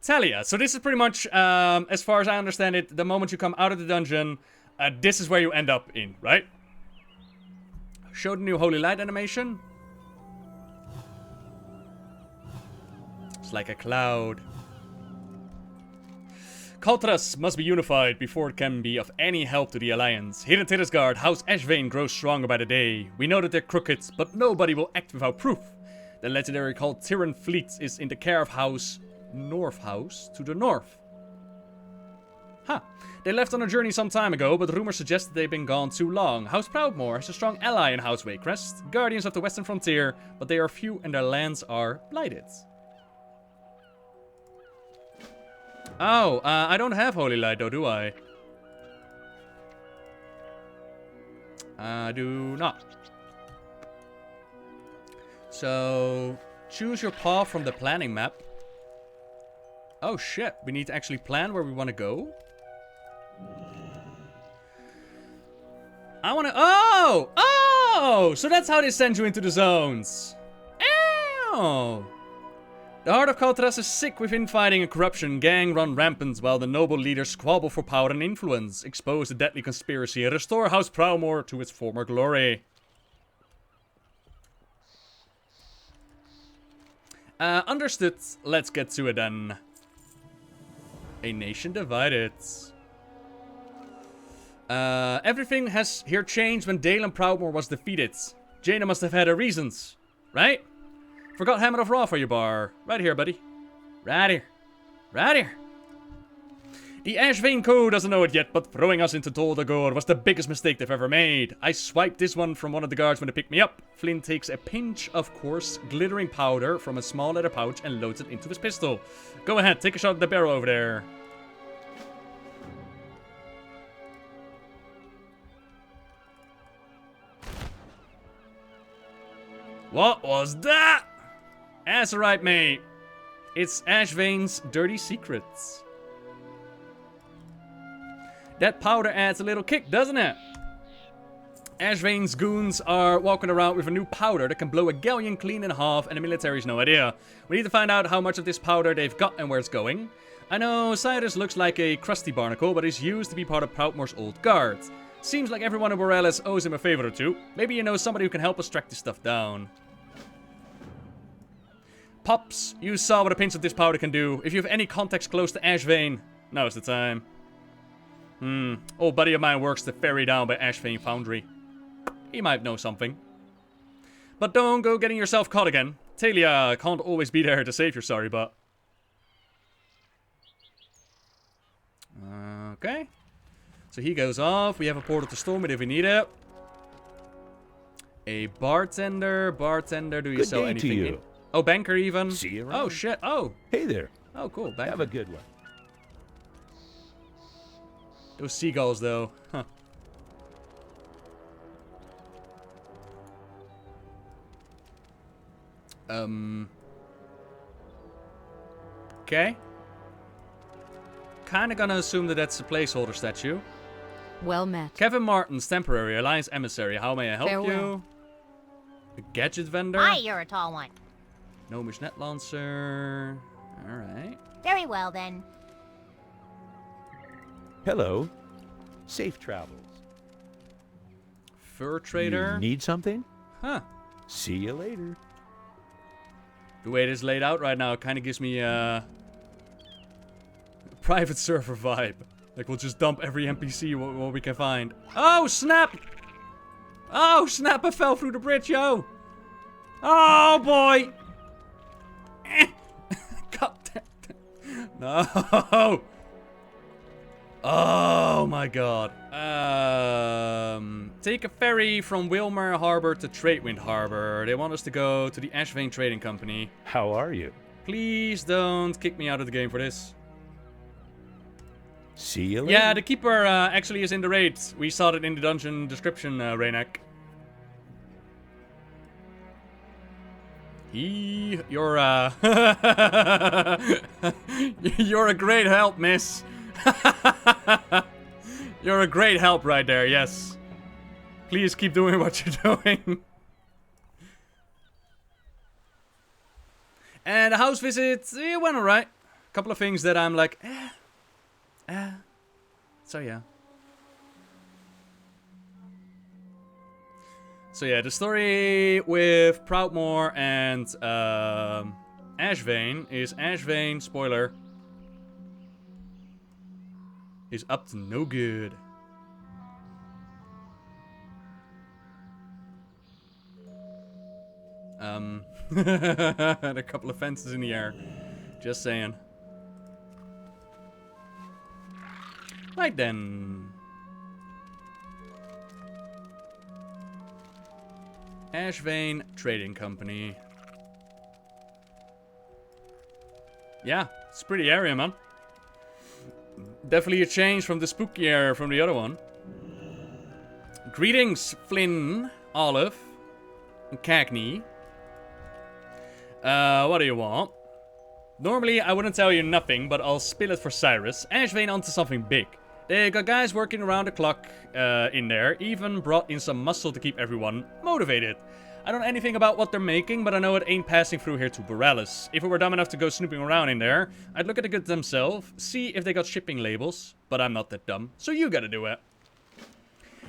Talia. So this is pretty much, as far as I understand it, the moment you come out of the dungeon, this is where you end up in, right? Show the new Holy Light animation. It's like a cloud. Kul Tiras must be unified before it can be of any help to the Alliance. Here in Tiragarde, House Ashvane grows stronger by the day. We know that they're crooked, but nobody will act without proof. The legendary Kul Tiras fleet is in the care of House North House to the north. Huh. They left on a journey some time ago, but rumors suggest that they've been gone too long. House Proudmoore has a strong ally in House Waycrest, guardians of the western frontier, but they are few and their lands are blighted. Oh, I don't have Holy Light though, do I? I do not. So, choose your path from the planning map. Oh shit, we need to actually plan where we want to go. I want to... Oh! So that's how they send you into the zones. Ew! The heart of Kul Tiras is sick with infighting and corruption. Gang run rampant while the noble leaders squabble for power and influence. Expose the deadly conspiracy and restore House Proudmoore to its former glory. Understood. Let's get to it then. A nation divided. Everything has here changed when Daelin Proudmoore was defeated. Jaina must have had her reasons, right? Forgot Hammer of Raw for your bar. Right here, buddy. Right here. Right here. The Ashvane Code doesn't know it yet, but throwing us into Tiragarde was the biggest mistake they've ever made. I swiped this one from one of the guards when they picked me up. Flynn takes a pinch of coarse, glittering powder from a small leather pouch and loads it into his pistol. Go ahead, take a shot at the barrel over there. What was that? That's right, mate. It's Ashvane's dirty secrets. That powder adds a little kick, doesn't it? Ashvane's goons are walking around with a new powder that can blow a galleon clean in half, and the military's no idea. We need to find out how much of this powder they've got and where it's going. I know Cyrus looks like a crusty barnacle, but he's used to be part of Proudmoore's old guard. Seems like everyone in Boralus owes him a favor or two. Maybe you know somebody who can help us track this stuff down. Pops, you saw what a pinch of this powder can do. If you have any contacts close to Ashvane, now's the time. Old buddy of mine works the ferry down by Ashvane Foundry. He might know something. But don't go getting yourself caught again. Talia can't always be there to save your sorry butt. Okay. So he goes off. We have a portal to Stormy if we need it. A bartender. Bartender, do you sell anything? To you. Oh, banker even. See you around. Oh, shit. Oh. Hey there. Oh, cool. Banker. Have a good one. Those seagulls, though. Huh. Okay. Kinda gonna assume that that's a placeholder statue. Well met. Kevin Martin's temporary Alliance emissary. How may I help Farewell. you? A gadget vendor. Hi, you're a tall one. Gnomish net lancer. Alright. Very well, then. Hello. Safe travels. Fur trader. You need something? Huh. See you later. The way it is laid out right now kind of gives me a private server vibe. Like, we'll just dump every NPC what we can find. Oh, snap! Oh, snap, I fell through the bridge, yo! Oh, boy! God damn. No! Oh, my God. Take a ferry from Wilmer Harbor to Tradewind Harbor. They want us to go to the Ashvane Trading Company. How are you? Please don't kick me out of the game for this. See you later. Yeah, the keeper actually is in the raid. We saw that in the dungeon description, Roughneck. You're you're a great help, miss. You're a great help right there, yes. Please keep doing what you're doing. And the house visit, it went alright. couple of things that I'm like, So yeah. So yeah, the story with Proudmoore and Ashvane is Ashvane, spoiler, is up to no good. And a couple of fences in the air. Just saying. Right then. Ashvane Trading Company. Yeah, it's a pretty area, man. Definitely a change from the spooky area from the other one. Greetings, Flynn, Olive, and Cagney. What do you want? Normally, I wouldn't tell you nothing, but I'll spill it for Cyrus. Ashvane onto something big. They got guys working around the clock in there, even brought in some muscle to keep everyone motivated. I don't know anything about what they're making, but I know it ain't passing through here to Boralus. If we were dumb enough to go snooping around in there, I'd look at the goods themselves, see if they got shipping labels, but I'm not that dumb, so you gotta do it.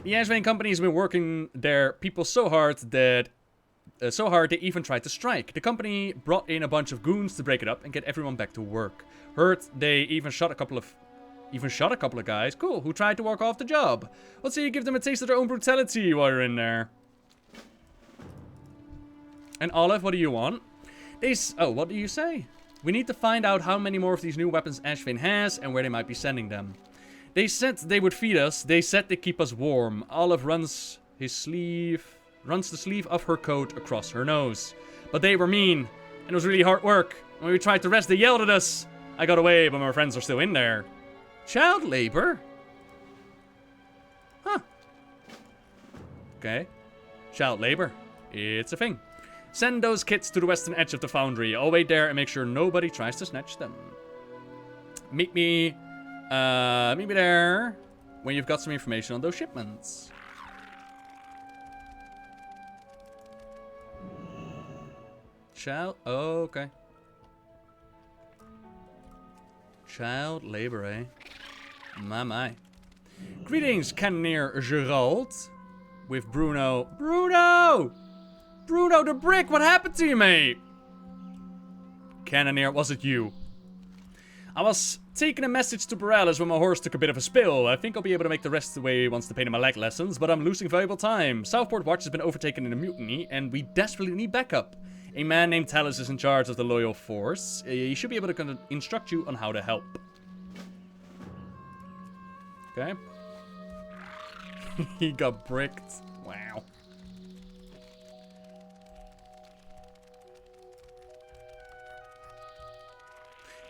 The Ashvane company's been working their people so hard that they even tried to strike. The company brought in a bunch of goons to break it up and get everyone back to work. Heard they even shot a couple of guys, cool, who tried to walk off the job. Let's see you give them a taste of their own brutality while you're in there. And Olive, what do you want? What do you say? We need to find out how many more of these new weapons Ashvane has and where they might be sending them. They said they would feed us. They said they keep us warm. Olive runs the sleeve of her coat across her nose. But they were mean, and it was really hard work. When we tried to rest, they yelled at us. I got away, but my friends are still in there. Child labor? Huh. Okay. Child labor. It's a thing. Send those kids to the western edge of the foundry. I'll wait there and make sure nobody tries to snatch them. Meet me there when you've got some information on those shipments. Oh, okay. Child labor, eh? My. Greetings, Cannoneer Gerald. With Bruno. Bruno the Brick, what happened to you, mate? Cannoneer, was it you? I was taking a message to Boralus when my horse took a bit of a spill. I think I'll be able to make the rest of the way once the pain in my leg lessons, but I'm losing valuable time. Southport Watch has been overtaken in a mutiny, and we desperately need backup. A man named Talus is in charge of the loyal force. He should be able to instruct you on how to help. Okay. He got bricked. Wow.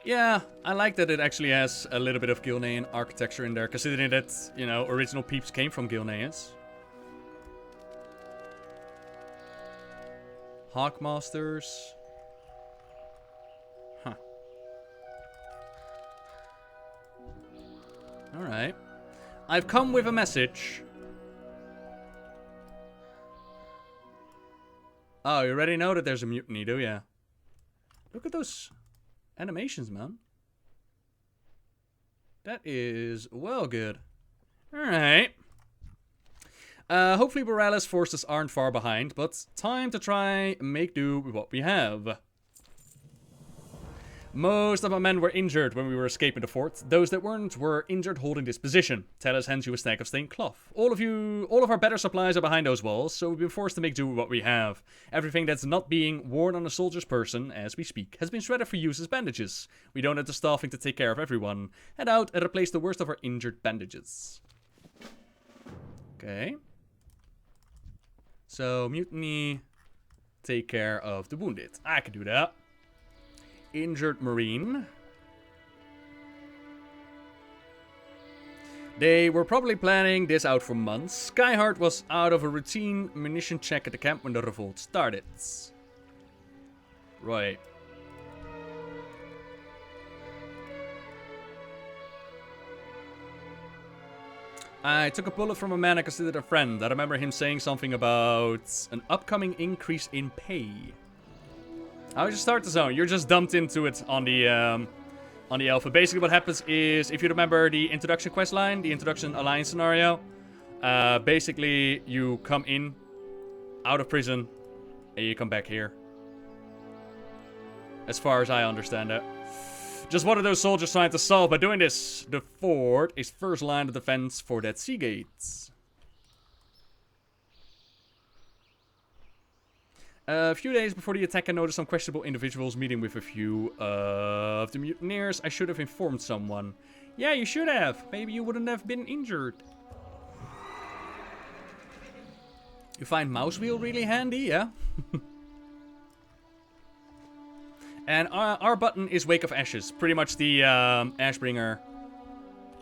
Yeah, I like that it actually has a little bit of Gilnean architecture in there, considering that, you know, original peeps came from Gilneans. Hawkmasters. Huh. Alright. I've come with a message. Oh, you already know that there's a mutiny, do ya? Look at those animations, man. That is well good. Alright. Hopefully Boralus forces aren't far behind, but time to try make do with what we have. Most of my men were injured when we were escaping the fort. Those that weren't were injured holding this position. Talus hands you a stack of stained cloth. All of our better supplies are behind those walls, so we've been forced to make do with what we have. Everything that's not being worn on a soldier's person, as we speak, has been shredded for use as bandages. We don't have the staffing to take care of everyone. Head out and replace the worst of our injured bandages. Okay. So, mutiny, take care of the wounded. I can do that. Injured Marine. They were probably planning this out for months. Skyheart was out of a routine munition check at the camp when the revolt started. Right. I took a bullet from a man I considered a friend. I remember him saying something about an upcoming increase in pay. How did you start the zone? You're just dumped into it on on the Alpha. Basically what happens is, if you remember the introduction quest line, the introduction alliance scenario, basically you come in, out of prison, and you come back here. As far as I understand it. Just one of those soldiers trying to solve by doing this. The fort is first line of defense for that sea gates. A few days before the attack, I noticed some questionable individuals meeting with a few of the mutineers. I should have informed someone. Yeah, you should have. Maybe you wouldn't have been injured. You find mouse wheel really handy, yeah? And our button is Wake of Ashes. Pretty much the Ashbringer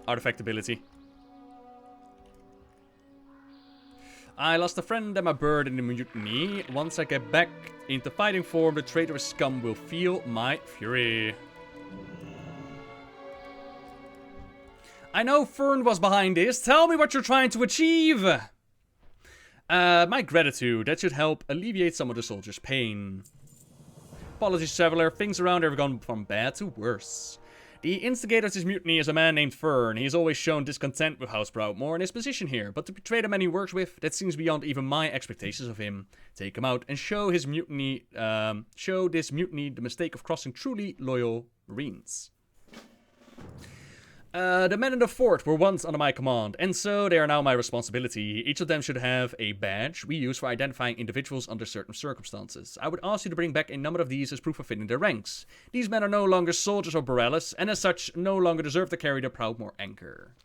artifact ability. I lost a friend and my bird in the mutiny. Once I get back into fighting form, the traitorous scum will feel my fury. I know Fern was behind this. Tell me what you're trying to achieve. My gratitude. That should help alleviate some of the soldiers' pain. Apologies, traveler. Things around here have gone from bad to worse. The instigator of this mutiny is a man named Fern. He has always shown discontent with House Proudmoore and his position here, but to betray the man he works with, that seems beyond even my expectations of him. Take him out and show this mutiny the mistake of crossing truly loyal Marines. The men in the fort were once under my command, and so they are now my responsibility. Each of them should have a badge we use for identifying individuals under certain circumstances. I would ask you to bring back a number of these as proof of fitting their ranks. These men are no longer soldiers of Boralus, and as such, no longer deserve to carry the Proudmoore anchor.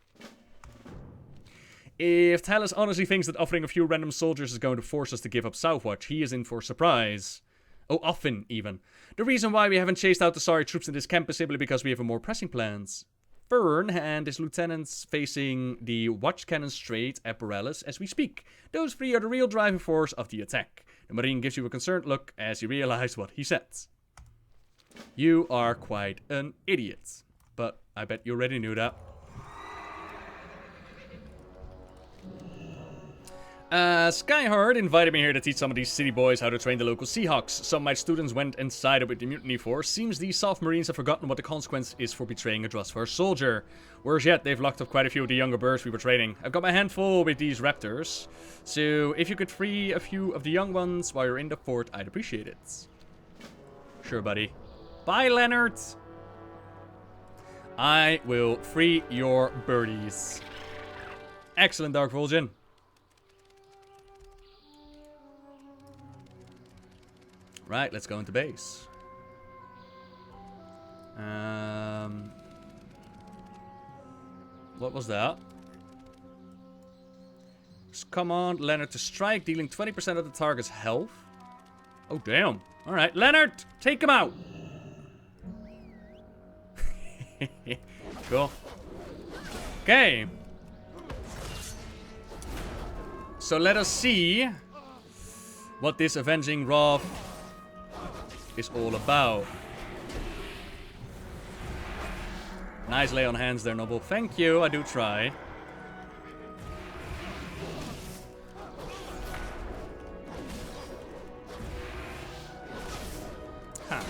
If Talus honestly thinks that offering a few random soldiers is going to force us to give up Southwatch, he is in for a surprise. Oh, often, even. The reason why we haven't chased out the sorry troops in this camp is simply because we have more pressing plans. Fern and his lieutenants facing the Watch Cannon Strait at Boralus as we speak. Those three are the real driving force of the attack. The Marine gives you a concerned look as you realize what he said. You are quite an idiot. But I bet you already knew that. Skyhard invited me here to teach some of these city boys how to train the local Seahawks. Some of my students went and sided with the mutiny force. Seems these soft marines have forgotten what the consequence is for betraying a trust for a soldier. Worse yet, they've locked up quite a few of the younger birds we were training. I've got my handful with these raptors, so if you could free a few of the young ones while you're in the fort, I'd appreciate it. Sure, buddy. Bye, Leonard! I will free your birdies. Excellent, Dark Vol'jin. Right, let's go into base. What was that? Command Leonard to strike, dealing 20% of the target's health. Oh, damn. Alright, Leonard, take him out. Cool. Okay. So let us see what this Avenging Wrath is all about. Nice lay on hands there, Noble. Thank you, I do try. Huh.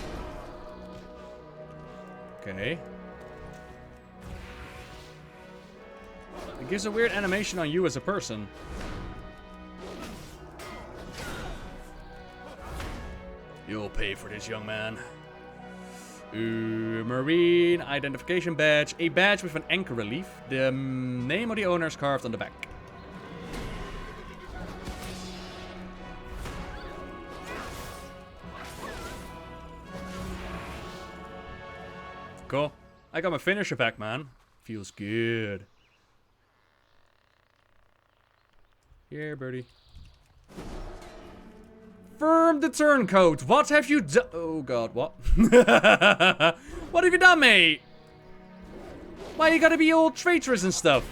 Okay. It gives a weird animation on you as a person. You'll pay for this, young man. Marine identification badge. A badge with an anchor relief. The name of the owner is carved on the back. Cool. I got my finisher back, man. Feels good. Here, birdie. Firm the turncoat. What have you done? Oh god, what? What have you done, mate? Why you gotta be all traitorous and stuff?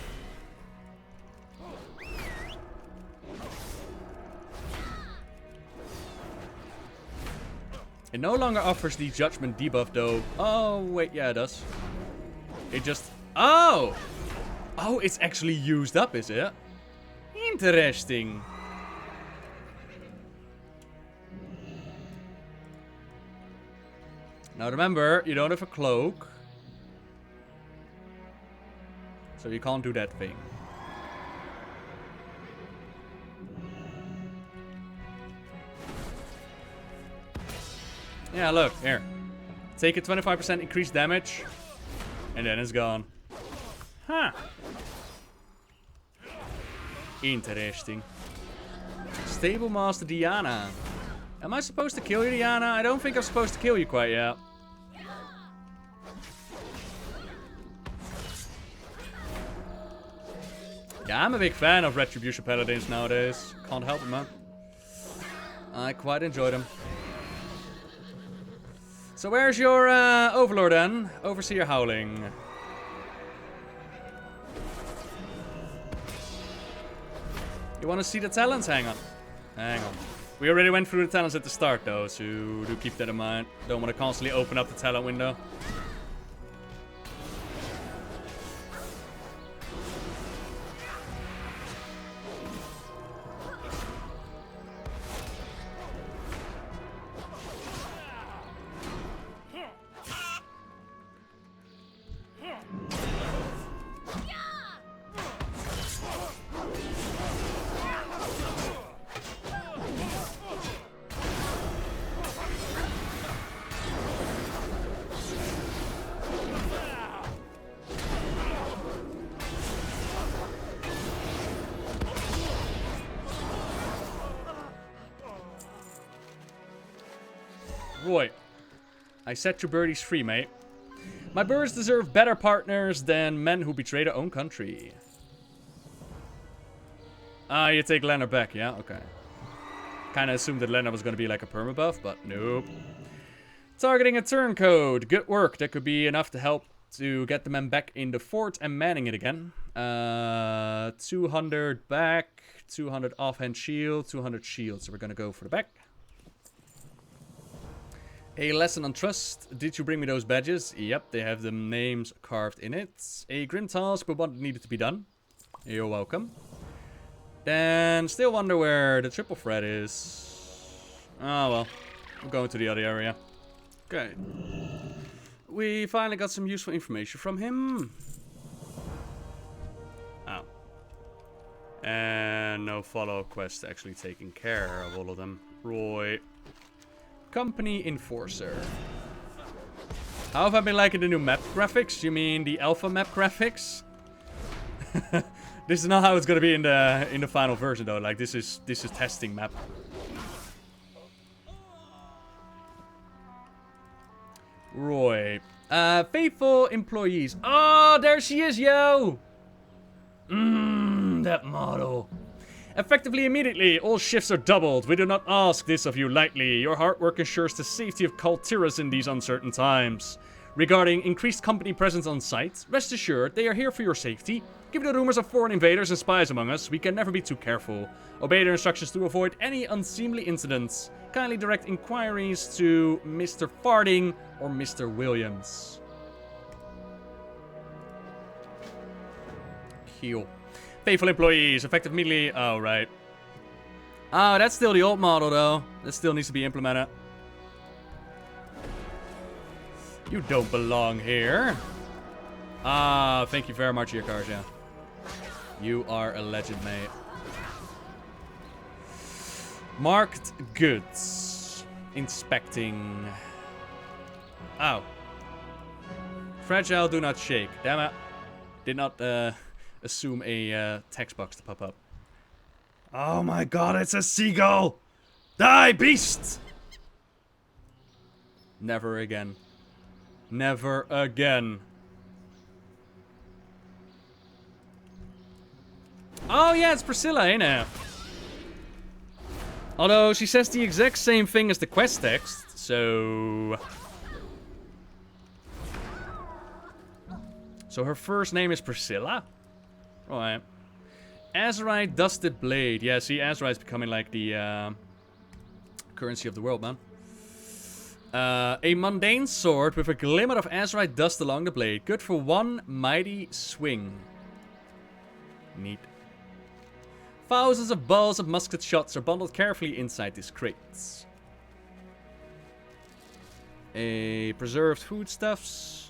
It no longer offers the judgment debuff though. Oh, wait, yeah, it does. It just... Oh! Oh, it's actually used up, is it? Interesting. Now remember, you don't have a cloak. So you can't do that thing. Yeah, look, here. Take a 25% increased damage, and then it's gone. Huh. Interesting. Stable Master Diana. Am I supposed to kill you, Diana? I don't think I'm supposed to kill you quite yet. Yeah, I'm a big fan of Retribution Paladins nowadays. Can't help it, man. I quite enjoy them. So where's your Overlord then? Overseer Howling. You want to see the talents? Hang on. Hang on. We already went through the talents at the start though, so do keep that in mind. Don't want to constantly open up the talent window. Roy, I set your birdies free, mate. My birds deserve better partners than men who betray their own country. Ah, you take Lena back, yeah? Okay. Kinda assumed that Lena was gonna be like a permabuff, but nope. Targeting a turncoat. Good work. That could be enough to help to get the men back in the fort and manning it again. 200 back, 200 offhand shield, 200 shield. So we're gonna go for the back. A lesson on trust. Did you bring me those badges? Yep, they have the names carved in it. A grim task, but one needed to be done. You're welcome. Then, still wonder where the triple threat is. Oh well, we're going to the other area. Okay. We finally got some useful information from him. Oh. And no follow-up quests actually taking care of all of them. Roy. Company Enforcer. How have I been liking the new map graphics? You mean the alpha map graphics? This is not how it's gonna be in the final version though. Like this is testing map. Roy. Faithful employees. Oh, there she is, yo! That model. Effectively immediately, all shifts are doubled. We do not ask this of you lightly. Your hard work ensures the safety of Kul Tiras in these uncertain times. Regarding increased company presence on site, rest assured they are here for your safety. Given the rumors of foreign invaders and spies among us, we can never be too careful. Obey their instructions to avoid any unseemly incidents. Kindly direct inquiries to Mr. Farding or Mr. Williams. Heal. Faithful employees, effective immediately. Oh, right. Oh, that's still the old model, though. That still needs to be implemented. You don't belong here. Ah, thank you very much, Yakars, yeah. You are a legend, mate. Marked goods. Inspecting. Oh. Fragile, do not shake. Damn it. Did not, assume a text box to pop up. Oh my god, it's a seagull! Die, beast! Never again. Never again. Oh yeah, it's Priscilla, ain't it? Although she says the exact same thing as the quest text, so... So her first name is Priscilla? Right. Azerite Dusted Blade. Yeah, see, Azerite's becoming like the currency of the world, man. A mundane sword with a glimmer of Azerite dust along the blade. Good for one mighty swing. Neat. Thousands of balls of musket shots are bundled carefully inside these crates. A preserved foodstuffs.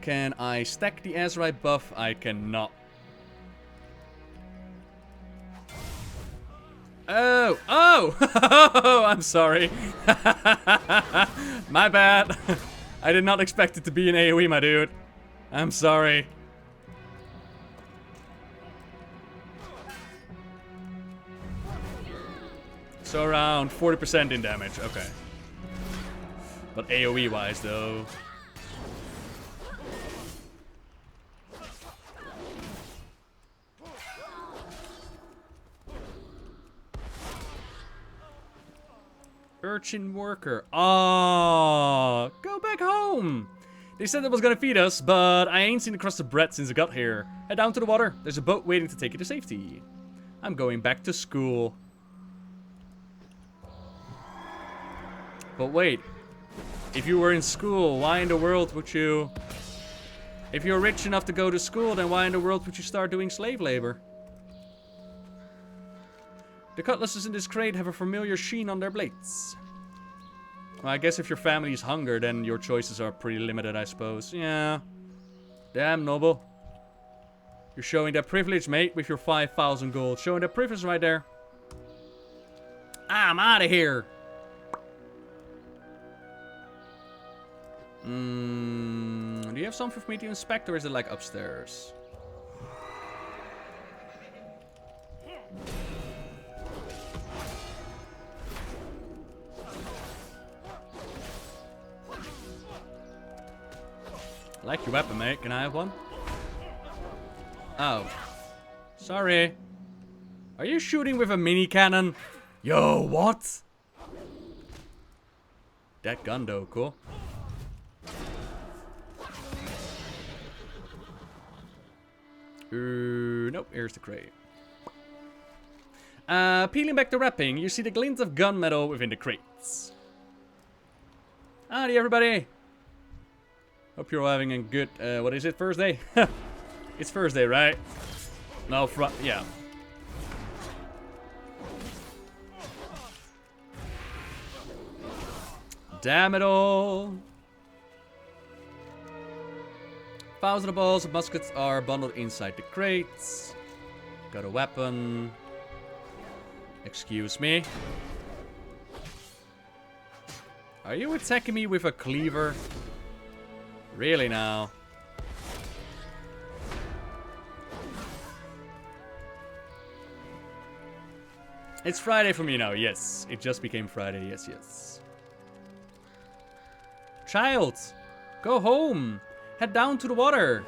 Can I stack the Azerite buff? I cannot. Oh! Oh! I'm sorry. My bad. I did not expect it to be an AoE, my dude. I'm sorry. So around 40% in damage, okay. But AoE wise though. Urchin worker. Oh, go back home. They said it was gonna feed us, but I ain't seen a crust of bread since I got here. Head down to the water. There's a boat waiting to take you to safety. I'm going back to school. But wait, if you were in school, why in the world would you... If you're rich enough to go to school, then why in the world would you start doing slave labor? The cutlasses in this crate have a familiar sheen on their blades. Well, I guess if your family's hunger, then your choices are pretty limited, I suppose. Yeah. Damn, noble. You're showing that privilege, mate, with your 5,000 gold. Showing that privilege right there. I'm out of here. Do you have something for me to inspect, or is it like upstairs? I like your weapon, mate. Can I have one? Oh. Sorry. Are you shooting with a mini cannon? Yo, what? That gun though, cool. Nope, here's the crate. Peeling back the wrapping, you see the glint of gunmetal within the crates. Howdy, everybody. Hope you're all having a good, what is it, Thursday? It's Thursday, right? No, yeah. Damn it all. 1,000 balls of muskets are bundled inside the crates. Got a weapon. Excuse me. Are you attacking me with a cleaver? Really now? It's Friday for me now, yes. It just became Friday, yes, yes. Child, go home. Head down to the water.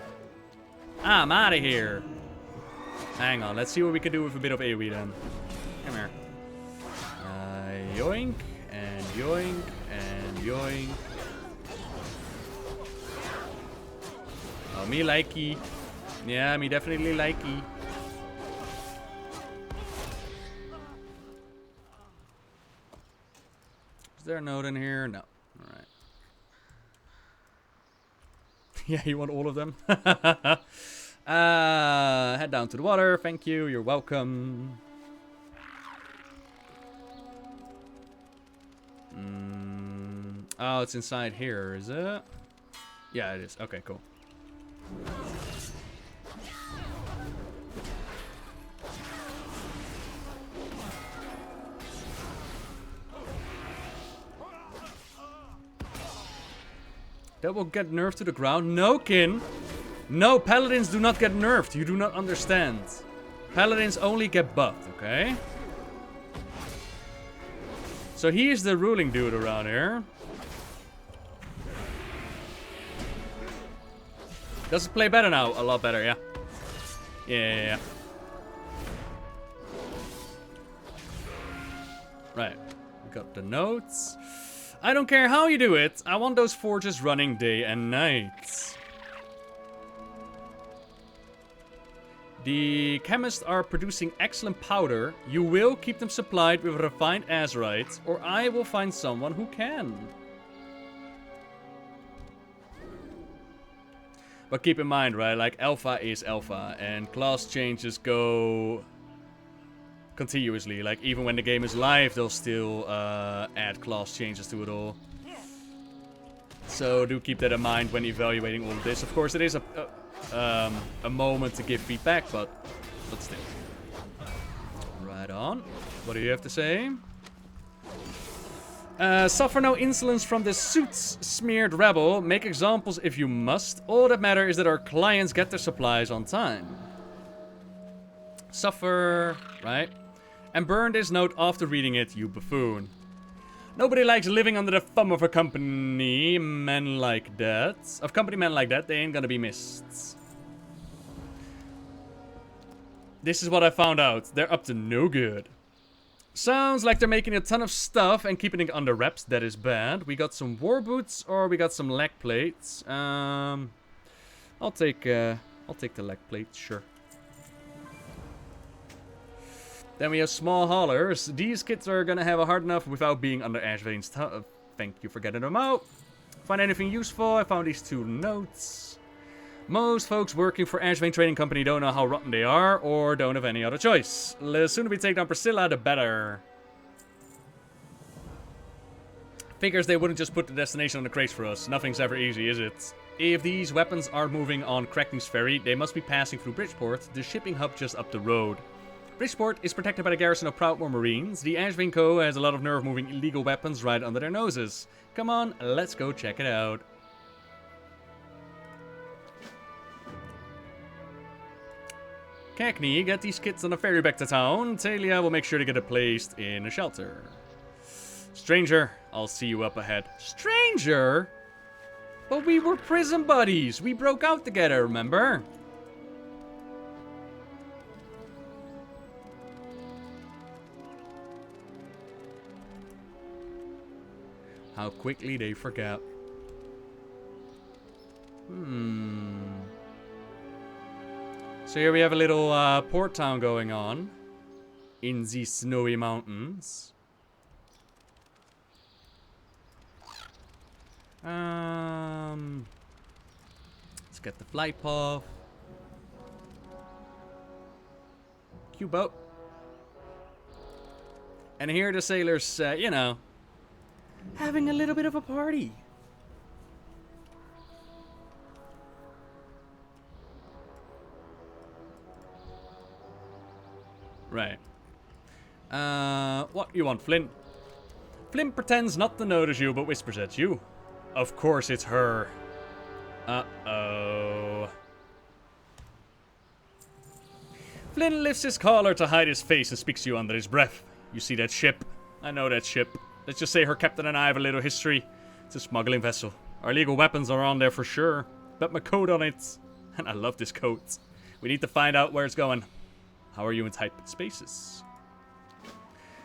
I'm out of here. Hang on, let's see what we can do with a bit of AoE then. Come here. Yoink, and yoink, and yoink. Oh, me likey. Yeah, me definitely likey. Is there a note in here? No. Alright. Yeah, you want all of them? Head down to the water. Thank you. You're welcome. Oh, it's inside here, is it? Yeah, it is. Okay, cool. That will get nerfed to the ground? No, Kin. No, paladins do not get nerfed. You do not understand. Paladins only get buffed, okay? So he is the ruling dude around here. Does it play better now? A lot better, yeah. Yeah. Right. We got the notes. I don't care how you do it. I want those forges running day and night. The chemists are producing excellent powder. You will keep them supplied with refined azerite, or I will find someone who can. But keep in mind, right, like alpha is alpha, and class changes go continuously. Like even when the game is live, they'll still add class changes to it all. So do keep that in mind when evaluating all of this. Of course, it is a moment to give feedback, but still. Right on. What do you have to say? Suffer no insolence from the suits-smeared rebel. Make examples if you must. All that matters is that our clients get their supplies on time. Suffer, right? And burn this note after reading it, you buffoon. Nobody likes living under the thumb of a company men like that. Of company men like that, they ain't gonna be missed. This is what I found out. They're up to no good. Sounds like they're making a ton of stuff and keeping it under wraps. That is bad. We got some war boots or we got some leg plates. I'll take the leg plates, sure. Then we have small haulers. These kids are gonna have a hard enough without being under Ashvane's thank you for getting them out. Find anything useful? I found these 2 notes. Most folks working for Ashvane Trading Company don't know how rotten they are, or don't have any other choice. The sooner we take down Priscilla, the better. Figures they wouldn't just put the destination on the crates for us. Nothing's ever easy, is it? If these weapons are moving on Kraken's ferry, they must be passing through Bridgeport, the shipping hub just up the road. Bridgeport is protected by the garrison of Proudmoore Marines. The Ashvane Co. has a lot of nerve moving illegal weapons right under their noses. Come on, let's go check it out. Cackney, get these kids on a ferry back to town. Talia will make sure to get it placed in a shelter. Stranger, I'll see you up ahead. Stranger? But we were prison buddies. We broke out together, remember? How quickly they forget. So here we have a little port town going on in the snowy mountains. Let's get the flight path. Q-boat. And here the sailors, you know, having a little bit of a party. Right. What you want, Flint? Flint pretends not to notice you, but whispers at you. Of course it's her. Uh-oh. Flint lifts his collar to hide his face and speaks to you under his breath. You see that ship? I know that ship. Let's just say her captain and I have a little history. It's a smuggling vessel. Our illegal weapons are on there for sure. Bet my coat on it. And I love this coat. We need to find out where it's going. How are you in tight spaces?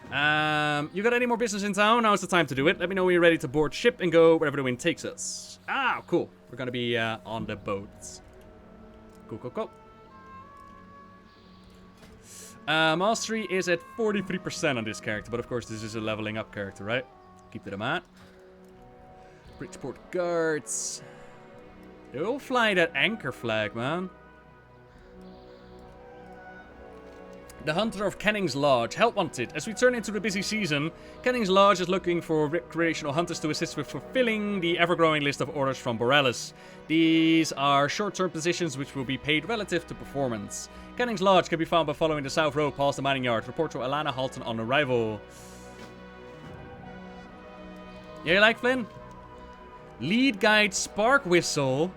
You got any more business in town? Now's the time to do it. Let me know when you're ready to board ship and go wherever the wind takes us. Ah, cool. We're gonna be on the boats. Cool, cool, cool. Mastery is at 43% on this character, but of course this is a leveling up character, right? Keep that in mind. Bridgeport guards. They all fly that anchor flag, man. The Hunter of Kenning's Lodge. Help wanted. As we turn into the busy season, Kenning's Lodge is looking for recreational hunters to assist with fulfilling the ever-growing list of orders from Boralus. These are short-term positions which will be paid relative to performance. Kenning's Lodge can be found by following the South Road past the mining yard. Report to Alana Halton on arrival. Yeah, you like Flynn? Lead guide Spark Whistle.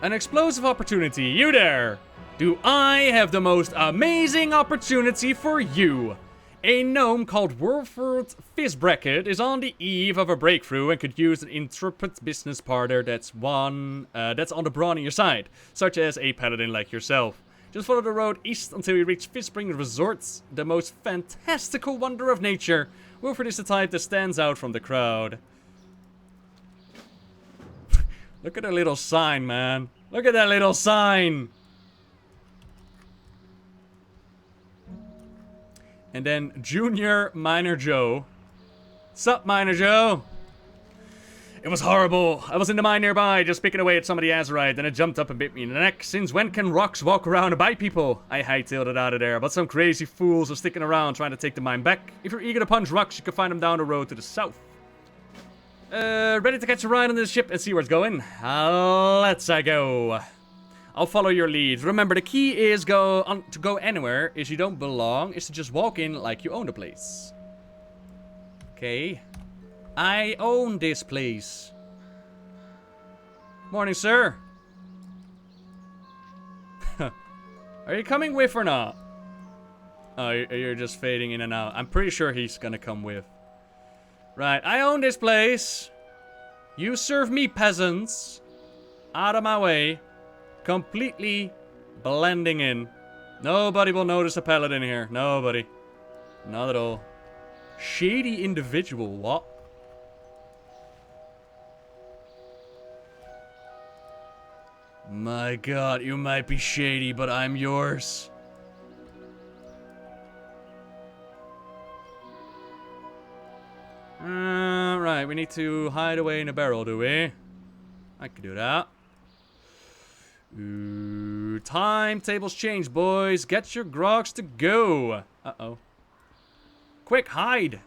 An explosive opportunity. You there! Do I have the most amazing opportunity for you? A gnome called Wilford Fizzbracket is on the eve of a breakthrough and could use an intrepid business partner that's on the brawnier side, such as a paladin like yourself. Just follow the road east until you reach Fishspring Resorts, the most fantastical wonder of nature. Wilford is the type that stands out from the crowd. Look at that little sign, man. Look at that little sign. And then Junior Miner Joe. Sup, Miner Joe? It was horrible. I was in the mine nearby, just picking away at some of the Azerite, then it jumped up and bit me in the neck. Since when can rocks walk around and bite people? I hightailed it out of there, but some crazy fools are sticking around trying to take the mine back. If you're eager to punch rocks, you can find them down the road to the south. Ready to catch a ride on this ship and see where it's going? Let's go. I'll follow your lead. Remember, the key is to go anywhere is you don't belong, is to just walk in like you own the place. Okay. I own this place. Morning, sir. Are you coming with or not? Oh, you're just fading in and out. I'm pretty sure he's gonna come with. Right, I own this place. You serve me, peasants. Out of my way. Completely blending in. Nobody will notice a paladin here. Nobody. Not at all. Shady individual, what? My god, you might be shady, but I'm yours. Right, we need to hide away in a barrel, do we? I can do that. Ooh, timetables change, boys. Get your grogs to go. Uh-oh. Quick, hide.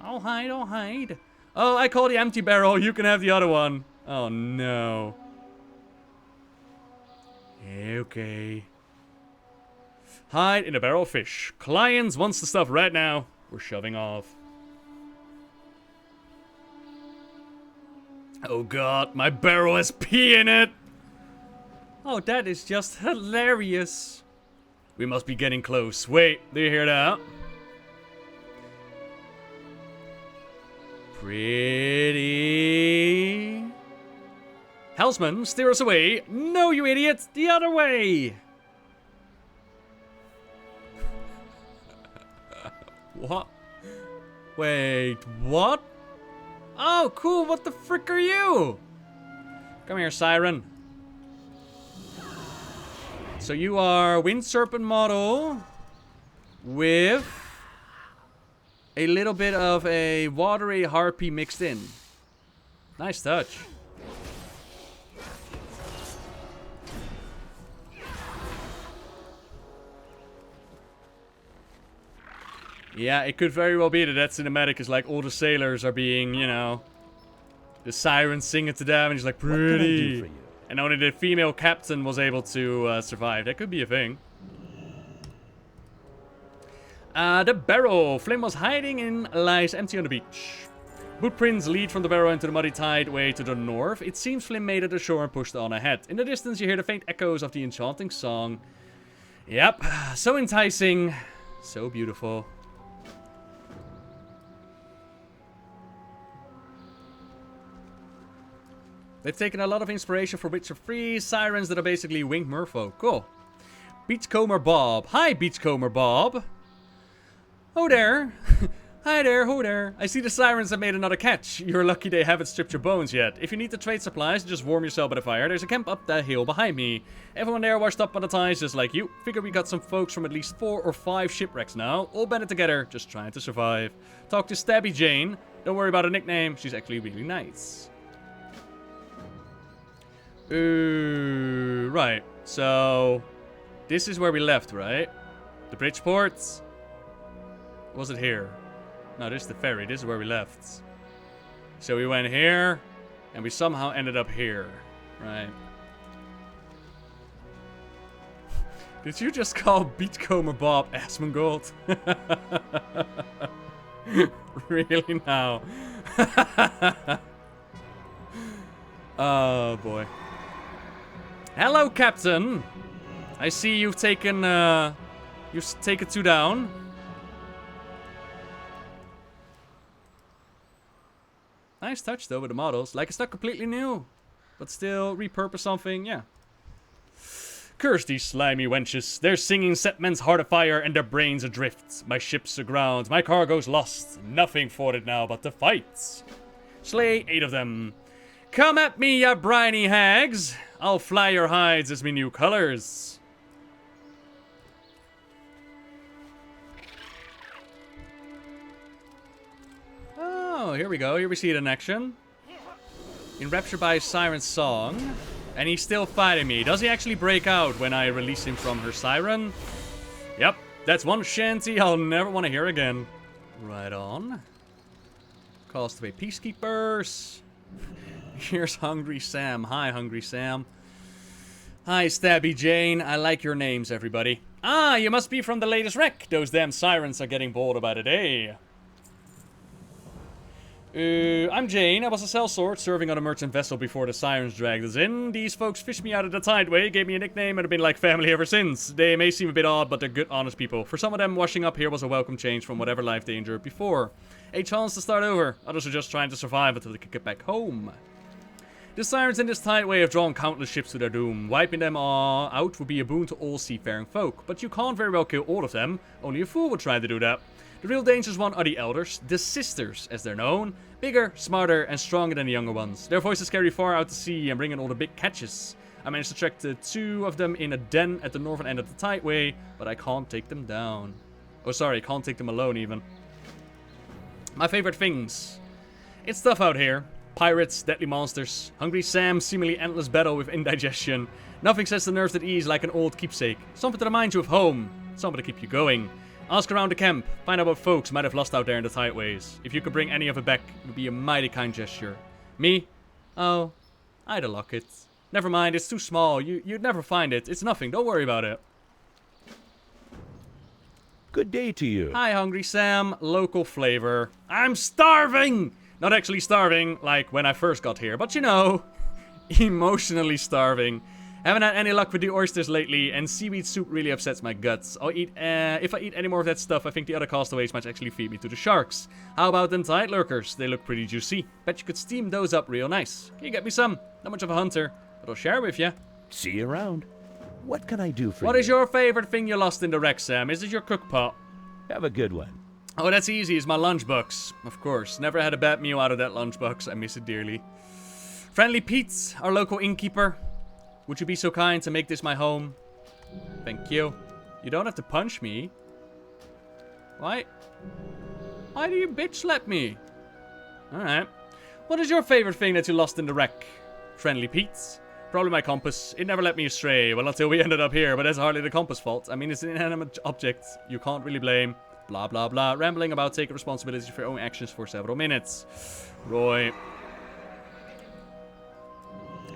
I'll hide, I'll hide. Oh, I call the empty barrel. You can have the other one. Oh, no. Okay. Hide in a barrel of fish. Clients wants the stuff right now. We're shoving off. Oh god, my barrel has pee in it. Oh, that is just hilarious. We must be getting close. Wait, do you hear that? Pretty. Hellsman, steer us away. No, you idiot. The other way. What? Wait, what? Oh, cool. What the frick are you? Come here, Siren. So you are Wind Serpent model with a little bit of a watery harpy mixed in. Nice touch. Yeah, it could very well be that that cinematic is like all the sailors are being, you know, the sirens singing to them, and he's like, pretty. And only the female captain was able to survive. That could be a thing. The barrel. Flynn was hiding in, lies empty on the beach. Bootprints lead from the barrel into the muddy tideway to the north. It seems Flynn made it to shore and pushed on ahead. In the distance, you hear the faint echoes of the enchanting song. Yep, so enticing, so beautiful. They've taken a lot of inspiration for Witcher 3 sirens that are basically winged merfolk. Cool. Beachcomber Bob. Hi, Beachcomber Bob. Oh there. Hi there, ho there. I see the sirens have made another catch. You're lucky they haven't stripped your bones yet. If you need to trade supplies, just warm yourself by the fire. There's a camp up that hill behind me. Everyone there washed up on the ties just like you. Figure we got some folks from at least 4 or 5 shipwrecks now. All banded together, just trying to survive. Talk to Stabby Jane. Don't worry about her nickname. She's actually really nice. Right. So, this is where we left, right? The Bridgeports? Was it here? No, this is the ferry. This is where we left. So we went here, and we somehow ended up here. Right. Did you just call Beachcomber Bob Asmongold? Really now? Oh, boy. Hello, Captain. I see you've taken 2 down. Nice touch, though, with the models. Like, it's not completely new, but still repurpose something, yeah. Curse these slimy wenches. Their singing set men's heart afire and their brains adrift. My ship's aground, my cargo's lost. Nothing for it now but to fight. Slay 8 of them. Come at me, ya briny hags. I'll fly your hides as me new colors. Oh, here we go. Here we see it in action. Enraptured by his siren's song. And he's still fighting me. Does he actually break out when I release him from her siren? Yep, that's one shanty I'll never want to hear again. Right on. Castaway peacekeepers. Here's Hungry Sam. Hi, Hungry Sam. Hi, Stabby Jane. I like your names, everybody. Ah, you must be from the latest wreck. Those damn sirens are getting bored by the day. I'm Jane. I was a sellsword serving on a merchant vessel before the sirens dragged us in. These folks fished me out of the tideway, gave me a nickname, and have been like family ever since. They may seem a bit odd, but they're good, honest people. For some of them, washing up here was a welcome change from whatever life they endured before. A chance to start over. Others are just trying to survive until they can get back home. The sirens in this tideway have drawn countless ships to their doom. Wiping them all out would be a boon to all seafaring folk, but you can't very well kill all of them. Only a fool would try to do that. The real dangerous one are the elders, the sisters as they're known. Bigger, smarter, and stronger than the younger ones. Their voices carry far out to sea and bring in all the big catches. I managed to track the two of them in a den at the northern end of the tideway, but I can't take them down. Oh sorry, can't take them alone even. My favorite things. It's tough out here. Pirates, deadly monsters, Hungry Sam, seemingly endless battle with indigestion. Nothing sets the nerves at ease like an old keepsake. Something to remind you of home. Something to keep you going. Ask around the camp. Find out what folks might have lost out there in the tideways. If you could bring any of it back, it would be a mighty kind gesture. Me? Oh, I'd lock it. Never mind, it's too small. You'd never find it. It's nothing. Don't worry about it. Good day to you. Hi, Hungry Sam. Local flavor. I'm starving! Not actually starving, like when I first got here, but you know, emotionally starving. Haven't had any luck with the oysters lately, and seaweed soup really upsets my guts. If I eat any more of that stuff, I think the other castaways might actually feed me to the sharks. How about them tide lurkers? They look pretty juicy. Bet you could steam those up real nice. Can you get me some? Not much of a hunter, but I'll share with you. See you around. What can I do for you? What is your favorite thing you lost in the wreck, Sam? Is it your cook pot? Have a good one. Oh, that's easy. It's my lunchbox. Of course. Never had a bad meal out of that lunchbox. I miss it dearly. Friendly Pete, our local innkeeper. Would you be so kind to make this my home? Thank you. You don't have to punch me. Why? Why do you bitch slap me? Alright. What is your favorite thing that you lost in the wreck? Friendly Pete? Probably my compass. It never led me astray. Well, until we ended up here, but that's hardly the compass fault. I mean, it's an inanimate object. You can't really blame. Blah, blah, blah. Rambling about taking responsibility for your own actions for several minutes. Roy.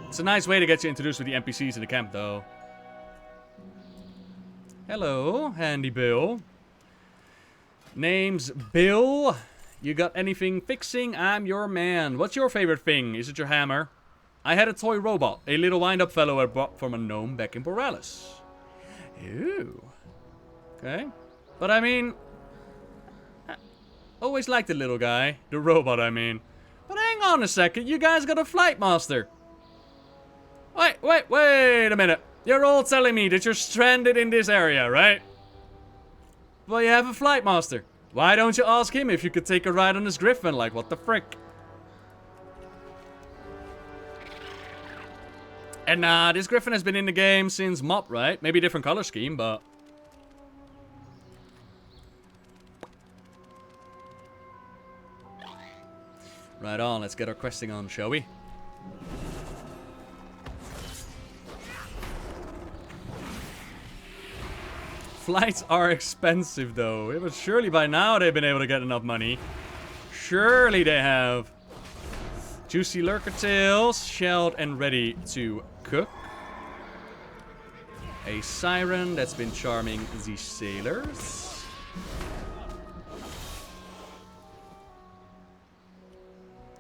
It's a nice way to get you introduced with the NPCs in the camp, though. Hello, Handy Bill. Name's Bill. You got anything fixing? I'm your man. What's your favorite thing? Is it your hammer? I had a toy robot, a little wind-up fellow I bought from a gnome back in Boralus. Ooh. Okay. But I mean, I always liked the little guy. The robot, I mean. But hang on a second, you guys got a flight master. Wait a minute. You're all telling me that you're stranded in this area, right? Well, you have a flight master. Why don't you ask him if you could take a ride on his griffin? Like, what the frick? And nah, this griffin has been in the game since MOP, right? Maybe a different color scheme, but... Right on, let's get our questing on, shall we? Flights are expensive, though. But surely by now they've been able to get enough money. Surely they have. Juicy lurker tails, shelled and ready to cook. A siren that's been charming the sailors.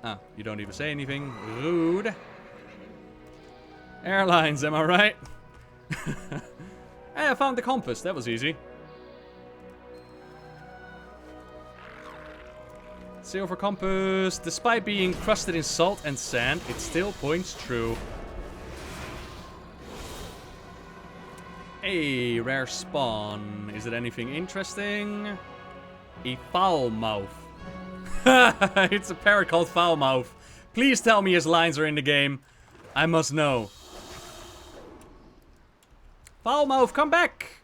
Ah, you don't even say anything. Rude. Airlines, am I right? Hey, I found the compass. That was easy. Silver compass. Despite being crusted in salt and sand, it still points true. A rare spawn. Is it anything interesting? A foulmouth. It's a parrot called Foulmouth. Please tell me his lines are in the game. I must know. Foulmouth, come back!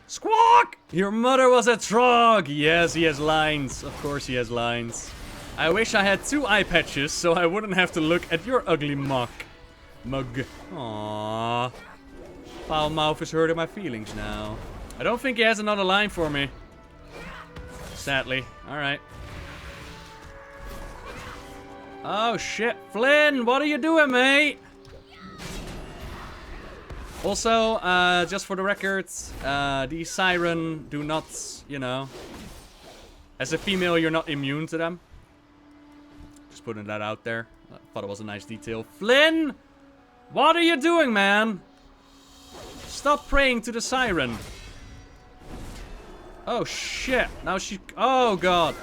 Squawk! Your mother was a trog! Yes, he has lines. Of course he has lines. I wish I had 2 eye patches so I wouldn't have to look at your ugly mug. Aww. Foul mouth is hurting my feelings now. I don't think he has another line for me. Sadly. Alright. Oh shit. Flynn, what are you doing, mate? Also, just for the record, the siren do not, you know. As a female, you're not immune to them. Just putting that out there. I thought it was a nice detail. Flynn! What are you doing, man? Stop praying to the siren. Oh, shit. Now she... Oh, God.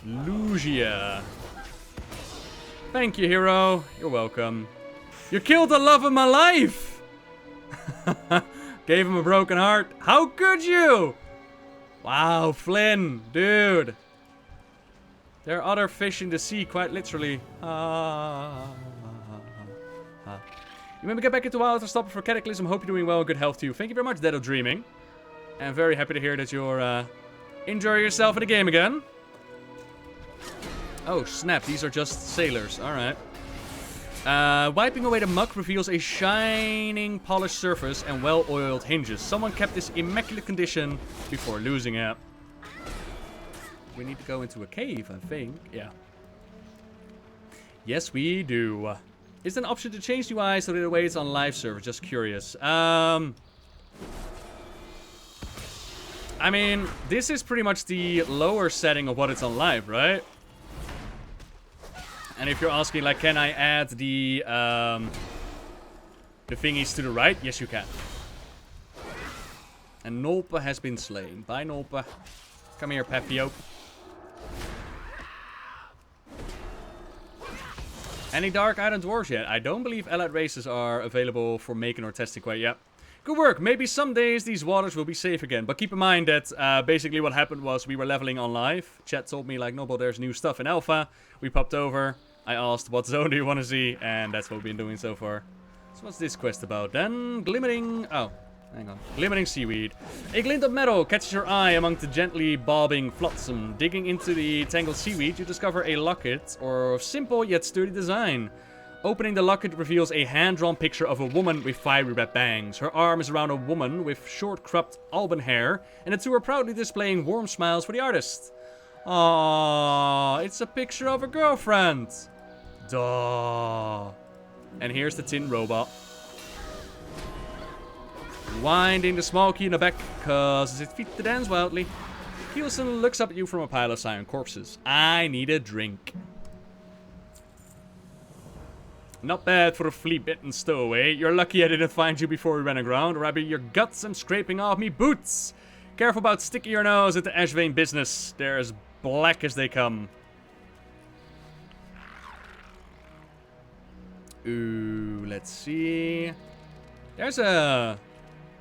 Lugia. Thank you, hero. You're welcome. You killed the love of my life! Gave him a broken heart. How could you? Wow, Flynn, dude. There are other fish in the sea, quite literally. You made me get back into wild to stop for Cataclysm. Hope you're doing well and good health too. Thank you very much, Dead of Dreaming. I'm very happy to hear that you're enjoying yourself in the game again. Oh, snap. These are just sailors. Alright. Wiping away the muck reveals a shining, polished surface and well-oiled hinges. Someone kept this immaculate condition before losing it. We need to go into a cave, I think. Yeah. Yes, we do. Is there an option to change the UI so that it waits on live server? Just curious. I mean, this is pretty much the lower setting of what it's on live, right? And if you're asking, like, can I add the thingies to the right? Yes, you can. And Nolpa has been slain. Bye, Nolpa. Come here, Pepio. Any Dark Island Dwarves yet? I don't believe allied races are available for making or testing quite yet. Good work. Maybe some days these waters will be safe again. But keep in mind that basically what happened was we were leveling on live. Chat told me, like, no, but there's new stuff in alpha. We popped over. I asked, what zone do you want to see? And that's what we've been doing so far. So what's this quest about then? Glimmering... Oh, hang on. Glimmering seaweed. A glint of metal catches your eye among the gently bobbing flotsam. Digging into the tangled seaweed, you discover a locket or simple yet sturdy design. Opening the locket reveals a hand-drawn picture of a woman with fiery red bangs. Her arm is around a woman with short cropped auburn hair, and the two are proudly displaying warm smiles for the artist. Aww, it's a picture of a girlfriend. Duh. And here's the tin robot. Winding the small key in the back, causes its feet to dance wildly. Kielson looks up at you from a pile of cyan corpses. I need a drink. Not bad for a flea-bitten stowaway. You're lucky I didn't find you before we ran aground, or I'd be your guts and scraping off me boots. Careful about sticking your nose at the Ashvane business. They're as black as they come. Ooh, let's see. There's a...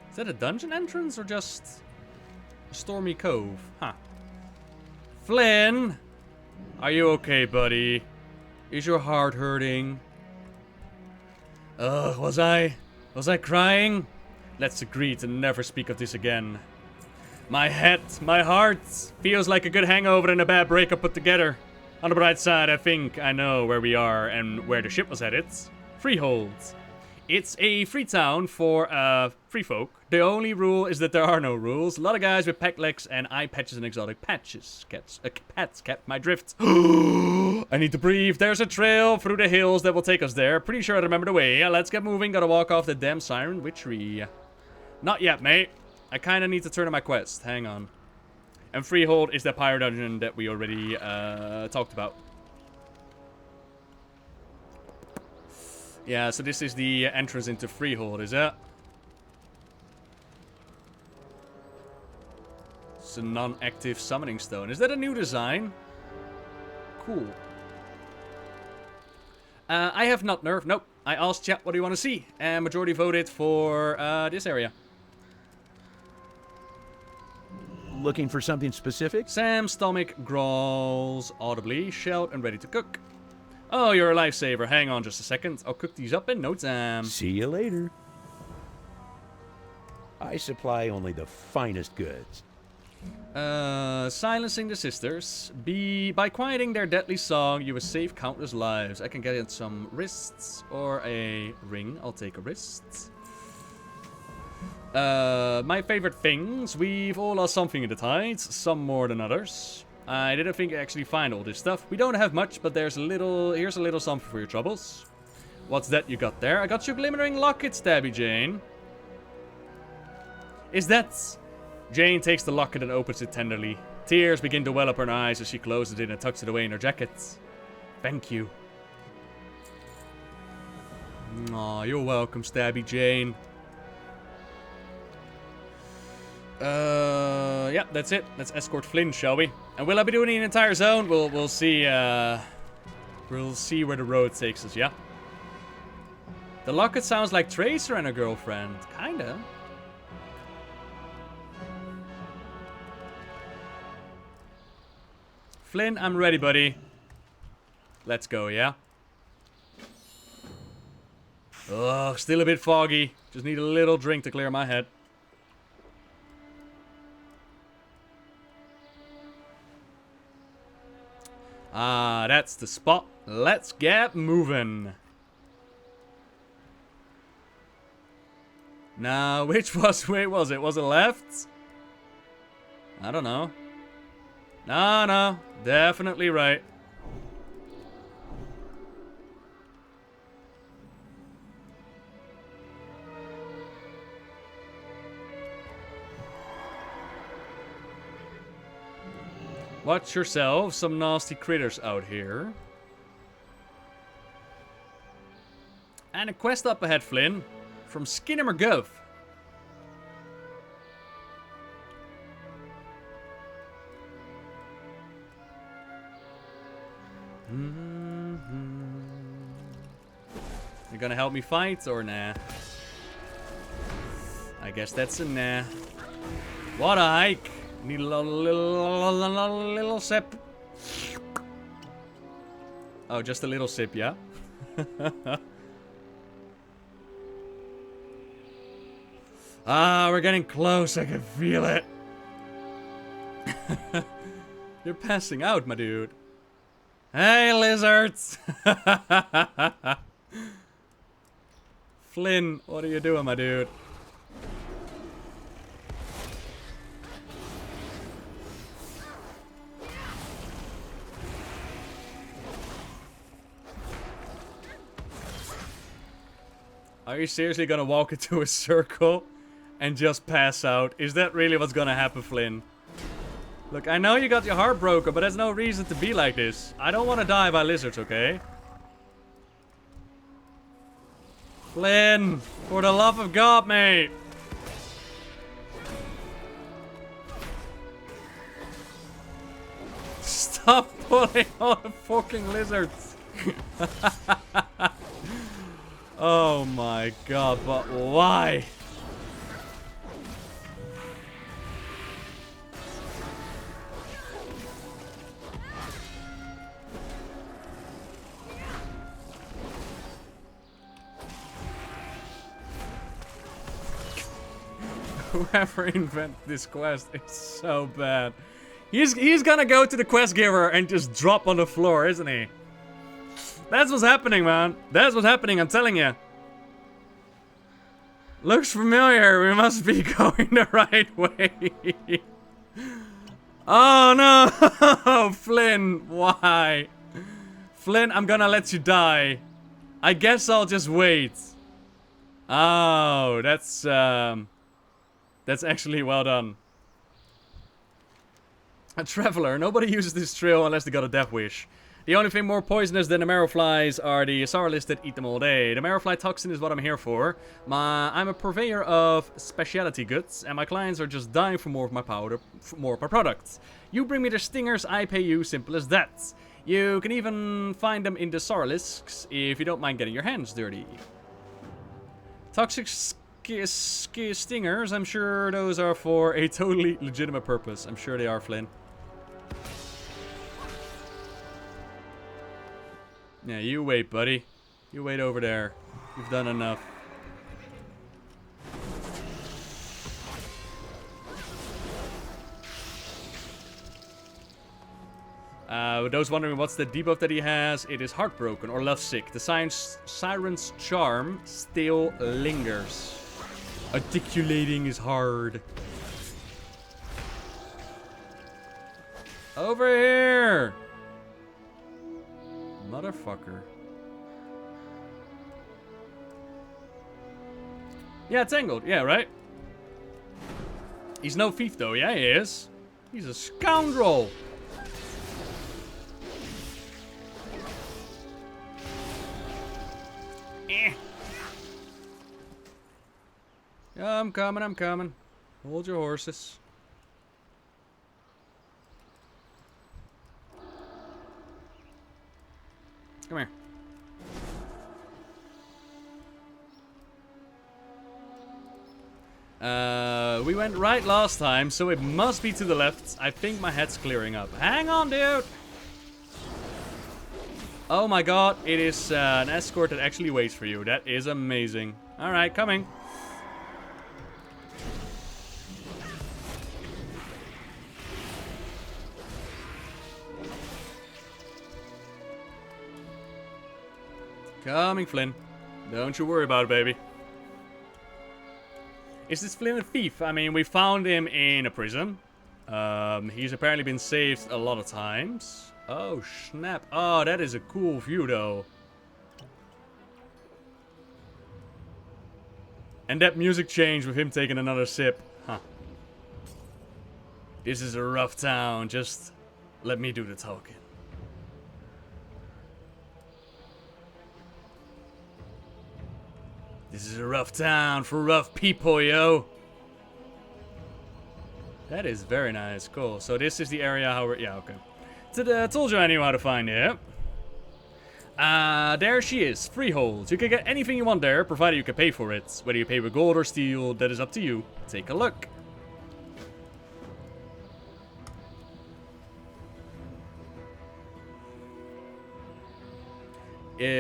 Is that a dungeon entrance or just a Stormy Cove? Huh. Flynn! Are you okay, buddy? Is your heart hurting? Ugh, was I crying? Let's agree to never speak of this again. My head, my heart, feels like a good hangover and a bad breakup put together. On the bright side, I think I know where we are and where the ship was headed. Freehold. It's a free town for free folk. The only rule is that there are no rules. A lot of guys with pack legs and eye patches and exotic patches. Pets kept my drift. I need to breathe. There's a trail through the hills that will take us there. Pretty sure I remember the way. Let's get moving. Gotta walk off the damn siren witchery. Not yet, mate. I kind of need to turn on my quest. Hang on. And Freehold is that pirate dungeon that we already talked about. Yeah, so this is the entrance into Freehold, is it? It's a non-active summoning stone. Is that a new design? Cool. I have not nerfed. Nope. I asked chat what do you want to see, and majority voted for this area. Looking for something specific? Sam's stomach growls audibly, shelled and ready to cook. Oh, you're a lifesaver. Hang on just a second. I'll cook these up in no time. See you later. I supply only the finest goods. Silencing the sisters. By quieting their deadly song, you will save countless lives. I can get some wrists or a ring. I'll take a wrist. My favorite things. We've all lost something in the tides, some more than others. I didn't think I'd actually find all this stuff. We don't have much, but here's a little something for your troubles. What's that you got there? I got you glimmering locket, Stabby Jane. Is that... Jane takes the locket and opens it tenderly. Tears begin to well up her eyes as she closes it and tucks it away in her jacket. Thank you. Aw, you're welcome, Stabby Jane. Yeah, that's it. Let's escort Flynn, shall we? And will I be doing the entire zone? We'll see, we'll see where the road takes us, yeah? The locket sounds like Tracer and a girlfriend. Kinda. Flynn, I'm ready, buddy. Let's go, yeah? Ugh, still a bit foggy. Just need a little drink to clear my head. Ah, that's the spot. Let's get moving. Now, which way was it? Was it left? I don't know. No, definitely right. Watch yourself, some nasty critters out here. And a quest up ahead, Flynn, from Skinner McGuff. You gonna help me fight or nah? I guess that's a nah. What a hike! Need a little sip. Oh, just a little sip, yeah? Ah, we're getting close. I can feel it. You're passing out, my dude. Hey, lizards! Flynn, what are you doing, my dude? Are you seriously gonna walk into a circle and just pass out? Is that really what's gonna happen, Flynn? Look, I know you got your heart broken, but there's no reason to be like this. I don't want to die by lizards, okay? Flynn, for the love of God, mate. Stop pulling all the fucking lizards. Oh my God, but why? Whoever invented this quest is so bad. He's gonna go to the quest giver and just drop on the floor, isn't he? That's what's happening, man. That's what's happening, I'm telling you. Looks familiar. We must be going the right way. Oh no! Flynn, why? Flynn, I'm gonna let you die. I guess I'll just wait. Oh, that's actually well done. A traveler. Nobody uses this trail unless they got a death wish. The only thing more poisonous than the marrowflies are the Sarlis that eat them all day. The marrowfly toxin is what I'm here for. I'm a purveyor of specialty goods, and my clients are just dying for more of my powder, for more of my products. You bring me the stingers, I pay you, simple as that. You can even find them in the Sarlisks if you don't mind getting your hands dirty. Toxic stingers, I'm sure those are for a totally legitimate purpose. I'm sure they are, Flynn. Yeah, you wait, buddy. You wait over there. You've done enough. Those wondering what's the debuff that he has, it is Heartbroken or Lovesick. The Siren's charm still lingers. Articulating is hard. Over here! Motherfucker. Yeah, it's angled. Yeah, right? He's no thief, though. Yeah, he is. He's a scoundrel. Eh. Yeah, I'm coming, I'm coming. Hold your horses. Come here. We went right last time, so it must be to the left. I think my head's clearing up. Hang on, dude! Oh my god, it is an escort that actually waits for you. That is amazing. Alright, coming. Coming, Flynn. Don't you worry about it, baby. Is this Flynn a thief? I mean, we found him in a prison. He's apparently been saved a lot of times. Oh, snap. Oh, that is a cool view, though. And that music change with him taking another sip. Huh. This is a rough town. Just let me do the talking. This is a rough town for rough people, yo. That is very nice. Cool. So this is the area how we're... Yeah, okay. Told you I knew how to find it. There she is. Freehold. You can get anything you want there, provided you can pay for it. Whether you pay with gold or steel, that is up to you. Take a look.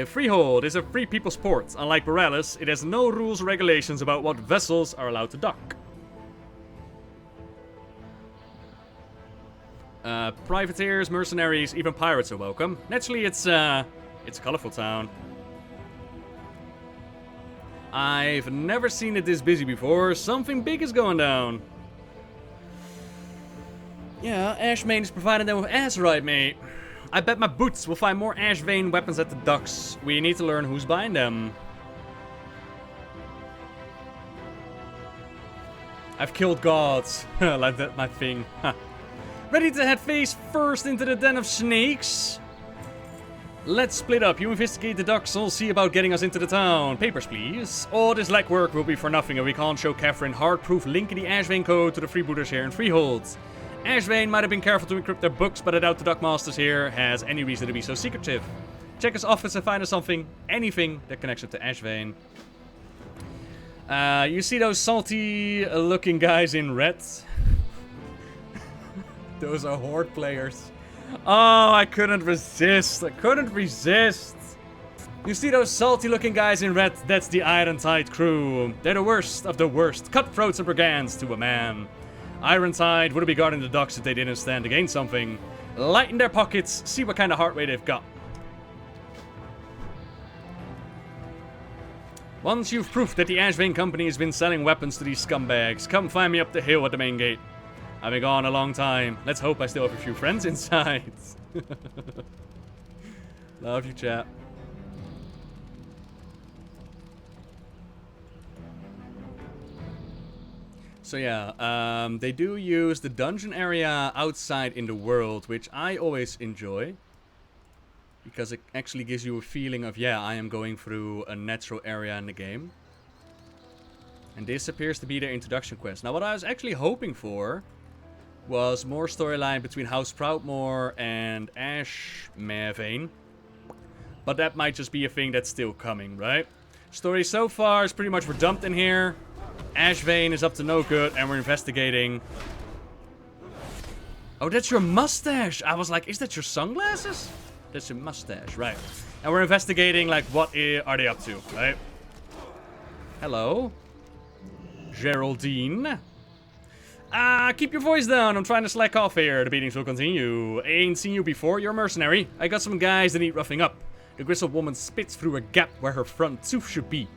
Freehold is a free people's port. Unlike Boralus, it has no rules or regulations about what vessels are allowed to dock. Privateers, mercenaries, even pirates are welcome. Naturally, it's a colorful town. I've never seen it this busy before. Something big is going down. Yeah, Ashvane is providing them with Azeroth, mate. I bet my boots will find more Ashvane weapons at the docks. We need to learn who's buying them. I've killed gods. Like that, my thing. Ready to head face first into the den of snakes? Let's split up. You investigate the docks, I'll see about getting us into the town. Papers, please. All this legwork will be for nothing if we can't show Catherine hard-proof link in the Ashvane code to the freebooters here in Freehold. Ashvane might have been careful to encrypt their books, but I doubt the Dockmasters here has any reason to be so secretive. Check his office and find us something, anything that connects it to Ashvane. You see those salty-looking guys in red? Those are horde players. Oh, I couldn't resist. I couldn't resist. You see those salty-looking guys in red? That's the Ironside crew. They're the worst of the worst. Cutthroats and brigands to a man. Ironside wouldn't be guarding the docks if they didn't stand against something. Lighten their pockets, see what kind of heart rate they've got. Once you've proof that the Ashvane company has been selling weapons to these scumbags, come find me up the hill at the main gate. I've been gone a long time. Let's hope I still have a few friends inside. Love you, chat. So yeah, they do use the dungeon area outside in the world, which I always enjoy. Because it actually gives you a feeling of, yeah, I am going through a natural area in the game. And this appears to be their introduction quest. Now what I was actually hoping for was more storyline between House Proudmoore and Ashvane. But that might just be a thing that's still coming, right? Story so far is pretty much we're dumped in here. Ashvane is up to no good, and we're investigating. Oh, that's your mustache! I was like, is that your sunglasses? That's a mustache, right. And we're investigating, like, what are they up to, right? Hello. Geraldine. Keep your voice down. I'm trying to slack off here. The beatings will continue. Ain't seen you before. You're a mercenary. I got some guys that need roughing up. The grizzled woman spits through a gap where her front tooth should be.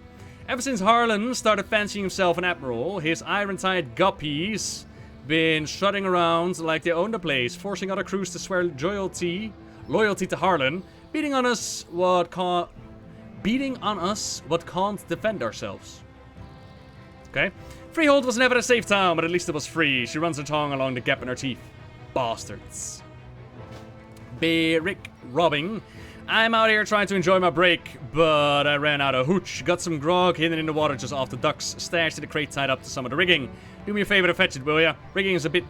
Ever since Harlan started fancying himself an admiral, his iron-tied guppies been strutting around like they own the place, forcing other crews to swear loyalty to Harlan, beating on us what can't defend ourselves. Okay. Freehold was never a safe town, but at least it was free. She runs her tongue along the gap in her teeth. Bastards. Rick robbing. I'm out here trying to enjoy my break, but I ran out of hooch. Got some grog hidden in the water just off the docks, stashed in a crate tied up to some of the rigging. Do me a favor to fetch it, will ya? Rigging is a bit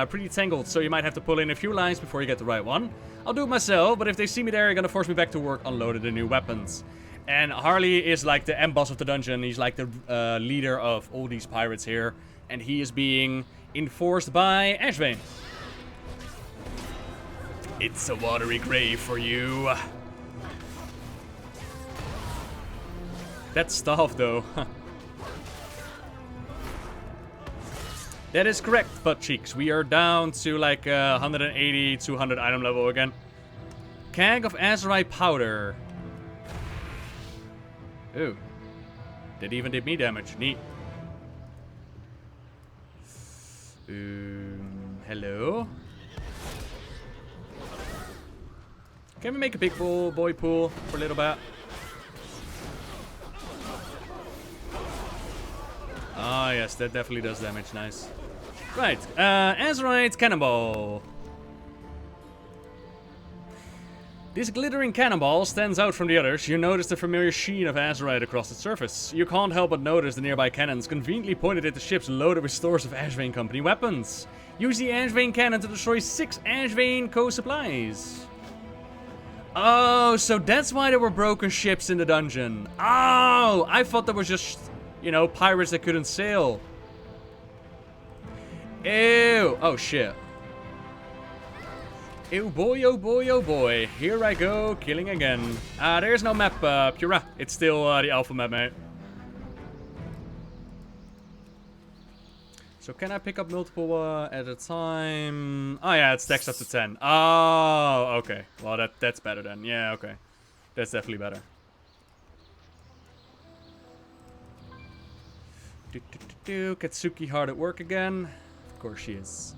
pretty tangled, so you might have to pull in a few lines before you get the right one. I'll do it myself, but if they see me there, they're gonna force me back to work unloading the new weapons. And Harley is like the end boss of the dungeon. He's like the leader of all these pirates here, and he is being enforced by Ashvane. It's a watery grave for you. That's staff, though. That is correct, butt cheeks. We are down to like 180, 200 item level again. Keg of azurite powder. Ooh. That even did me damage. Neat. Hello? Can we make a big boy pool for a little bit? Ah, yes, that definitely does damage. Nice. Right, Azurite Cannonball. This glittering cannonball stands out from the others. You notice the familiar sheen of azurite across its surface. You can't help but notice the nearby cannons conveniently pointed at the ships loaded with stores of Ashvane Company weapons. Use the Ashvane cannon to destroy 6 Ashvane Co. supplies. Oh, so that's why there were broken ships in the dungeon. Oh, I thought there was just, you know, pirates that couldn't sail. Ew. Oh, shit. Ew, boy, oh boy, oh boy. Here I go, killing again. There's no map, Pura. It's still the alpha map, mate. So can I pick up multiple at a time? Oh yeah, it stacks up to 10. Oh, okay. Well, that's better then. Yeah, okay. That's definitely better. Katsuki hard at work again. Of course she is.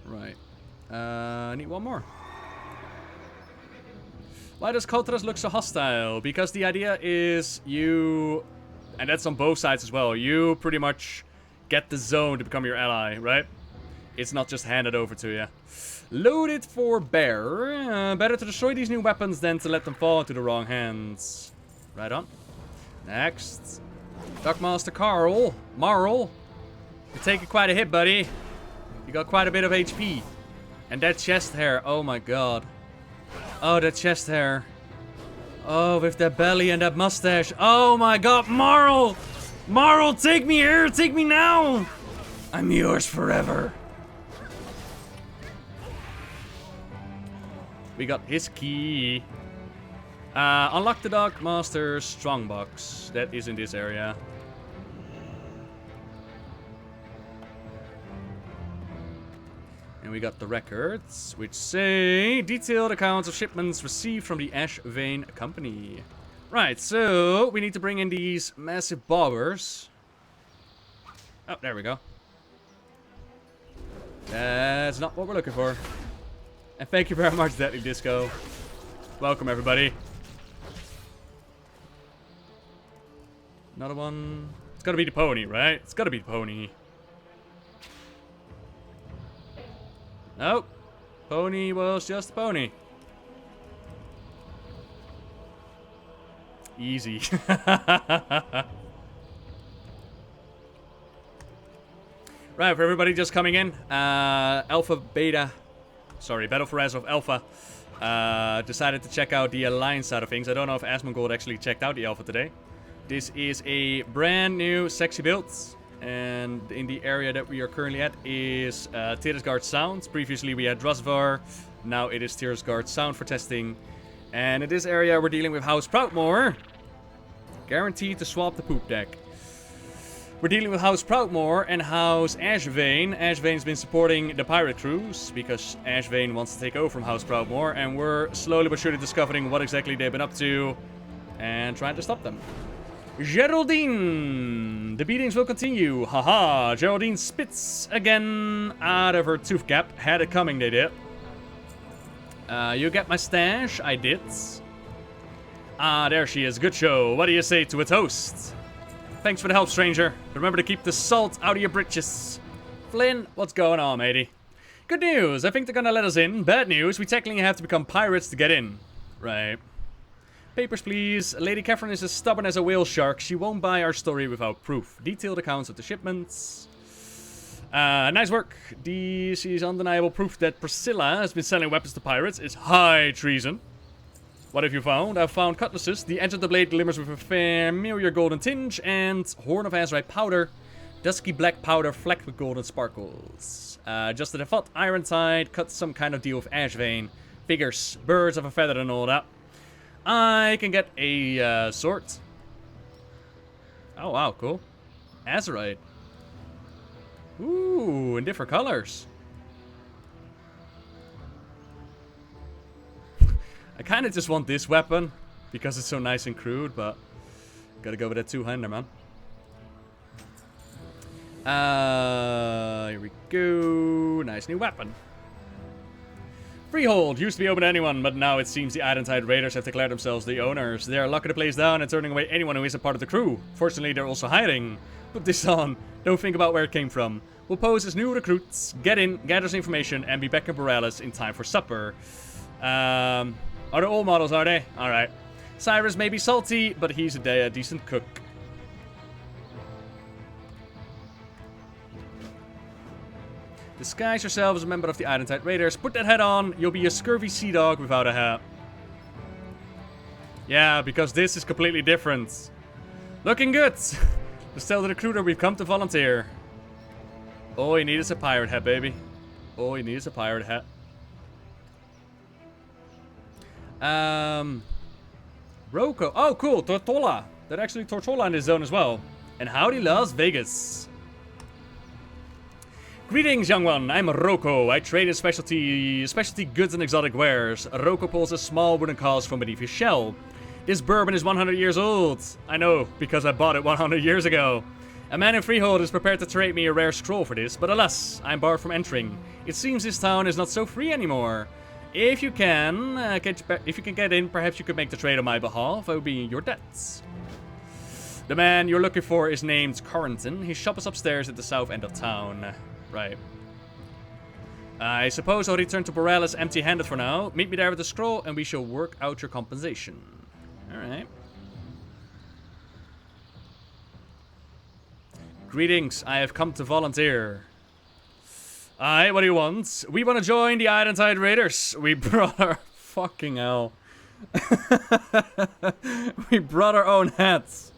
Right. I need one more. Why does Kul Tiras look so hostile? Because the idea is you, and that's on both sides as well, you pretty much get the zone to become your ally, right? It's not just handed over to you. Loaded for bear. Better to destroy these new weapons than to let them fall into the wrong hands. Right on. Next. Dockmaster Marl. You're taking quite a hit, buddy. You got quite a bit of HP. And that chest hair, oh my god. Oh, that chest hair. Oh, with that belly and that mustache. Oh my god, Marl! Marl, take me here! Take me now! I'm yours forever. We got his key. Unlock the Dockmaster's strongbox. That is in this area. And we got the records, which say detailed accounts of shipments received from the Ashvane Company. Right, so we need to bring in these massive bobbers. Oh, there we go. That's not what we're looking for. And thank you very much, Deadly Disco. Welcome, everybody. Another one. It's gotta be the pony, right? It's gotta be the pony. Nope. Pony was just a pony. Easy. Right, for everybody just coming in. Battle for Azeroth Alpha. Decided to check out the Alliance side of things. I don't know if Asmongold actually checked out the Alpha today. This is a brand new sexy build. And in the area that we are currently at is Tiragarde Sound. Previously we had Drosvar. Now it is Tiragarde Sound for testing. And in this area we're dealing with House Proudmoore. Guaranteed to swap the poop deck. We're dealing with House Proudmoore and House Ashvane. Ashvane's been supporting the pirate crews because Ashvane wants to take over from House Proudmoore, and we're slowly but surely discovering what exactly they've been up to and trying to stop them. Geraldine! The beatings will continue. Haha, Geraldine spits again out of her tooth gap. Had it coming, they did. You get my stash? I did. Ah, there she is. Good show. What do you say to a toast? Thanks for the help, stranger. Remember to keep the salt out of your britches. Flynn, what's going on, matey? Good news. I think they're gonna let us in. Bad news. We technically have to become pirates to get in. Right. Papers, please. Lady Catherine is as stubborn as a whale shark. She won't buy our story without proof. Detailed accounts of the shipments. Nice work. This is undeniable proof that Priscilla has been selling weapons to pirates. It's high treason. What have you found? I've found cutlasses. The edge of the blade glimmers with a familiar golden tinge, and Horn of Azerite powder. Dusky black powder flecked with golden sparkles. Just a default iron tide. Cut some kind of deal with Ashvane. Figures. Birds of a feather and all that. I can get a sword. Oh, wow. Cool. Azerite. Ooh, in different colors. I kind of just want this weapon because it's so nice and crude, but gotta go with that two-hander, man. Here we go. Nice new weapon. Freehold used to be open to anyone, but now it seems the Identified Raiders have declared themselves the owners. They are locking the place down and turning away anyone who is a part of the crew. Fortunately, they're also hiding. Put this on. Don't think about where it came from. We'll pose as new recruits, get in, gather some information, and be back in Boralus in time for supper. Are they all models, are they? Alright. Cyrus may be salty, but he's a decent cook. Disguise yourself as a member of the Identified Raiders. Put that hat on. You'll be a scurvy sea dog without a hat. Yeah, because this is completely different. Looking good. Just tell the recruiter we've come to volunteer. All you need is a pirate hat, baby. All you need is a pirate hat. Roko. Oh, cool. Tortola. There's actually Tortola in this zone as well. And howdy, Las Vegas. Greetings, young one. I'm Roko. I trade in specialty goods and exotic wares. Roko pulls a small wooden cask from beneath his shell. This bourbon is 100 years old. I know, because I bought it 100 years ago. A man in Freehold is prepared to trade me a rare scroll for this, but alas, I'm barred from entering. It seems this town is not so free anymore. If you can get in, perhaps you could make the trade on my behalf. I will be in your debts. The man you're looking for is named Norrington. His shop is upstairs at the south end of town. Right. I suppose I'll return to Boralus empty-handed for now. Meet me there with the scroll and we shall work out your compensation. Alright. Greetings, I have come to volunteer. Aye, what do you want? We want to join the Identified Raiders. We brought our... Fucking hell. We brought our own hats.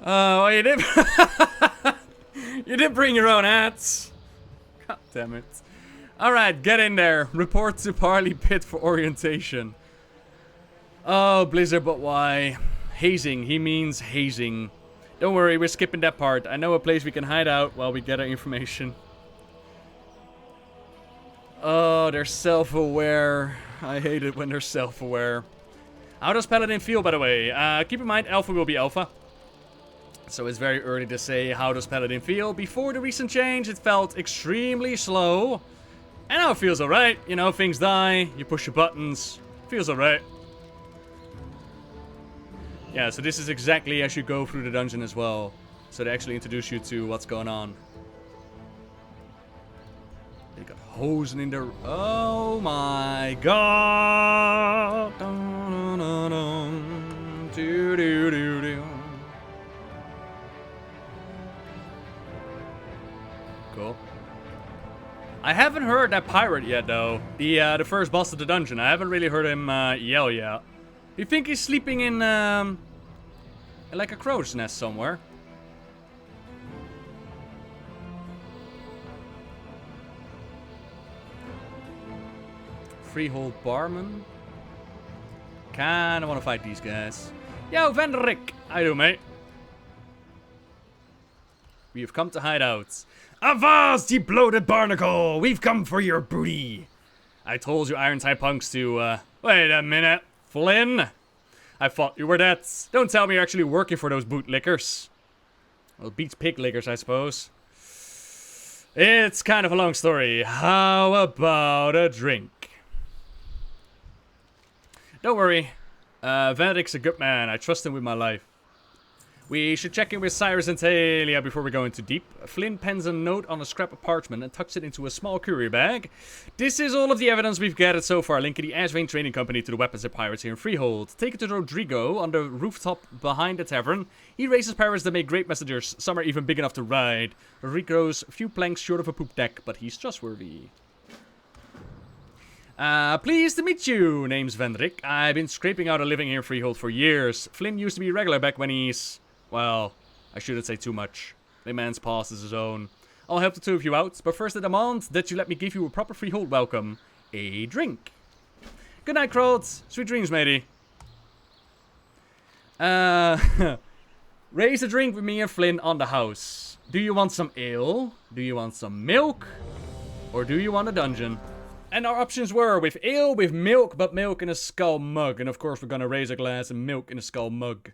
Oh, you did... You did bring your own hats. God damn it. Alright, get in there. Report to Parley Pit for orientation. Oh, Blizzard, but why? Hazing. He means hazing. Don't worry, we're skipping that part. I know a place we can hide out while we get our information. Oh, they're self-aware. I hate it when they're self-aware. How does Paladin feel, by the way? Keep in mind, Alpha will be Alpha. So it's very early to say how does Paladin feel. Before the recent change, it felt extremely slow. And now it feels alright. You know, things die, you push your buttons. Feels alright. Yeah, so this is exactly as you go through the dungeon as well. So they actually introduce you to what's going on. They got hosen in their... Oh my god! Dun, dun, dun, doo, doo, doo, doo. Cool. I haven't heard that pirate yet, though. The first boss of the dungeon. I haven't really heard him yell yet. You think he's sleeping in like a crow's nest somewhere. Freehold barman. Kinda wanna fight these guys. Yo, Vendrick! I do, mate. We have come to hide out. Avast, ye bloated barnacle! We've come for your booty! I told you iron-type punks to, wait a minute. Flynn? I thought you were that. Don't tell me you're actually working for those bootlickers. Well, beats pig lickers, I suppose. It's kind of a long story. How about a drink? Don't worry. Vendrick's a good man. I trust him with my life. We should check in with Cyrus and Talia before we go into deep. Flynn pens a note on a scrap of parchment and tucks it into a small courier bag. This is all of the evidence we've gathered so far, linking the Ashvane trading company to the weapons and pirates here in Freehold. Take it to Rodrigo on the rooftop behind the tavern. He raises pirates that make great messengers. Some are even big enough to ride. Rodrigo's few planks short of a poop deck, but he's trustworthy. Pleased to meet you, name's Vendrick. I've been scraping out a living here in Freehold for years. Flynn used to be regular back when he's... Well, I shouldn't say too much. The man's past is his own. I'll help the two of you out, but first I demand that you let me give you a proper Freehold welcome. A drink. Good night, Crowds. Sweet dreams, matey. Raise a drink with me and Flynn on the house. Do you want some ale? Do you want some milk? Or do you want a dungeon? And our options were with ale, with milk, but milk in a skull mug. And of course we're gonna raise a glass and milk in a skull mug.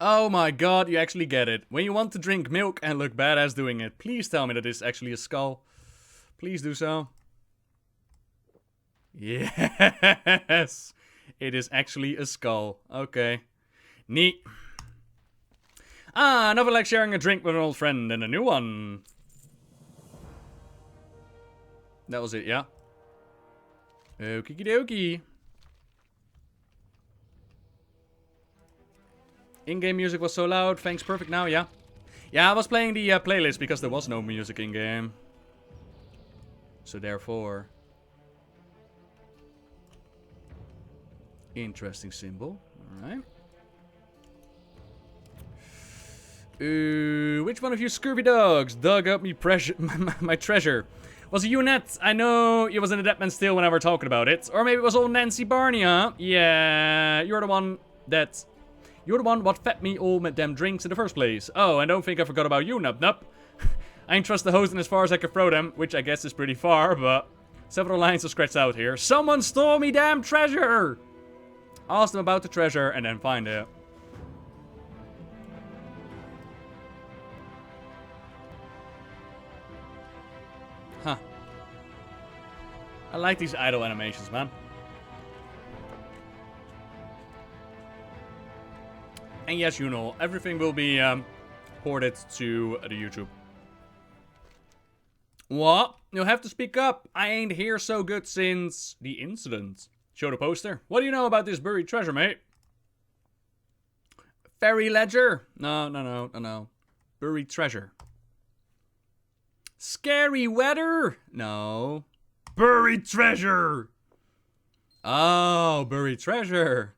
Oh my god, you actually get it. When you want to drink milk and look badass doing it, please tell me that it's actually a skull. Please do so. Yes! It is actually a skull. Okay. Neat. Nothing like sharing a drink with an old friend and a new one. That was it, yeah? Okie dokie. In-game music was so loud. Thanks, perfect now, yeah? Yeah, I was playing the playlist because there was no music in-game. So therefore... Interesting symbol. Alright. Which one of you scurvy dogs dug up me my treasure? Was it you, Nat? I know you was in the Dead Man's Tale when I were talking about it. Or maybe it was old Nancy Barney, huh? Yeah, you're the one that... You're the one what fed me all my damn drinks in the first place. Oh, and don't think I forgot about you, Nup Nup. I ain't trust the hosting as far as I can throw them, which I guess is pretty far, but... Several lines are scratched out here. Someone stole me damn treasure! Ask them about the treasure and then find it. Huh. I like these idle animations, man. And yes, you know, everything will be ported to the YouTube. What? You'll have to speak up. I ain't here so good since the incident. Show the poster. What do you know about this buried treasure, mate? Fairy ledger? No. Buried treasure. Scary weather? No. Buried treasure! Oh, buried treasure.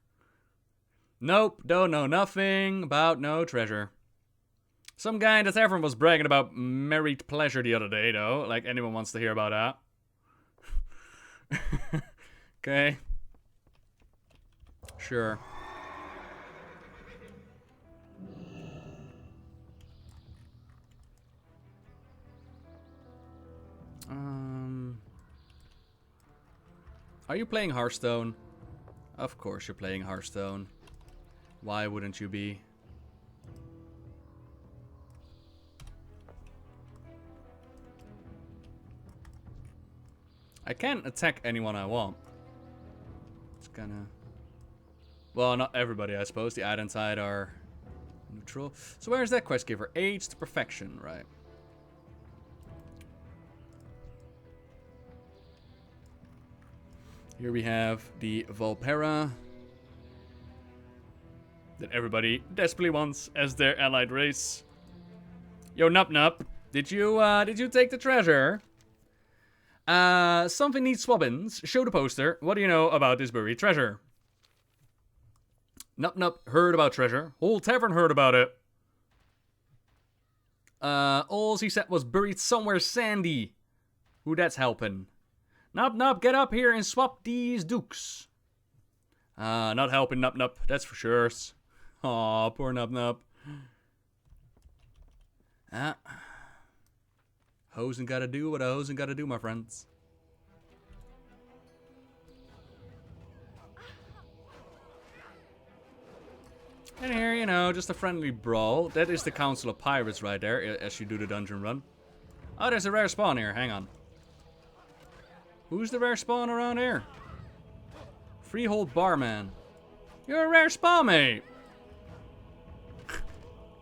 Nope, don't know nothing about no treasure. Some guy in the tavern was bragging about married pleasure the other day, though. Like anyone wants to hear about that. Okay. Sure. Are you playing Hearthstone? Of course you're playing Hearthstone. Why wouldn't you be? I can attack anyone I want. It's kinda... Well, not everybody, I suppose. The identified are neutral. So where's that quest giver? Age to perfection, right? Here we have the Volpera that everybody desperately wants as their allied race. Yo, Nup Nup, did you take the treasure? Something needs swabbins. Show the poster. What do you know about this buried treasure? Nup Nup heard about treasure. Whole tavern heard about it. All he said was buried somewhere sandy. Who that's helping? Nup Nup, get up here and swap these dukes. Not helping Nup Nup, that's for sure. Aw, poor Nup Nup. Hosen gotta do what a hosen gotta do, my friends. And here, you know, just a friendly brawl. That is the Council of Pirates right there, as you do the dungeon run. Oh, there's a rare spawn here. Hang on. Who's the rare spawn around here? Freehold Barman. You're a rare spawn, mate.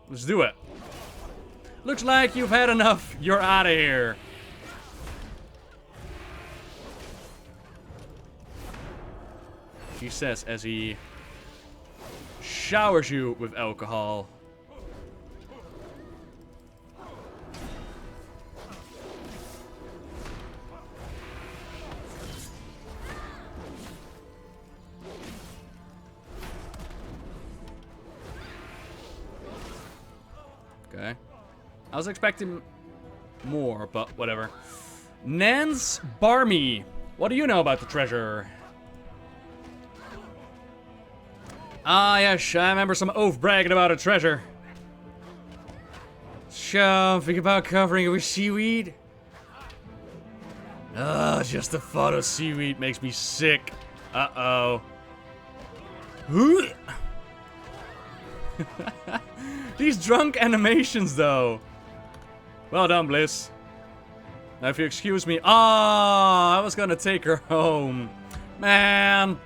Let's do it. Looks like you've had enough. You're out of here. He says as he showers you with alcohol. Okay. I was expecting more, but whatever. Nance Barmy. What do you know about the treasure? Ah, yes, I remember some oaf bragging about a treasure. Think about covering it with seaweed. Ah, just the thought of seaweed makes me sick. Uh-oh. These drunk animations, though. Well done, Bliss. Now, if you excuse me. I was gonna take her home. Man.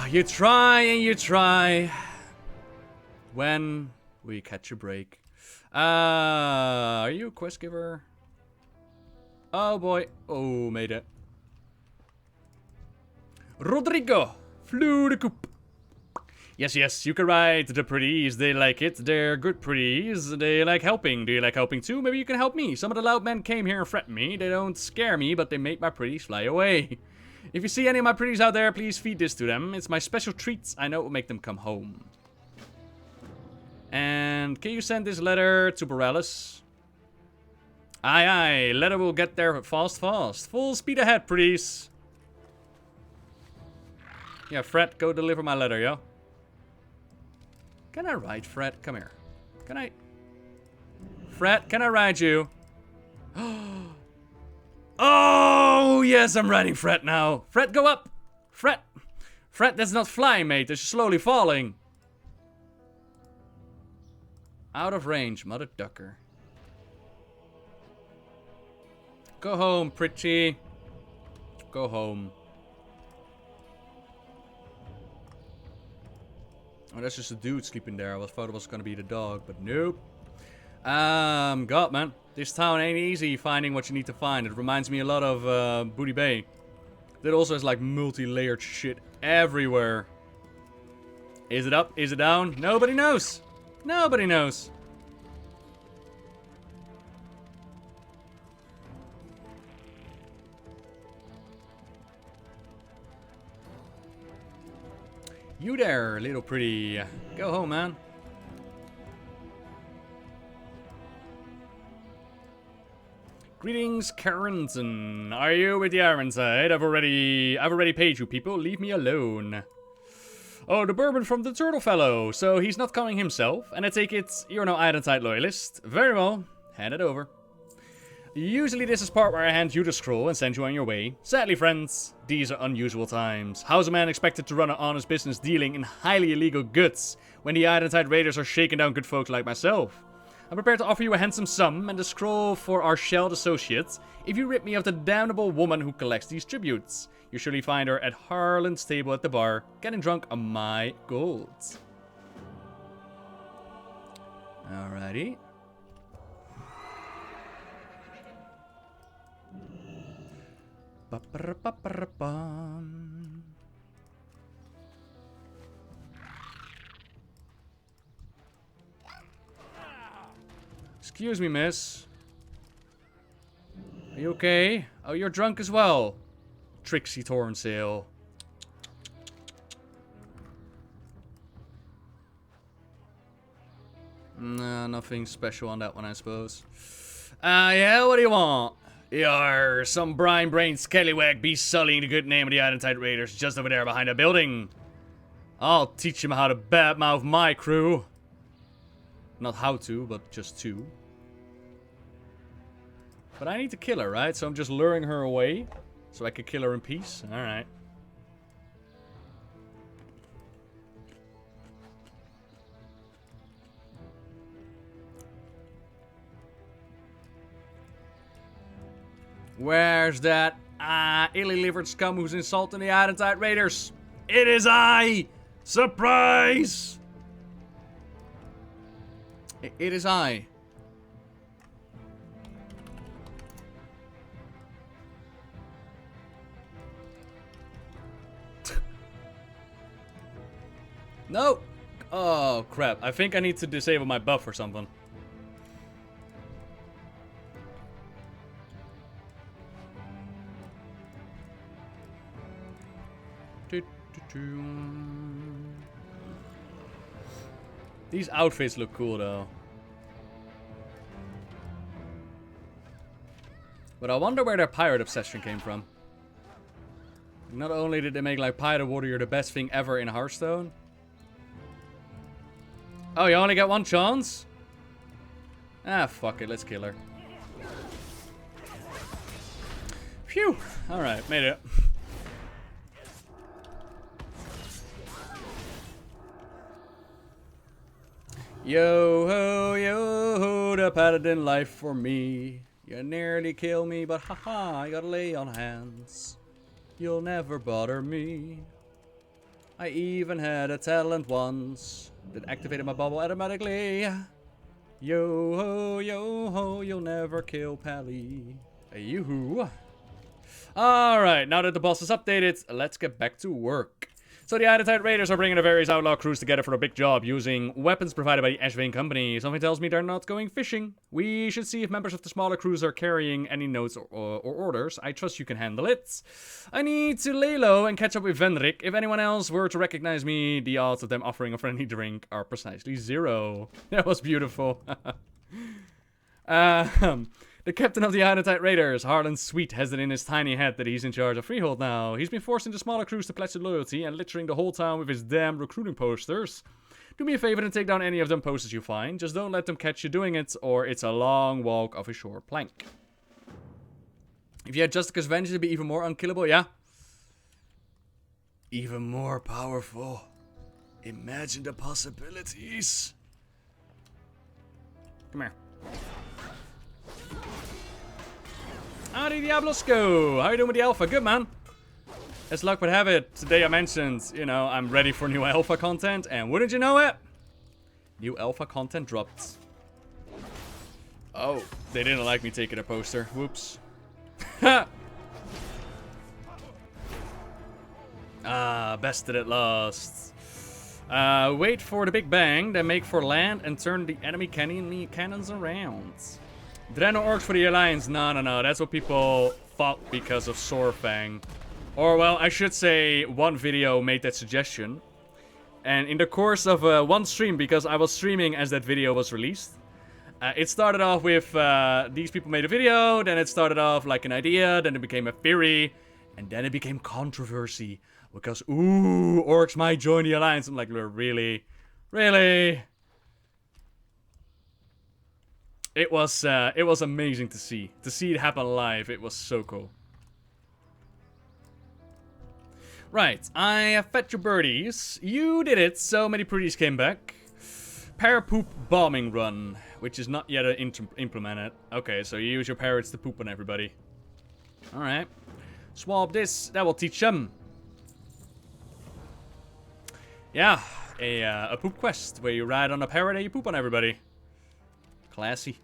You try and you try. When we catch a break. Are you a quest giver? Oh boy. Oh, made it. Rodrigo. Flew the coop. Yes, you can ride the pretties. They like it. They're good pretties. They like helping. Do you like helping too? Maybe you can help me. Some of the loud men came here and threatened me. They don't scare me, but they make my pretties fly away. If you see any of my pretties out there, please feed this to them. It's my special treats. I know it will make them come home. And can you send this letter to Boralus? Aye. Letter will get there fast. Full speed ahead, pretties. Yeah, Fred, go deliver my letter, yo. Can I ride Fred? Come here. Can I? Fred, can I ride you? Oh, yes, I'm riding Fred now. Fred, go up. Fred, that's not flying, mate. That's slowly falling. Out of range, mother ducker. Go home, pretty. Go home. Oh, that's just a dude sleeping there. I thought it was gonna be the dog, but nope. God, man. This town ain't easy finding what you need to find. It reminds me a lot of Booty Bay. That also has like multi-layered shit everywhere. Is it up? Is it down? Nobody knows. Nobody knows. You there, little pretty. Go home, man. Greetings, Carrington. Are you with the Ironside? I've already paid you people. Leave me alone. Oh, the bourbon from the turtle fellow. So he's not coming himself. And I take it you're no Ironside loyalist. Very well. Hand it over. Usually this is part where I hand you the scroll and send you on your way. Sadly, friends, these are unusual times. How's a man expected to run an honest business dealing in highly illegal goods when the Ironside raiders are shaking down good folks like myself? I'm prepared to offer you a handsome sum and the scroll for our shelled associates if you rid me of the damnable woman who collects these tributes. You surely find her at Harlan's table at the bar, getting drunk on my gold. Alrighty. Excuse me, miss. Are you okay? Oh, you're drunk as well. Trixie Tornsail. No, nothing special on that one, I suppose. Yeah, what do you want? You're some brine-brained scallywag be sullying the good name of the Identite Raiders just over there behind that building. I'll teach him how to badmouth my crew. Not how to, but just to. But I need to kill her, right? So I'm just luring her away so I can kill her in peace. Alright. Where's that illy-livered scum who's insulting the Identite Raiders? It is I! Surprise! It is I. No! Oh, crap. I think I need to disable my buff or something. These outfits look cool though. But I wonder where their pirate obsession came from. Not only did they make like Pirate Warrior the best thing ever in Hearthstone. Oh, you only get one chance? Ah, fuck it, let's kill her. Phew! Alright, made it. Yo-ho, the paladin life for me. You nearly kill me, but haha, I gotta lay on hands. You'll never bother me. I even had a talent once that activated my bubble automatically. Yo-ho, you'll never kill Pally. Yoo-hoo. Alright, now that the boss is updated, let's get back to work. So the Identite Raiders are bringing the various outlaw crews together for a big job using weapons provided by the Ashvane company. Something tells me they're not going fishing. We should see if members of the smaller crews are carrying any notes or orders. I trust you can handle it. I need to lay low and catch up with Venric. If anyone else were to recognize me, the odds of them offering a friendly drink are precisely 0. That was beautiful. The captain of the Identite Raiders, Harlan Sweete, has it in his tiny head that he's in charge of Freehold now. He's been forcing the smaller crews to pledge their loyalty and littering the whole town with his damn recruiting posters. Do me a favor and take down any of them posters you find. Just don't let them catch you doing it, or it's a long walk off a short plank. If you had Justica's Vengeance, it'd be even more unkillable, yeah? Even more powerful. Imagine the possibilities. Come here. Howdy, Diablosco! How you doing with the alpha? Good, man. As luck would have it, today I mentioned, you know, I'm ready for new alpha content, and wouldn't you know it? New alpha content dropped. Oh, they didn't like me taking a poster. Whoops. Ha! Bested at last. Wait for the Big Bang, then make for land and turn the enemy cannons around. Drano Orcs for the Alliance. No. That's what people thought because of Sorfang. Or, well, I should say one video made that suggestion. And in the course of one stream, because I was streaming as that video was released, it started off with these people made a video, then it started off like an idea, then it became a theory, and then it became controversy. Because, ooh, Orcs might join the Alliance. I'm like, really? Really? It was amazing to see it happen live. It was so cool. Right, I have fed your birdies. You did it. So many pretties came back. Parapoop bombing run, which is not yet implemented. Okay, so you use your parrots to poop on everybody. All right, swab this. That will teach them. Yeah, a poop quest where you ride on a parrot and you poop on everybody. Classy.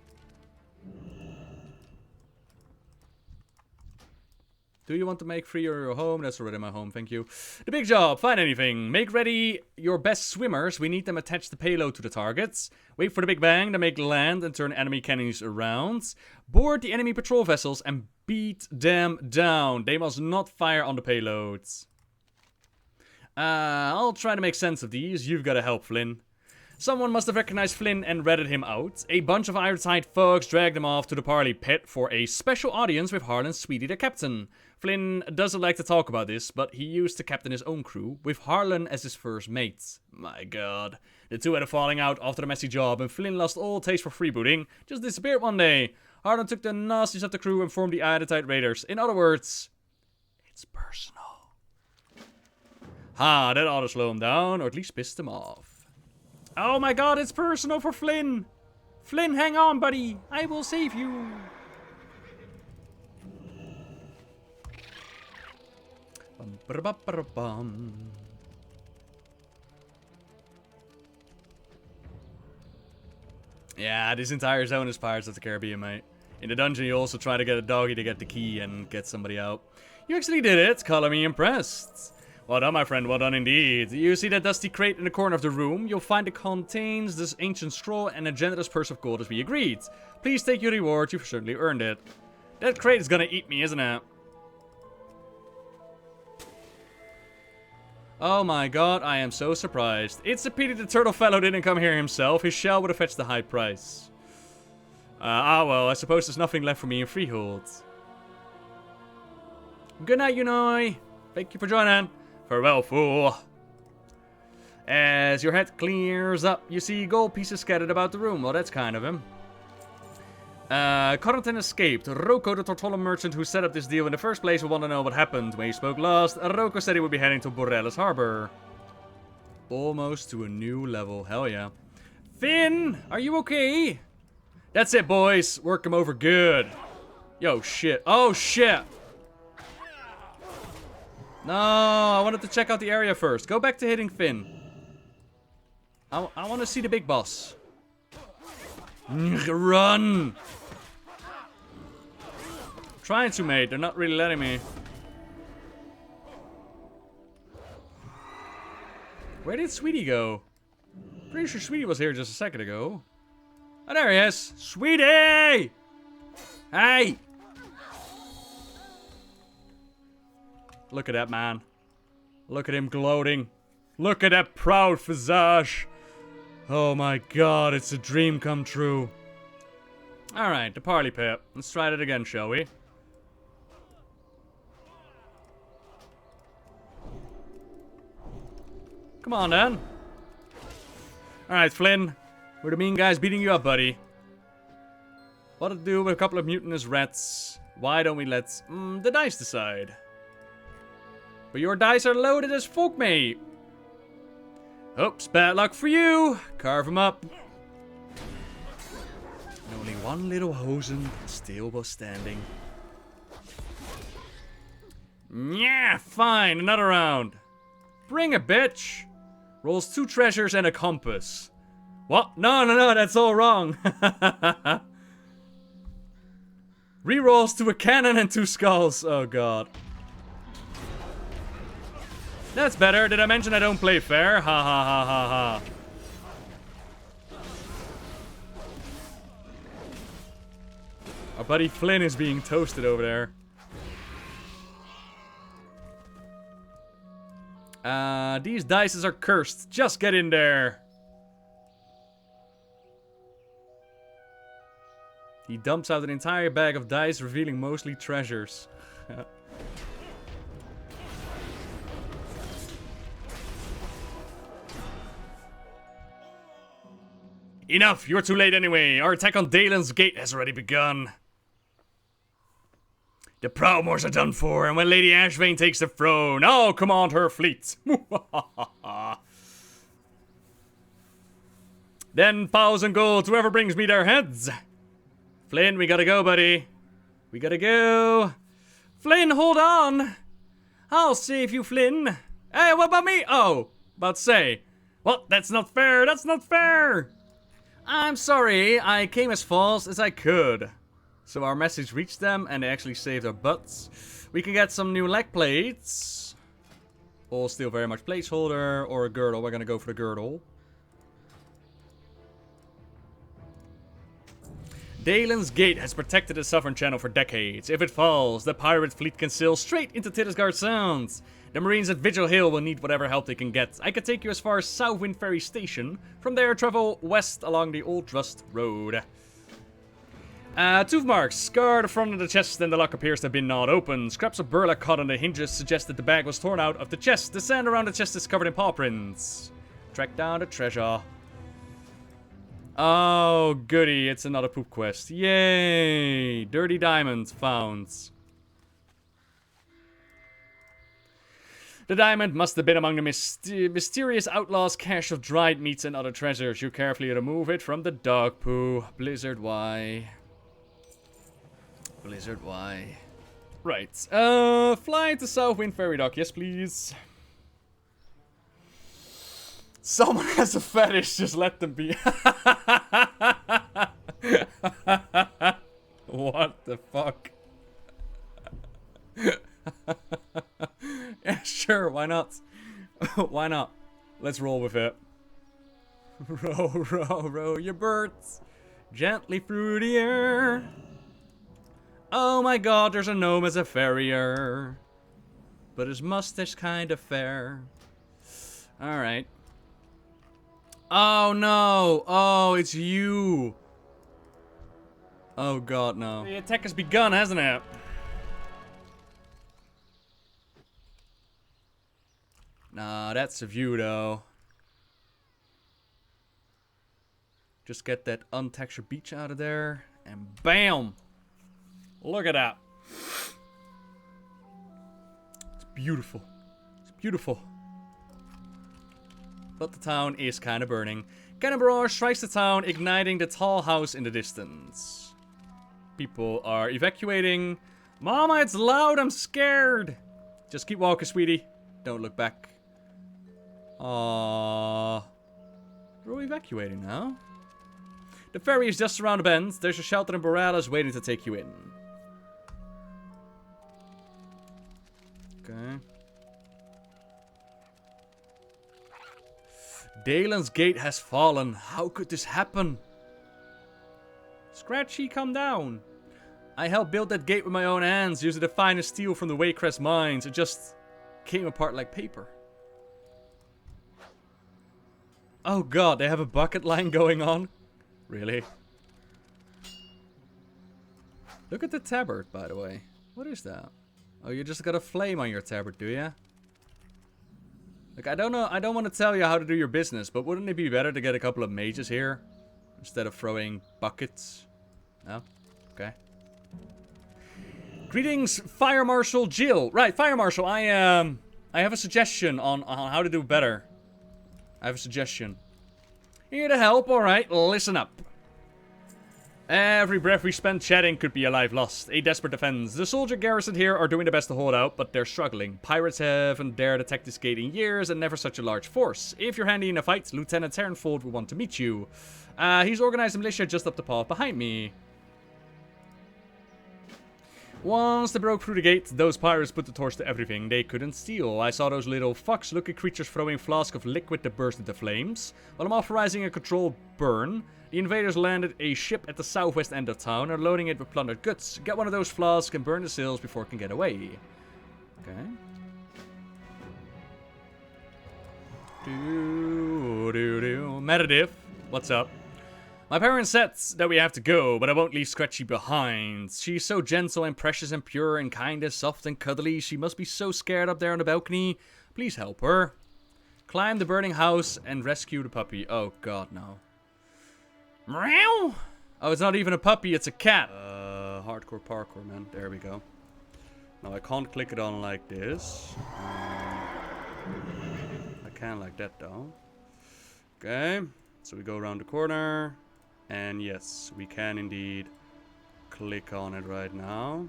Do you want to make free your home? That's already my home, thank you. The big job, find anything. Make ready your best swimmers. We need them attached the payload to the targets. Wait for the Big Bang to make land and turn enemy cannons around. Board the enemy patrol vessels and beat them down. They must not fire on the payloads. I'll try to make sense of these. You've got to help, Flynn. Someone must have recognized Flynn and ratted him out. A bunch of Ironside thugs dragged him off to the parley pit for a special audience with Harlan Sweete, the captain. Flynn doesn't like to talk about this, but he used to captain his own crew, with Harlan as his first mate. My god. The two had a falling out after the messy job, and Flynn lost all taste for freebooting, just disappeared one day. Harlan took the nasties of the crew and formed the Ironside Raiders. In other words, it's personal. Ha, that ought to slow him down, or at least piss him off. Oh my god, it's personal for Flynn! Flynn, hang on, buddy! I will save you! Bum. Yeah, this entire zone is Pirates of the Caribbean, mate. In the dungeon, you also try to get a doggy to get the key and get somebody out. You actually did it! Color me impressed! Well done, my friend, well done indeed. You see that dusty crate in the corner of the room? You'll find it contains this ancient scroll and a generous purse of gold as we agreed. Please take your reward, you've certainly earned it. That crate is gonna eat me, isn't it? Oh my god, I am so surprised. It's a pity the turtle fellow didn't come here himself. His shell would have fetched a high price. Well, I suppose there's nothing left for me in Freehold. Good night, Unoi. Thank you for joining. Farewell, fool. As your head clears up, you see gold pieces scattered about the room. Well, that's kind of him. Confronting escaped. Rocco, the Tortola merchant who set up this deal in the first place, will want to know what happened. When he spoke last, Rocco said he would be heading to Boralus Harbor. Almost to a new level. Hell yeah. Finn, are you okay? That's it, boys. Work him over good. Yo, shit. Oh, shit. No, I wanted to check out the area first. Go back to hitting Finn. I want to see the big boss. Run! Trying to, mate. They're not really letting me. Where did Sweetie go? Pretty sure Sweetie was here just a second ago. Oh, there he is. Sweetie! Hey! Look at that man. Look at him gloating. Look at that proud visage. Oh my god, it's a dream come true. Alright, the parley pit. Let's try it again, shall we? Come on, then. Alright, Flynn. We're the mean guys beating you up, buddy. What to do with a couple of mutinous rats? Why don't we let the dice decide? But your dice are loaded as fuck, mate. Oops, bad luck for you. Carve him up. And only one little hosen still was standing. Yeah, fine. Another round. Bring it, bitch. Rolls 2 treasures and a compass. What? No, that's all wrong. Rerolls to a cannon and 2 skulls. Oh, God. That's better. Did I mention I don't play fair? Ha ha ha ha ha. Our buddy Flynn is being toasted over there. These dices are cursed. Just get in there. He dumps out an entire bag of dice, revealing mostly treasures. Enough! You're too late anyway. Our attack on Daelin's gate has already begun. The Proudmoors are done for, and when Lady Ashvane takes the throne, I'll command her fleet. Then 1,000 gold to whoever brings me their heads. Flynn, we gotta go, buddy. We gotta go. Flynn, hold on. I'll save you, Flynn. Hey, what about me? Oh, about to say. Well, that's not fair. That's not fair. I'm sorry, I came as fast as I could. So our message reached them and they actually saved our butts. We can get some new leg plates. All still very much placeholder or a girdle. We're gonna go for the girdle. Daelin's gate has protected the southern channel for decades. If it falls, the pirate fleet can sail straight into Tiragarde Sound. The Marines at Vigil Hill will need whatever help they can get. I could take you as far as Southwind Ferry Station. From there, travel west along the Old Trust Road. Tooth marks. Scar the front of the chest and the lock appears to have been gnawed open. Scraps of burlap caught on the hinges suggest that the bag was torn out of the chest. The sand around the chest is covered in paw prints. Track down the treasure. Oh, goody. It's another poop quest. Yay. Dirty diamond found. The diamond must have been among the mysterious outlaws' cache of dried meats and other treasures. You carefully remove it from the dog poo. Blizzard Y. Blizzard Y. Right. Fly to Southwind Ferry Dock. Yes, please. Someone has a fetish. Just let them be. What the fuck? Yeah, sure, why not? Why not? Let's roll with it. Row, row, row your birds gently through the air. Oh my god, there's a gnome as a farrier, but his mustache kind of fair. Alright. Oh no! Oh, it's you! Oh god, no. The attack has begun, hasn't it? Nah, that's a view, though. Just get that untextured beach out of there, and BAM! Look at that. It's beautiful. It's beautiful. But the town is kind of burning. Cannon barrage strikes the town, igniting the tall house in the distance. People are evacuating. Mama, it's loud, I'm scared! Just keep walking, sweetie. Don't look back. Aww. We're all evacuating now. The ferry is just around the bend. There's a shelter in Boralus waiting to take you in. Okay. Daelin's gate has fallen. How could this happen? Scratchy, come down. I helped build that gate with my own hands, using the finest steel from the Waycrest mines. It just came apart like paper. Oh god, they have a bucket line going on? Really? Look at the tabard, by the way. What is that? Oh, you just got a flame on your tabard, do ya? Like, I don't know, I don't want to tell you how to do your business, but wouldn't it be better to get a couple of mages here? Instead of throwing buckets? No? Okay. Greetings, Fire Marshal Jill. Right, Fire Marshal, I have a suggestion on how to do better. I have a suggestion. Here to help, alright, listen up. Every breath we spend chatting could be a life lost. A desperate defense. The soldier garrisoned here are doing their best to hold out, but they're struggling. Pirates haven't dared attack this gate in years, and never such a large force. If you're handy in a fight, Lieutenant Terranfold will want to meet you. He's organized a militia just up the path behind me. Once they broke through the gate, those pirates put the torch to everything they couldn't steal. I saw those little fox-looking creatures throwing flasks of liquid that burst into flames. While I'm authorizing a controlled burn, the invaders landed a ship at the southwest end of town and are loading it with plundered goods. Get one of those flasks and burn the sails before it can get away. Okay. Meditative. What's up? My parents said that we have to go, but I won't leave Scratchy behind. She's so gentle and precious and pure and kind and soft and cuddly. She must be so scared up there on the balcony. Please help her. Climb the burning house and rescue the puppy. Oh god, no. Meow! Oh, it's not even a puppy, it's a cat. Hardcore parkour, man. There we go. Now I can't click it on like this. I can like that though. Okay. So we go around the corner. And yes, we can indeed click on it right now.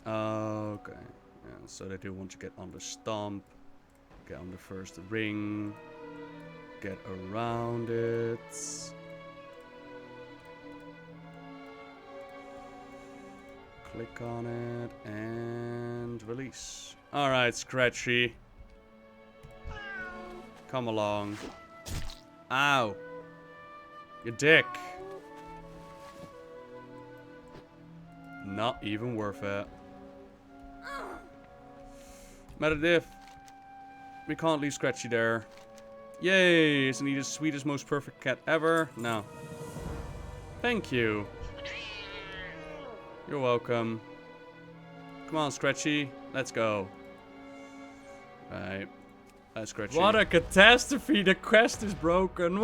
Okay. Yeah, so they do want to get on the stump. Get on the first ring. Get around it. Click on it and release. Alright, Scratchy. Come along. Ow. You dick. Not even worth it. Metadiff. We can't leave Scratchy there. Yay! Isn't he the sweetest, most perfect cat ever? No. Thank you. You're welcome. Come on, Scratchy. Let's go. Right. Scratchy. What a catastrophe! The quest is broken.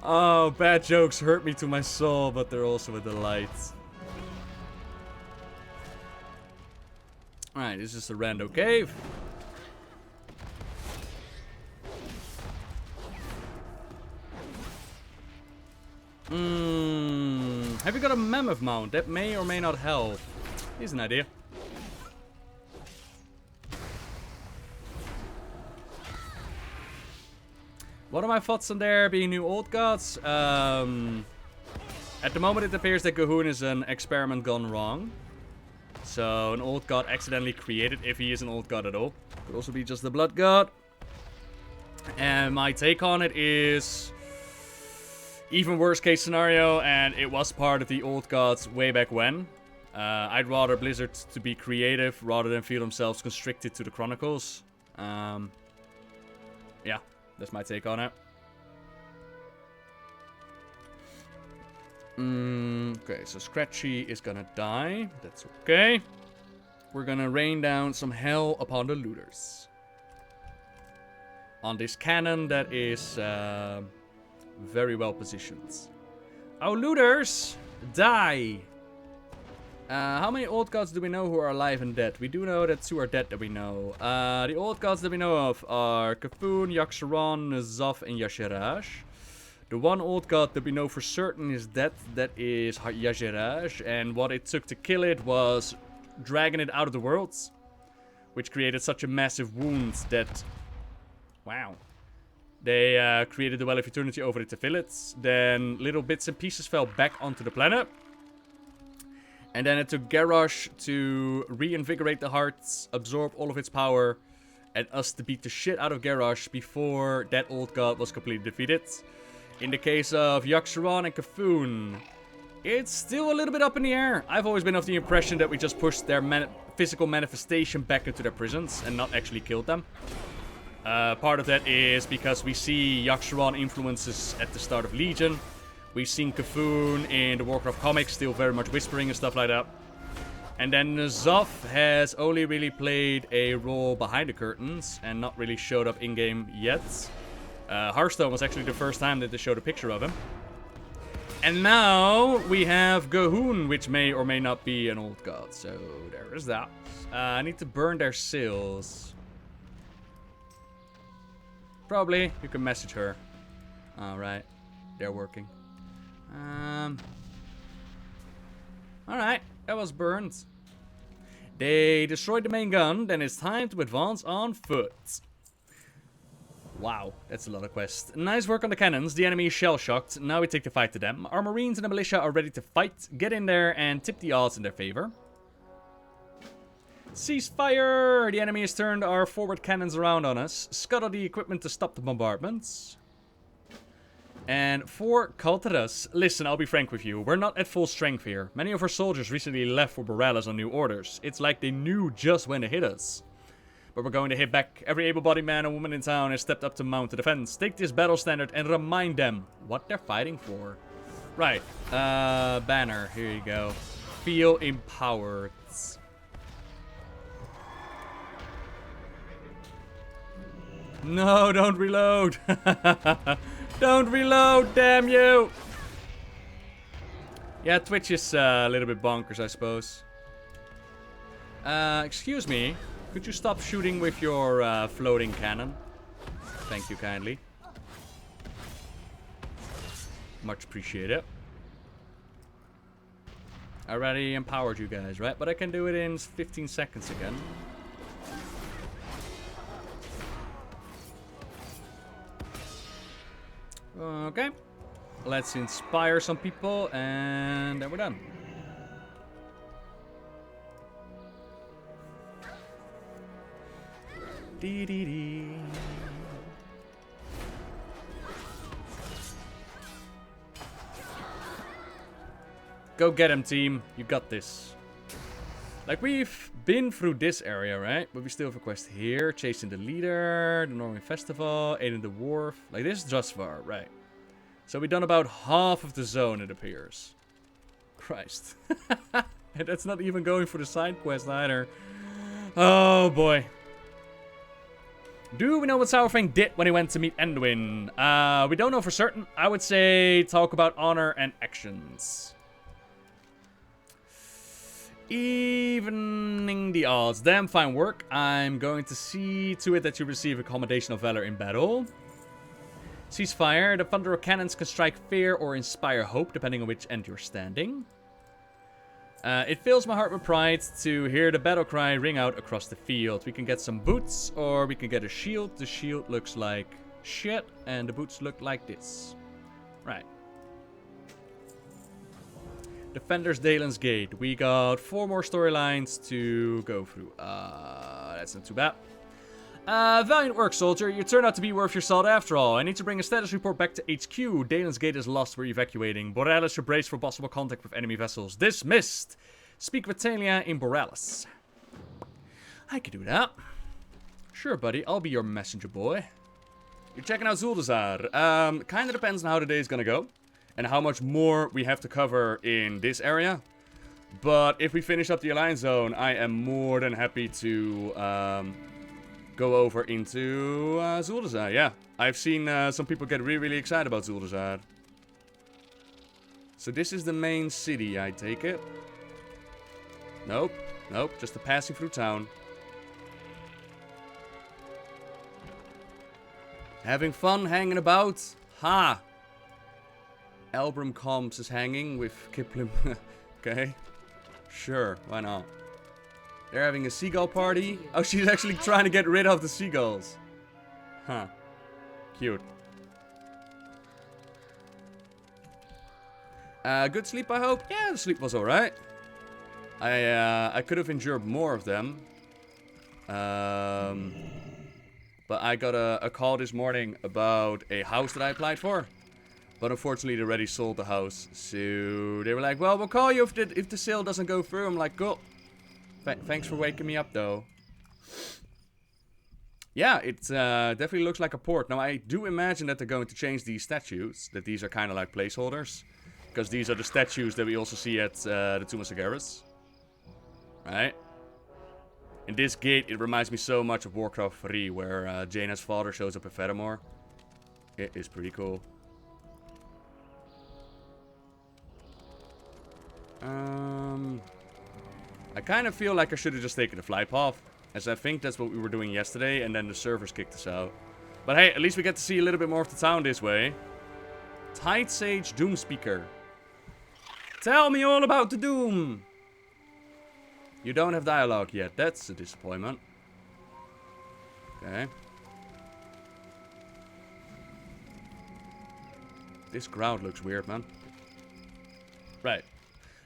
Oh, bad jokes hurt me to my soul, but they're also a delight. Alright, this is a rando cave. Have you got a mammoth mount? That may or may not help. Here's an idea. What are my thoughts on there being new old gods? At the moment it appears that Gahun is an experiment gone wrong. So an old god accidentally created, if he is an old god at all. Could also be just the blood god. And my take on it is even worst case scenario, and it was part of the old gods way back when. I'd rather Blizzard to be creative rather than feel themselves constricted to the chronicles. Yeah, that's my take on it. Okay, so Scratchy is gonna die. That's okay. We're gonna rain down some hell upon the looters. On this cannon that is very well positioned. Oh, looters! Die! How many old gods do we know who are alive and dead? We do know that 2 are dead that we know. The old gods that we know of are Kafun, Yaxaron, Zoth, and Yashiraj. The one old god that we know for certain is dead. That is Yashiraj. And what it took to kill it was dragging it out of the worlds. Which created such a massive wound that... Wow. They created the Well of Eternity over it to fill it. Then little bits and pieces fell back onto the planet. And then it took Garrosh to reinvigorate the hearts, absorb all of its power, and us to beat the shit out of Garrosh before that old god was completely defeated. In the case of Yaxaron and Kafun, it's still a little bit up in the air. I've always been of the impression that we just pushed their physical manifestation back into their prisons and not actually killed them. Part of that is because we see Yaxaron influences at the start of Legion. We've seen Kafun in the Warcraft comics, still very much whispering and stuff like that. And then Zoth has only really played a role behind the curtains and not really showed up in-game yet. Hearthstone was actually the first time that they showed a picture of him. And now we have Gahun, which may or may not be an old god. So there is that. I need to burn their sails. Probably. You can message her. Alright. They're working. Alright. That was burned. They destroyed the main gun. Then it's time to advance on foot. Wow, that's a lot of quests. Nice work on the cannons. The enemy is shell-shocked. Now we take the fight to them. Our marines and the militia are ready to fight. Get in there and tip the odds in their favor. Ceasefire! The enemy has turned our forward cannons around on us. Scuttle the equipment to stop the bombardments. And for Kul Tiras, listen, I'll be frank with you. We're not at full strength here. Many of our soldiers recently left for Boralus on new orders. It's like they knew just when to hit us. But we're going to hit back. Every able-bodied man and woman in town has stepped up to mount the defense. Take this battle standard and remind them what they're fighting for. Right. Banner. Here you go. Feel empowered. No, don't reload. Don't reload, damn you. Yeah, Twitch is a little bit bonkers, I suppose. Excuse me. Could you stop shooting with your floating cannon? Thank you kindly. Much appreciated. I already empowered you guys, right? But I can do it in 15 seconds again. Okay. Let's inspire some people and then we're done. Dee dee dee. Go get him, team. You got this. Like, we've been through this area, right? But we still have a quest here. Chasing the leader, the Northern Festival, aiding the wharf. Like, this is just far, right? So we've done about half of the zone, it appears. Christ. And that's not even going for the side quest either. Oh, boy. Do we know what Southport did when he went to meet Anduin? We don't know for certain. I would say talk about honor and actions. Evening the odds. Damn fine work. I'm going to see to it that you receive accommodation of valor in battle. Ceasefire. The thunder of cannons can strike fear or inspire hope, depending on which end you're standing. It fills my heart with pride to hear the battle cry ring out across the field. We can get some boots, or we can get a shield. The shield looks like shit, and the boots look like this. Right. Defenders Daelin's Gate. We got 4 more storylines to go through. That's not too bad. Valiant work, soldier. You turned out to be worth your salt after all. I need to bring a status report back to HQ. Daelin's Gate is lost. We're evacuating. Boralus, you're braced for possible contact with enemy vessels. Dismissed. Speak with Talia in Boralus. I could do that. Sure, buddy. I'll be your messenger boy. You're checking out Zuldazar. Kind of depends on how the day is gonna go. And how much more we have to cover in this area. But if we finish up the Alliance Zone, I am more than happy to go over into Zuldazar. Yeah, I've seen some people get really, really excited about Zuldazar. So this is the main city, I take it. Nope, nope, just a passing through town. Having fun hanging about? Ha! Elbrum Combs is hanging with Kipling. Okay. Sure, why not? They're having a seagull party. Oh, she's actually trying to get rid of the seagulls. Huh. Cute. Good sleep, I hope? Yeah, the sleep was alright. I could have endured more of them. But I got a call this morning about a house that I applied for. But unfortunately, they already sold the house. So they were like, well, we'll call you if the sale doesn't go through. I'm like, cool. Thanks for waking me up, though. Yeah, it definitely looks like a port. Now, I do imagine that they're going to change these statues. That these are kind of like placeholders. Because these are the statues that we also see at the Tomb of Sagaris. Right? In this gate, it reminds me so much of Warcraft 3, where Jaina's father shows up in Fedamore. It is pretty cool. I kind of feel like I should have just taken the fly path, as I think that's what we were doing yesterday, and then the servers kicked us out. But hey, at least we get to see a little bit more of the town this way. Tide Sage Doomspeaker. Tell me all about the Doom! You don't have dialogue yet, that's a disappointment. Okay. This crowd looks weird, man. Right.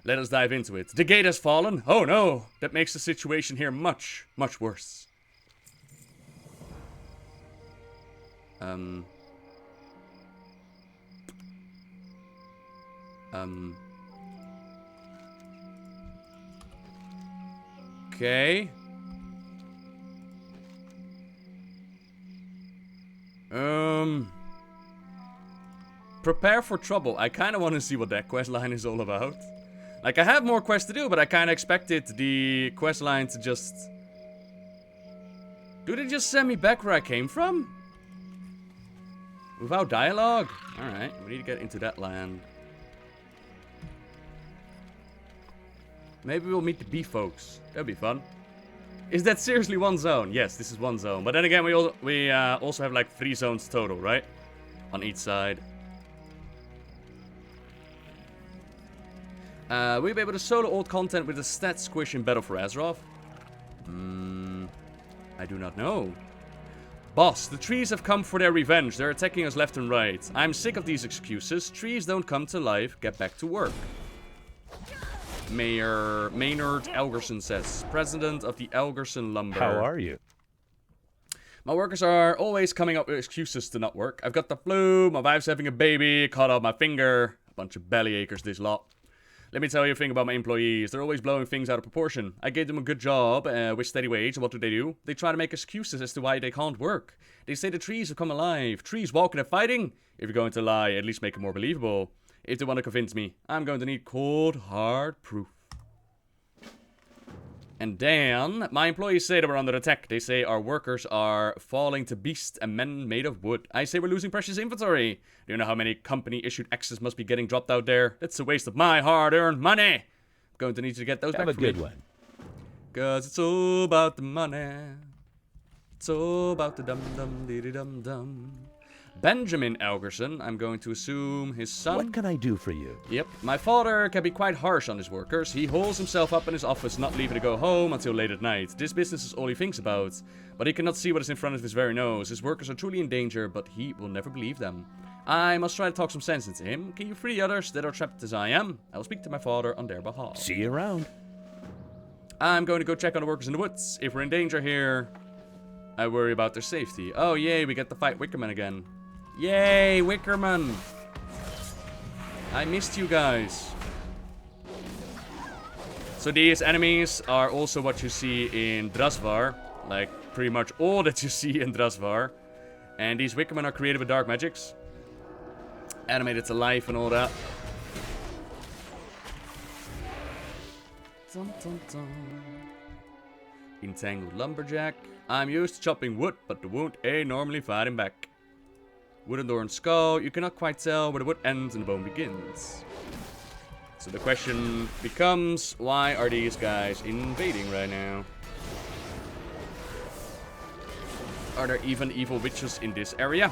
Let us dive into it. The gate has fallen. Oh no! That makes the situation here much, much worse. Okay. Prepare for trouble. I kind of want to see what that quest line is all about. Like, I have more quests to do, but I kind of expected the quest line to just... Do they just send me back where I came from? Without dialogue? Alright, we need to get into that land. Maybe we'll meet the bee folks. That'd be fun. Is that seriously one zone? Yes, this is one zone. But then again, we also have like 3 zones total, right? On each side. Will you be able to solo old content with a stat squish in Battle for Azeroth? I do not know. Boss, the trees have come for their revenge. They're attacking us left and right. I'm sick of these excuses. Trees don't come to life. Get back to work. Mayor Maynard Elgerson says, President of the Elgerson Lumber. How are you? My workers are always coming up with excuses to not work. I've got the flu, my wife's having a baby, cut off my finger. A bunch of belly achers, this lot. Let me tell you a thing about my employees. They're always blowing things out of proportion. I gave them a good job with steady wage. What do? They try to make excuses as to why they can't work. They say the trees have come alive. Trees walking and fighting? If you're going to lie, at least make it more believable. If they want to convince me, I'm going to need cold, hard proof. And then, my employees say that we're under attack. They say our workers are falling to beasts and men made of wood. I say we're losing precious inventory. Do you know how many company-issued axes must be getting dropped out there? That's a waste of my hard-earned money. I'm going to need you to get those back for me. Have a good one. Cause it's all about the money. It's all about the dum-dum-dee-dee-dum-dum. Benjamin Elgerson, I'm going to assume his son. What can I do for you? Yep, my father can be quite harsh on his workers. He holds himself up in his office, not leaving to go home until late at night. This business is all he thinks about. But he cannot see what is in front of his very nose. His workers are truly in danger, but he will never believe them. I must try to talk some sense into him. Can you free others that are trapped as I am? I will speak to my father on their behalf. See you around. I'm going to go check on the workers in the woods. If we're in danger here, I worry about their safety. Oh, yay, we get to fight Wickerman again. Yay, Wickerman! I missed you guys. So these enemies are also what you see in Drasvar. Like, pretty much all that you see in Drasvar. And these Wickermen are created with dark magics. Animated to life and all that. Dun, dun, dun. Entangled Lumberjack. I'm used to chopping wood, but the wound ain't normally fighting back. Wooden door and skull. You cannot quite tell where the wood ends and the bone begins. So the question becomes, why are these guys invading right now? Are there even evil witches in this area?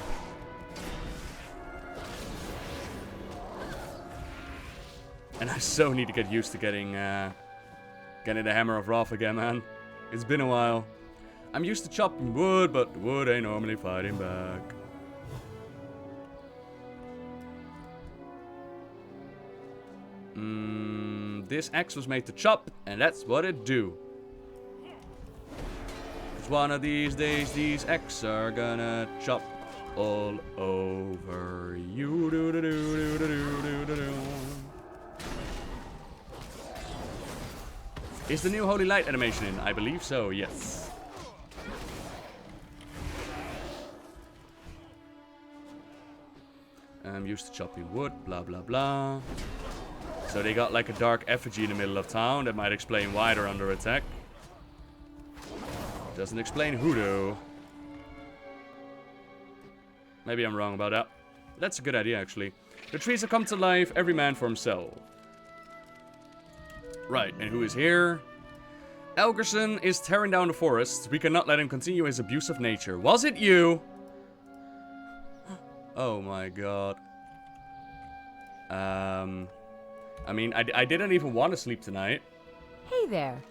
And I so need to get used to getting the Hammer of Wrath again, man. It's been a while. I'm used to chopping wood, but the wood ain't normally fighting back. This axe was made to chop, and that's what it do. Cause one of these days, these axes are gonna chop all over you. Is the new Holy Light animation in? I believe so, yes. I'm used to chopping wood, blah blah blah. So they got like a dark effigy in the middle of town. That might explain why they're under attack. Doesn't explain who though. Maybe I'm wrong about that. That's a good idea actually. The trees have come to life, every man for himself. Right, and who is here? Elgerson is tearing down the forest. We cannot let him continue his abuse of nature. Was it you? Oh my god. I mean, I didn't even want to sleep tonight. Hey there.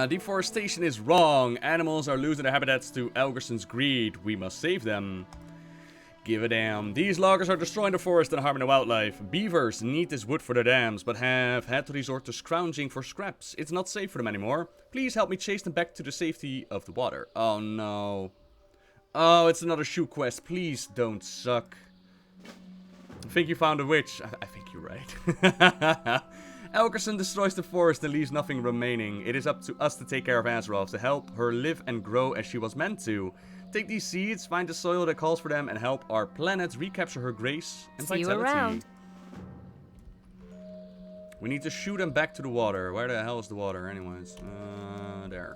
Deforestation is wrong. Animals are losing their habitats to Elgerson's greed. We must save them. Give a damn. These loggers are destroying the forest and harming the wildlife. Beavers need this wood for their dams, but have had to resort to scrounging for scraps. It's not safe for them anymore. Please help me chase them back to the safety of the water. Oh no. Oh, it's another shoe quest. Please don't suck. I think you found a witch. I think you're right. Elgerson destroys the forest and leaves nothing remaining. It is up to us to take care of Azeroth, to help her live and grow as she was meant to. Take these seeds, find the soil that calls for them, and help our planet recapture her grace and See vitality. you around. We need to shoot them back to the water. Where the hell is the water anyways? There.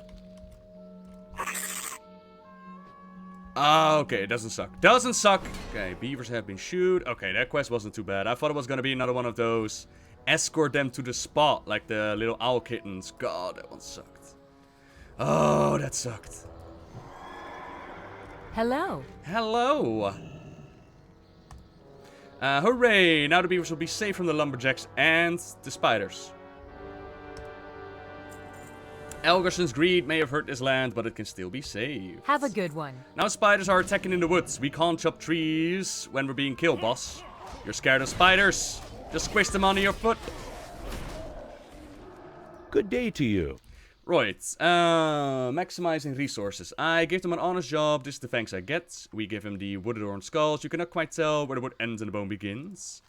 Ah, okay, it doesn't suck. Doesn't suck! Okay, beavers have been shooed. Okay, that quest wasn't too bad. I thought it was gonna be another one of those. Escort them to the spot, like the little owl kittens. God, that one sucked. Oh, that sucked. Hello. Hello! Hooray! Now the beavers will be safe from the lumberjacks and the spiders. Elgerson's greed may have hurt this land, but it can still be saved. Have a good one. Now spiders are attacking in the woods. We can't chop trees when we're being killed, boss. You're scared of spiders? Just squish them onto your foot. Good day to you. Right, maximizing resources. I gave them an honest job, this is the thanks I get. We give him the wood adorned skulls. You cannot quite tell where the wood ends and the bone begins.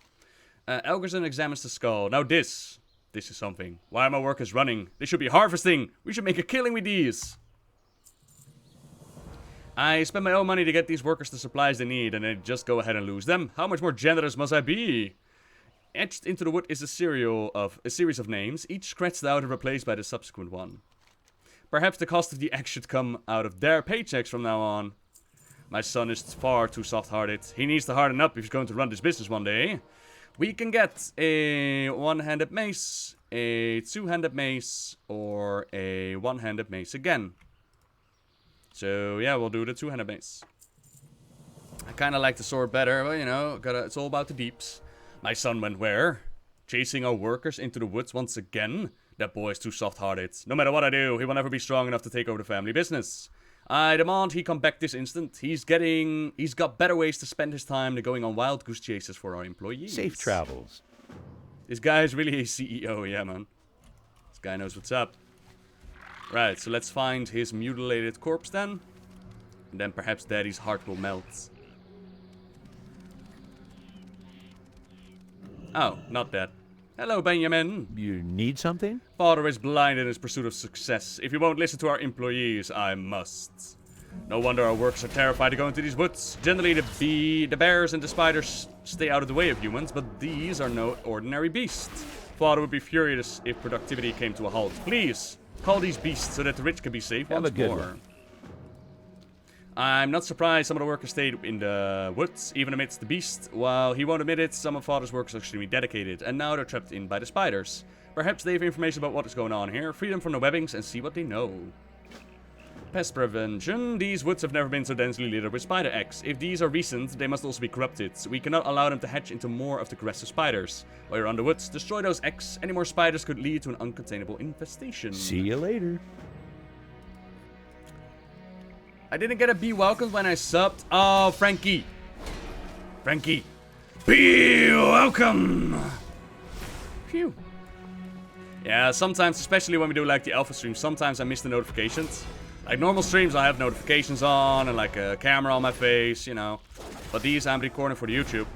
Elgerson examines the skull. Now this This is something. Why are my workers running? They should be harvesting. We should make a killing with these. I spend my own money to get these workers the supplies they need, and then just go ahead and lose them. How much more generous must I be? Etched into the wood is a series of names, each scratched out and replaced by the subsequent one. Perhaps the cost of the axe should come out of their paychecks from now on. My son is far too soft-hearted. He needs to harden up if he's going to run this business one day. We can get a one-handed mace, a two-handed mace, or a one-handed mace again. So yeah, we'll do the two-handed mace. I kind of like the sword better, but you know, it's all about the deeps. My son went where? Chasing our workers into the woods once again? That boy is too soft-hearted. No matter what I do, he will never be strong enough to take over the family business. I demand he come back this instant. He's got better ways to spend his time than going on wild goose chases for our employees. Safe travels. This guy is really a CEO, yeah, man. This guy knows what's up. Right, so let's find his mutilated corpse then. And then perhaps Daddy's heart will melt. Oh, not that. Hello, Benjamin. You need something? Father is blind in his pursuit of success. If you won't listen to our employees, I must. No wonder our workers are terrified to go into these woods. Generally, the bears and the spiders stay out of the way of humans, but these are no ordinary beasts. Father would be furious if productivity came to a halt. Please, call these beasts so that the rich can be safe once more. I'm not surprised some of the workers stayed in the woods, even amidst the beast. While he won't admit it, some of Father's workers are extremely dedicated, and now they're trapped in by the spiders. Perhaps they have information about what is going on here. Free them from the webbings and see what they know. Pest prevention. These woods have never been so densely littered with spider eggs. If these are recent, they must also be corrupted. We cannot allow them to hatch into more of the aggressive spiders. While you're on the woods, destroy those eggs. Any more spiders could lead to an uncontainable infestation. See you later. I didn't get a be welcomed when I subbed. Oh, Frankie. Frankie. Be welcome. Phew. Yeah, sometimes, especially when we do like the alpha stream, sometimes I miss the notifications. Like normal streams, I have notifications on and like a camera on my face, you know. But these I'm recording for the YouTube.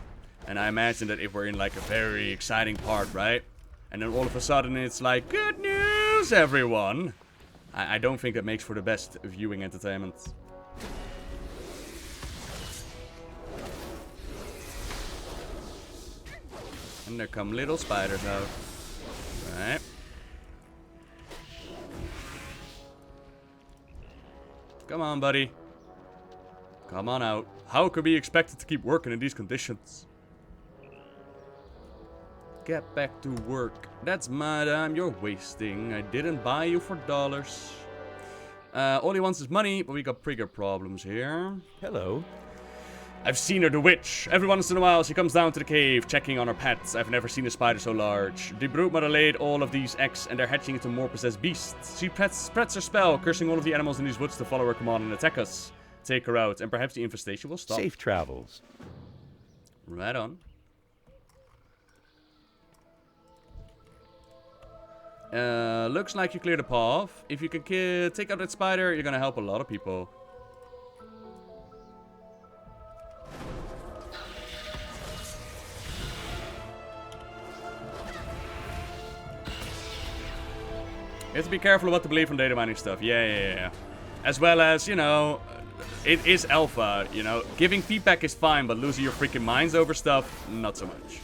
And I imagine that if we're in like a very exciting part, right? And then all of a sudden it's like, good news, everyone. I don't think that makes for the best viewing entertainment. And there come little spiders out. Right. Come on, buddy. Come on out. How could we expect it to keep working in these conditions? Get back to work. That's my time you're wasting. I didn't buy you for dollars. All he wants is money, but we got bigger problems here. Hello. I've seen her, the witch. Every once in a while, she comes down to the cave, checking on her pets. I've never seen a spider so large. The broodmother laid all of these eggs, and they're hatching into more possessed beasts. She spreads her spell, cursing all of the animals in these woods to follow her command and attack us. Take her out, and perhaps the infestation will stop. Safe travels. Right on. Looks like you cleared the path. If you can take out that spider, you're gonna help a lot of people. You have to be careful about the belief on data mining stuff. Yeah. As well as, you know, it is alpha, you know. Giving feedback is fine, but losing your freaking minds over stuff, not so much.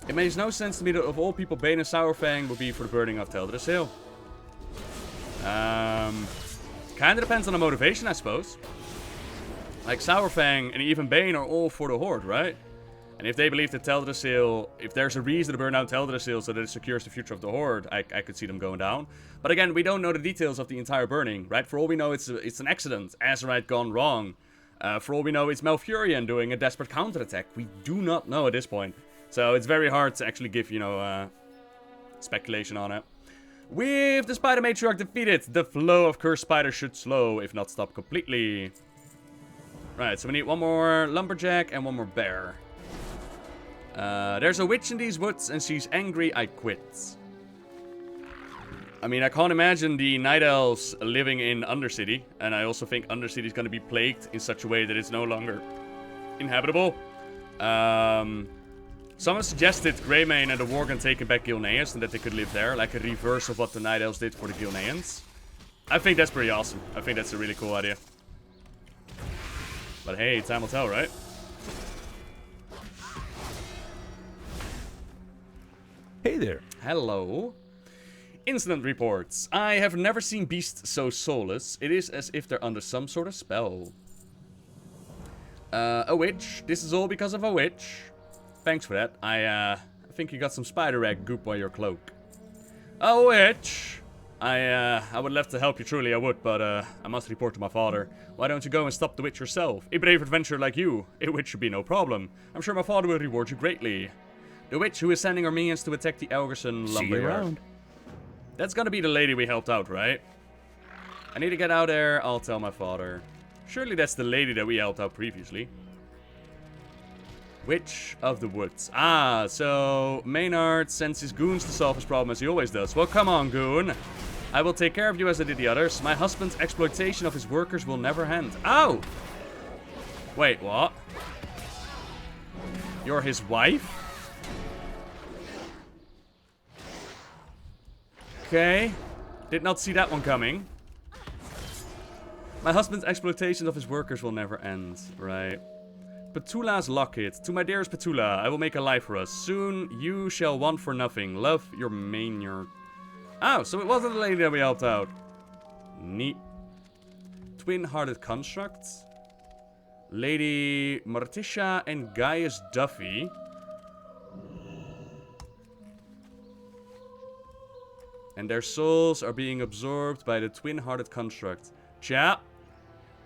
It makes no sense to me that of all people, Bane and Sourfang would be for the burning of Tiragarde Sound. Kinda depends on the motivation, I suppose. Like Sourfang and even Bane are all for the Horde, right? And if they believe that Tiragarde Sound, if there's a reason to burn down Tiragarde Sound so that it secures the future of the Horde, I could see them going down. But again, we don't know the details of the entire burning, right? For all we know, it's an accident. Azeroth gone wrong. For all we know, it's Malfurion doing a desperate counterattack. We do not know at this point. So it's very hard to actually give, you know, speculation on it. With the Spider Matriarch defeated, the flow of cursed spiders should slow, if not stop completely. Right, so we need one more lumberjack and one more bear. There's a witch in these woods and she's angry. I quit. I mean, I can't imagine the night elves living in Undercity. And I also think Undercity is going to be plagued in such a way that it's no longer inhabitable. Someone suggested Greymane and the Worgen taking back Gilneas and that they could live there, like a reverse of what the Night Elves did for the Gilneans. I think that's pretty awesome. I think that's a really cool idea. But hey, time will tell, right? Hey there. Hello. Incident reports. I have never seen beasts so soulless. It is as if they're under some sort of spell. A witch. This is all because of a witch. Thanks for that. I think you got some spider egg goop on your cloak. A witch. I would love to help you, truly I would, but I must report to my father. Why don't you go and stop the witch yourself? A brave adventurer like you. A witch should be no problem. I'm sure my father will reward you greatly. The witch who is sending her minions to attack the Elgerson See you lumberyard. around. That's gonna be the lady we helped out, right? I need to get out there. I'll tell my father. Surely that's the lady that we helped out previously. Witch of the Woods. Ah, so Maynard sends his goons to solve his problem as he always does. Well, come on, goon. I will take care of you as I did the others. My husband's exploitation of his workers will never end. Ow! Wait, what? You're his wife? Okay. Did not see that one coming. My husband's exploitation of his workers will never end. Right. Petula's locket. To my dearest Petula, I will make a life for us. Soon you shall want for nothing. Love, your Maynard. Oh, so it wasn't the lady that we helped out. Neat. Twin-hearted constructs. Lady Morticia and Gaius Duffy. And their souls are being absorbed by the twin-hearted construct. Chat.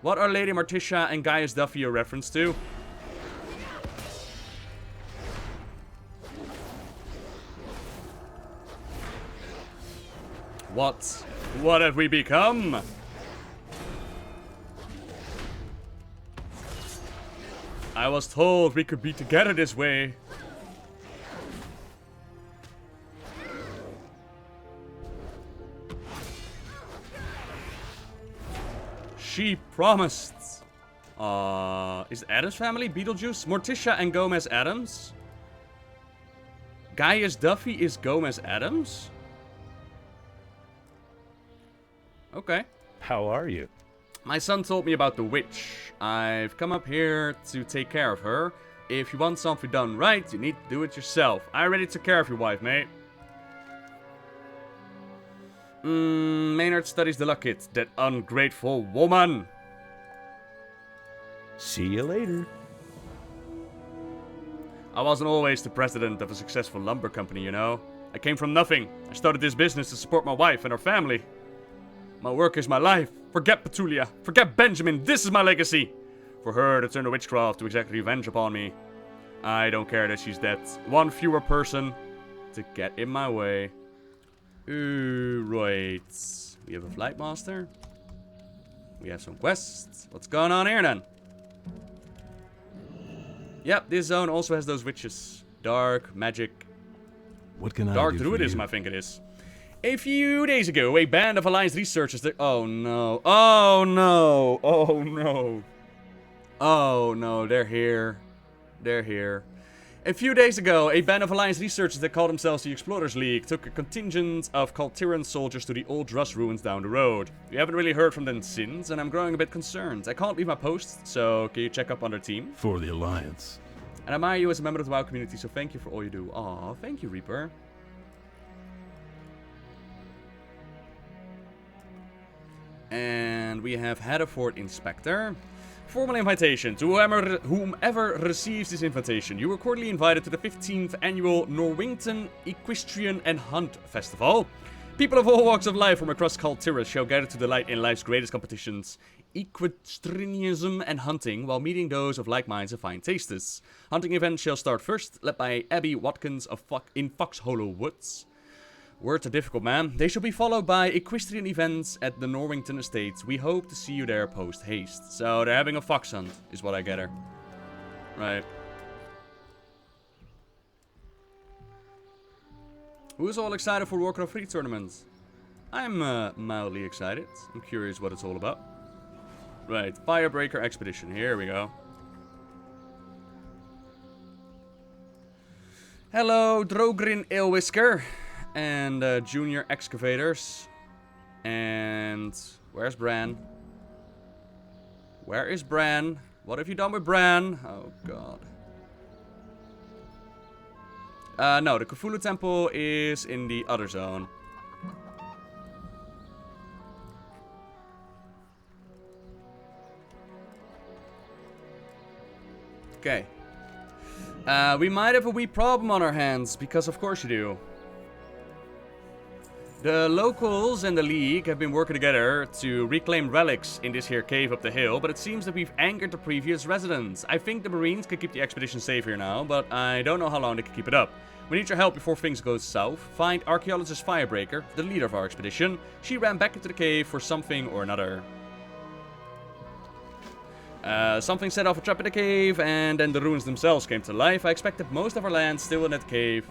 What are Lady Morticia and Gaius Duffy a reference to? What have we become? I was told we could be together this way. She promised. Is Adams family Beetlejuice? Morticia and Gomez Adams? Gaius Duffy is Gomez Adams? Okay. How are you? My son told me about the witch. I've come up here to take care of her. If you want something done right, you need to do it yourself. I already took care of your wife, mate. Maynard studies the locket. That ungrateful woman. See you later. I wasn't always the president of a successful lumber company, you know. I came from nothing. I started this business to support my wife and her family. My work is my life. Forget Pakulia. Forget Benjamin. This is my legacy. For her to turn to witchcraft to exact revenge upon me. I don't care that she's dead. One fewer person to get in my way. Right. We have a flight master. We have some quests. What's going on here then? Yep, this zone also has those witches. Dark, magic. What can I Dark do for Druidism, you? I think it is. A few days ago, a band of Alliance researchers... Oh no. Oh no. Oh no. Oh no, they're here. They're here. A few days ago, a band of Alliance researchers that called themselves the Explorers League took a contingent of Kul Tiras soldiers to the old Rust ruins down the road. We haven't really heard from them since, and I'm growing a bit concerned. I can't leave my post, so can you check up on their team? For the Alliance. And I admire you as a member of the WoW community, so thank you for all you do. Aw, thank you, Reaper. And we have Haddaford Inspector. Formal invitation to whomever receives this invitation. You are cordially invited to the 15th annual Norrington Equestrian and Hunt Festival. People of all walks of life from across Kul Tiras shall gather to delight in life's greatest competitions, equestrianism and hunting, while meeting those of like minds and fine tastes. Hunting events shall start first, led by Abby Watkins in Fox Hollow Woods. Words are difficult, man. They shall be followed by equestrian events at the Norrington Estates. We hope to see you there post-haste. So they're having a fox hunt, is what I gather. Right. Who's all excited for Warcraft 3 tournament? I'm mildly excited. I'm curious what it's all about. Right, Firebreaker Expedition. Here we go. Hello, Drogrin Alewhisker and Junior Excavators. And where's Bran? Where is Bran? What have you done with Bran? Oh god. No, the Cthulhu Temple is in the other zone. Okay. We might have a wee problem on our hands, because of course you do. The locals and the League have been working together to reclaim relics in this here cave up the hill, but it seems that we've angered the previous residents. I think the Marines can keep the expedition safe here now, but I don't know how long they can keep it up. We need your help before things go south. Find archaeologist Firebreaker, the leader of our expedition. She ran back into the cave for something or another. Something set off a trap in the cave, and then the ruins themselves came to life. I expect that most of our lads still in that cave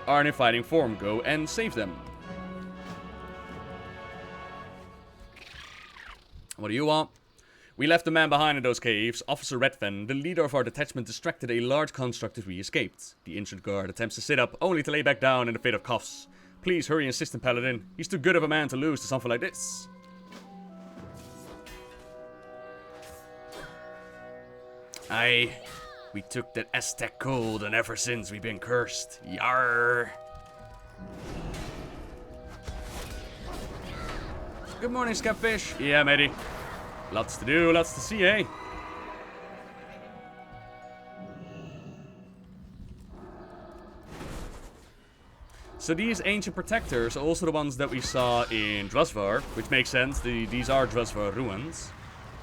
are in fighting form. Go and save them. What do you want? We left a man behind in those caves. Officer Redfen, the leader of our detachment, distracted a large construct as we escaped. The injured guard attempts to sit up, only to lay back down in a fit of coughs. Please hurry and assist him, Paladin. He's too good of a man to lose to something like this. Aye, we took that Aztec cold, and ever since we've been cursed. Yarr. Good morning, Scapfish. Yeah, matey. Lots to do, lots to see, eh? So these ancient protectors are also the ones that we saw in Drusvar, which makes sense. These are Drusvar ruins.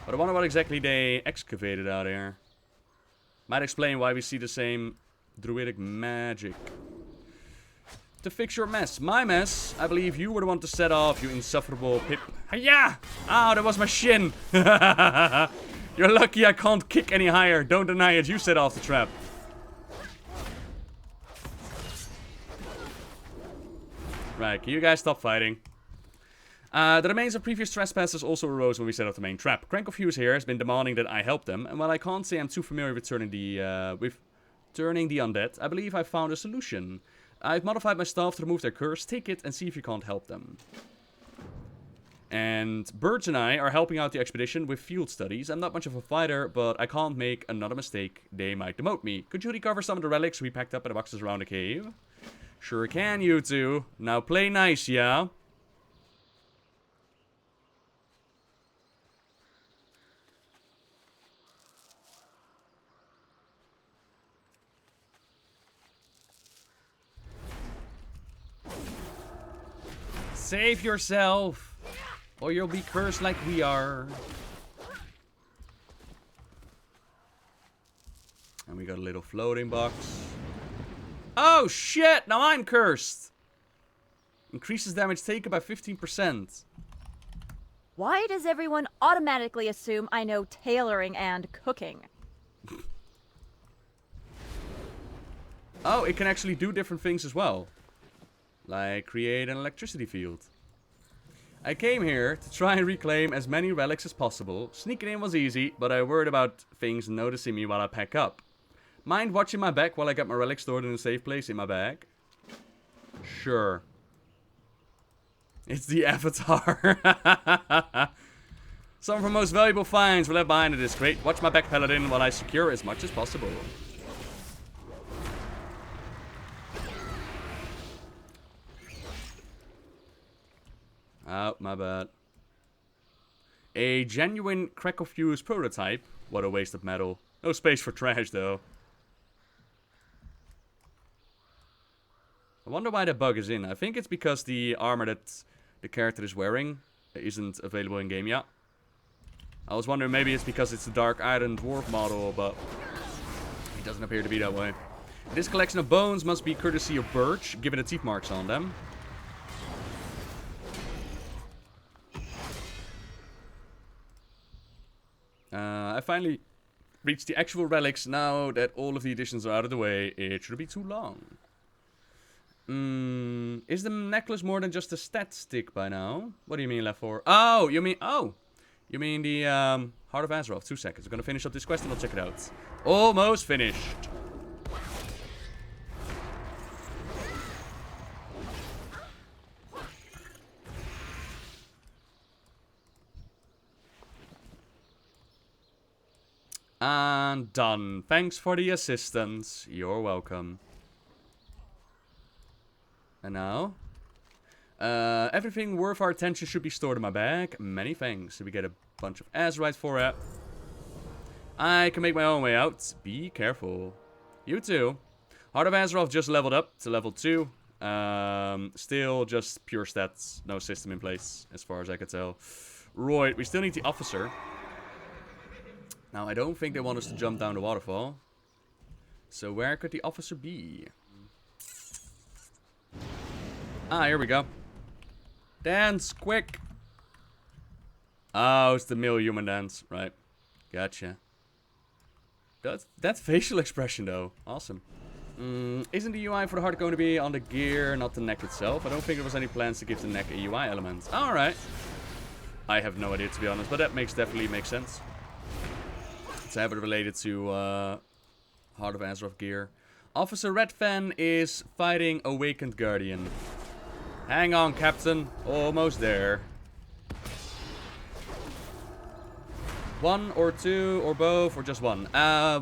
But I wonder what exactly they excavated out here. Might explain why we see the same druidic magic. To fix your mess. My mess? I believe you were the one to set off, you insufferable pip. Hiya! Ow, that was my shin! You're lucky I can't kick any higher. Don't deny it, you set off the trap. Right, can you guys stop fighting? The remains of previous trespassers also arose when we set up the main trap. Crank of Hughes here has been demanding that I help them, and while I can't say I'm too familiar with turning the undead, I believe I've found a solution. I've modified my staff to remove their curse. Take it and see if you can't help them. And Birch and I are helping out the expedition with field studies. I'm not much of a fighter, but I can't make another mistake. They might demote me. Could you recover some of the relics we packed up in the boxes around the cave? Sure can, you two. Now play nice, yeah? Save yourself, or you'll be cursed like we are. And we got a little floating box. Oh shit, now I'm cursed. Increases damage taken by 15%. Why does everyone automatically assume I know tailoring and cooking? Oh, it can actually do different things as well. Like create an electricity field. I came here to try and reclaim as many relics as possible. Sneaking in was easy, but I worried about things noticing me while I pack up. Mind watching my back while I got my relics stored in a safe place in my bag? Sure. It's the Avatar. Some of our most valuable finds were left behind in this crate. Watch my back, Paladin, while I secure as much as possible. Oh, my bad. A genuine Crack of Fuse prototype. What a waste of metal. No space for trash, though. I wonder why that bug is in. I think it's because the armor that the character is wearing isn't available in game yet. I was wondering maybe it's because it's a Dark Iron Dwarf model, but it doesn't appear to be that way. This collection of bones must be courtesy of Birch, given the teeth marks on them. I finally reached the actual relics. Now that all of the additions are out of the way, it shouldn't be too long. Is the necklace more than just a stat stick by now? What do you mean, left 4? Oh, you mean the Heart of Azeroth. 2 seconds. I'm gonna finish up this quest and I'll check it out. Almost finished. Done. Thanks for the assistance. You're welcome. And now? Everything worth our attention should be stored in my bag. Many thanks. So we get a bunch of Azeroth for it. I can make my own way out. Be careful. You too. Heart of Azeroth just leveled up to level 2. Still just pure stats. No system in place, as far as I could tell. Right, we still need the officer. Now, I don't think they want us to jump down the waterfall. So where could the officer be? Ah, here we go. Dance, quick! Oh, it's the male human dance. Right. Gotcha. That facial expression, though. Awesome. Isn't the UI for the heart going to be on the gear, not the neck itself? I don't think there was any plans to give the neck a UI element. Alright. I have no idea, to be honest, but that definitely makes sense. To have it related to Heart of Azeroth gear. Officer Redfan is fighting Awakened Guardian. Hang on, Captain. Almost there. One or two or both or just one?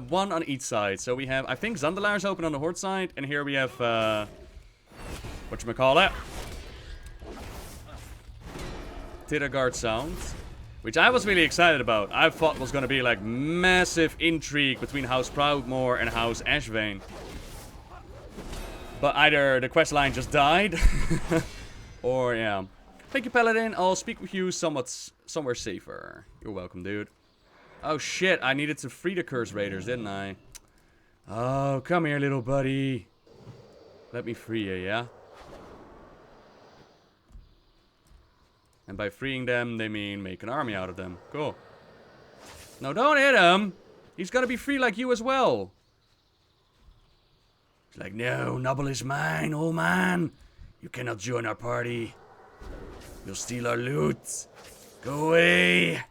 One on each side. So we have, I think Zandalar's open on the Horde side. And here we have, whatchamacallit? Tiragarde Sound. Which I was really excited about. I thought was going to be like massive intrigue between House Proudmoore and House Ashvane. But either the quest line just died. Or, yeah. Thank you, Paladin. I'll speak with you somewhere safer. You're welcome, dude. Oh shit, I needed to free the Curse Raiders, didn't I? Oh, come here, little buddy. Let me free you, yeah? And by freeing them, they mean make an army out of them. Cool. No, don't hit him! He's gonna be free like you as well. He's like, no, Noble is mine, old man. You cannot join our party. You'll steal our loot. Go away.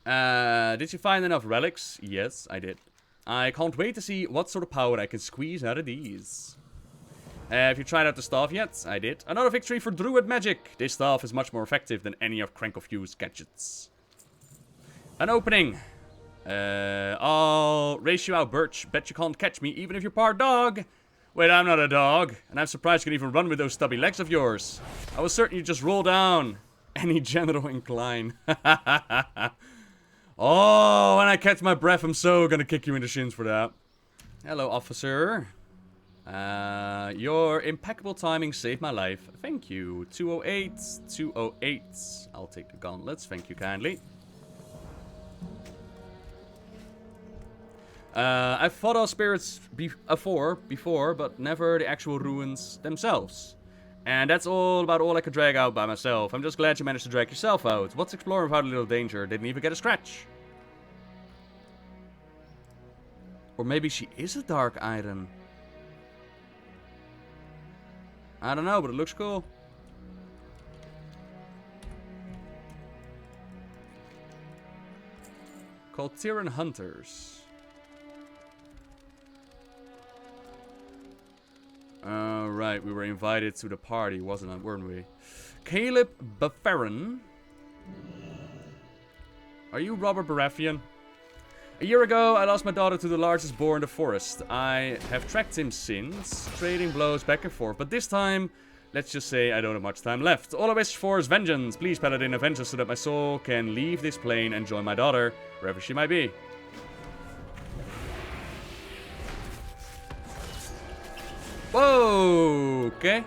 Did you find enough relics? Yes, I did. I can't wait to see what sort of power I can squeeze out of these. Have you tried out the staff yet? I did. Another victory for Druid magic. This staff is much more effective than any of Crankofew's gadgets. An opening. I'll race you out, Birch. Bet you can't catch me even if you're part dog. Wait, I'm not a dog. And I'm surprised you can even run with those stubby legs of yours. I was certain you'd just roll down. Any general incline. Oh, when I catch my breath, I'm so gonna kick you in the shins for that. Hello, officer. Your impeccable timing saved my life. Thank you. 208, 208. I'll take the gauntlets. Thank you kindly. I've fought all spirits before, but never the actual ruins themselves. And that's all I could drag out by myself. I'm just glad you managed to drag yourself out. What's exploring without a little danger? Didn't even get a scratch. Or maybe she is a dark item. I don't know, but it looks cool. Called Tyran Hunters. Right, we were invited to the party, weren't we? Caleb Bufferin. Are you Robert Baratheon? A year ago, I lost my daughter to the largest boar in the forest. I have tracked him since, trading blows back and forth, but this time, let's just say I don't have much time left. All I wish for is vengeance. Please, Paladin, avenge us so that my soul can leave this plane and join my daughter, wherever she might be. Whoa, okay.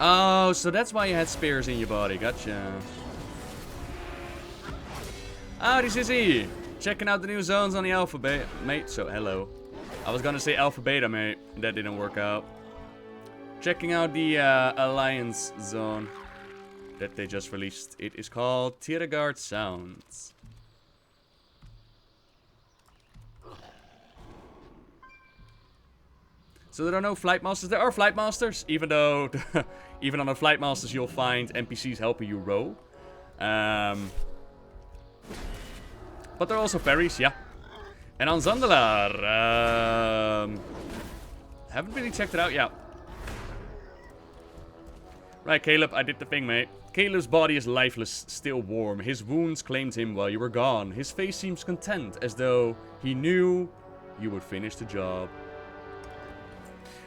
Oh, so that's why you had spears in your body. Gotcha. Howdy, sissy. Checking out the new zones on the Alpha Beta, mate. So, hello. I was gonna say Alpha Beta, mate. That didn't work out. Checking out the Alliance zone that they just released. It is called Tiragarde Sound. So there are no Flight Masters. There are Flight Masters, even though even on the Flight Masters you'll find NPCs helping you row. But there are also ferries, yeah. And on Zandalar, haven't really checked it out yet. Right, Caleb, I did the thing, mate. Caleb's body is lifeless, still warm. His wounds claimed him while you were gone. His face seems content, as though he knew you would finish the job.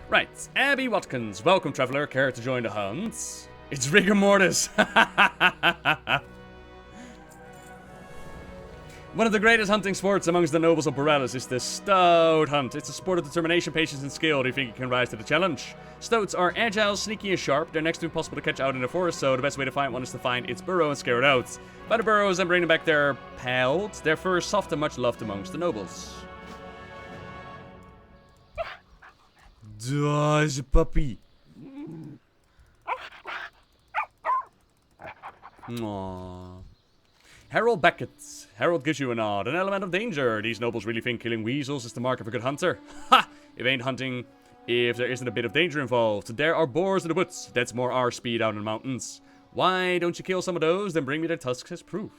Right, Abby Watkins. Welcome, traveler. Care to join the hunt? It's rigor mortis. One of the greatest hunting sports amongst the nobles of Boralus is the Stoat hunt. It's a sport of determination, patience, and skill. Do you think you can rise to the challenge? Stoats are agile, sneaky, and sharp. They're next to impossible to catch out in the forest, so the best way to find one is to find its burrow and scare it out. By the burrows and bring them back their pelt. Their fur is soft and much loved amongst the nobles. There's a puppy. Aww. Harold Beckett. Harold gives you a nod. An element of danger. These nobles really think killing weasels is the mark of a good hunter. Ha! It ain't hunting if there isn't a bit of danger involved. There are boars in the woods. That's more our speed out in the mountains. Why don't you kill some of those, then bring me their tusks as proof?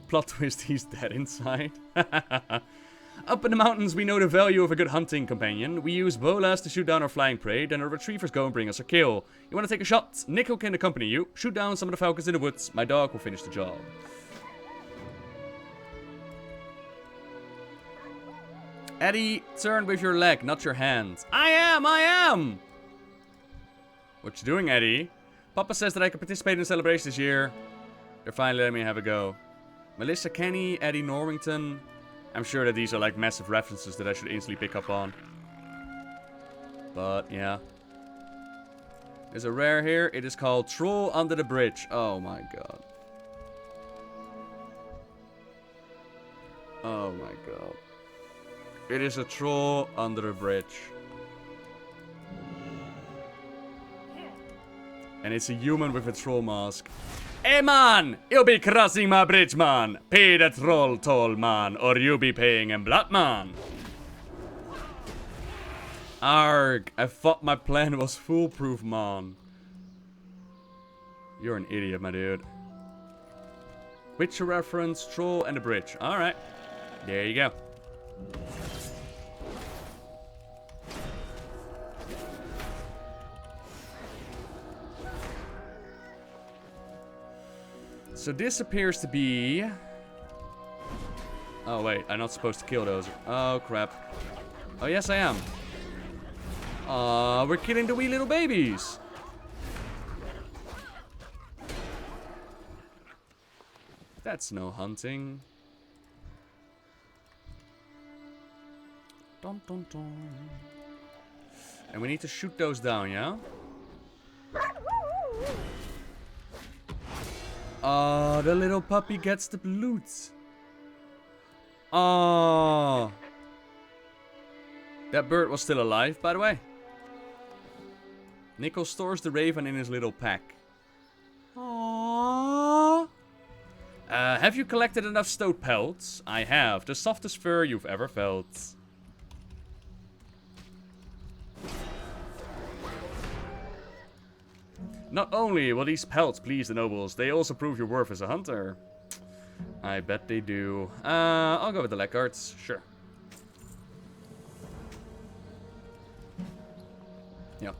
Plot twist, he's dead inside. Up in the mountains, we know the value of a good hunting companion. We use bolas to shoot down our flying prey, then our retrievers go and bring us a kill. You want to take a shot? Nico can accompany you. Shoot down some of the falcons in the woods. My dog will finish the job. Eddie, turn with your leg, not your hand. I am! What you doing, Eddie? Papa says that I can participate in the celebration this year. They're finally letting me have a go. Melissa Kenny, Eddie Norrington. I'm sure that these are like massive references that I should instantly pick up on. But, yeah. There's a rare here. It is called Troll Under the Bridge. Oh my god. Oh my god. It is a troll under a bridge. And it's a human with a troll mask. Hey man! You'll be crossing my bridge, man! Pay the troll toll, man, or you be paying him blood, man! Arg! I thought my plan was foolproof, man. You're an idiot, my dude. Witcher reference, troll and the bridge. Alright. There you go. So this appears to be... Oh wait, I'm not supposed to kill those. Oh crap. Oh yes I am. We're killing the wee little babies. That's no hunting. Dun, dun, dun. And we need to shoot those down, yeah? Oh, the little puppy gets the loot. Oh. That bird was still alive, by the way. Nico stores the raven in his little pack. Aww. Have you collected enough stoat pelts? I have. The softest fur you've ever felt. Not only will these pelts please the nobles, they also prove your worth as a hunter. I bet they do. I'll go with the leg guards. Sure. Yep.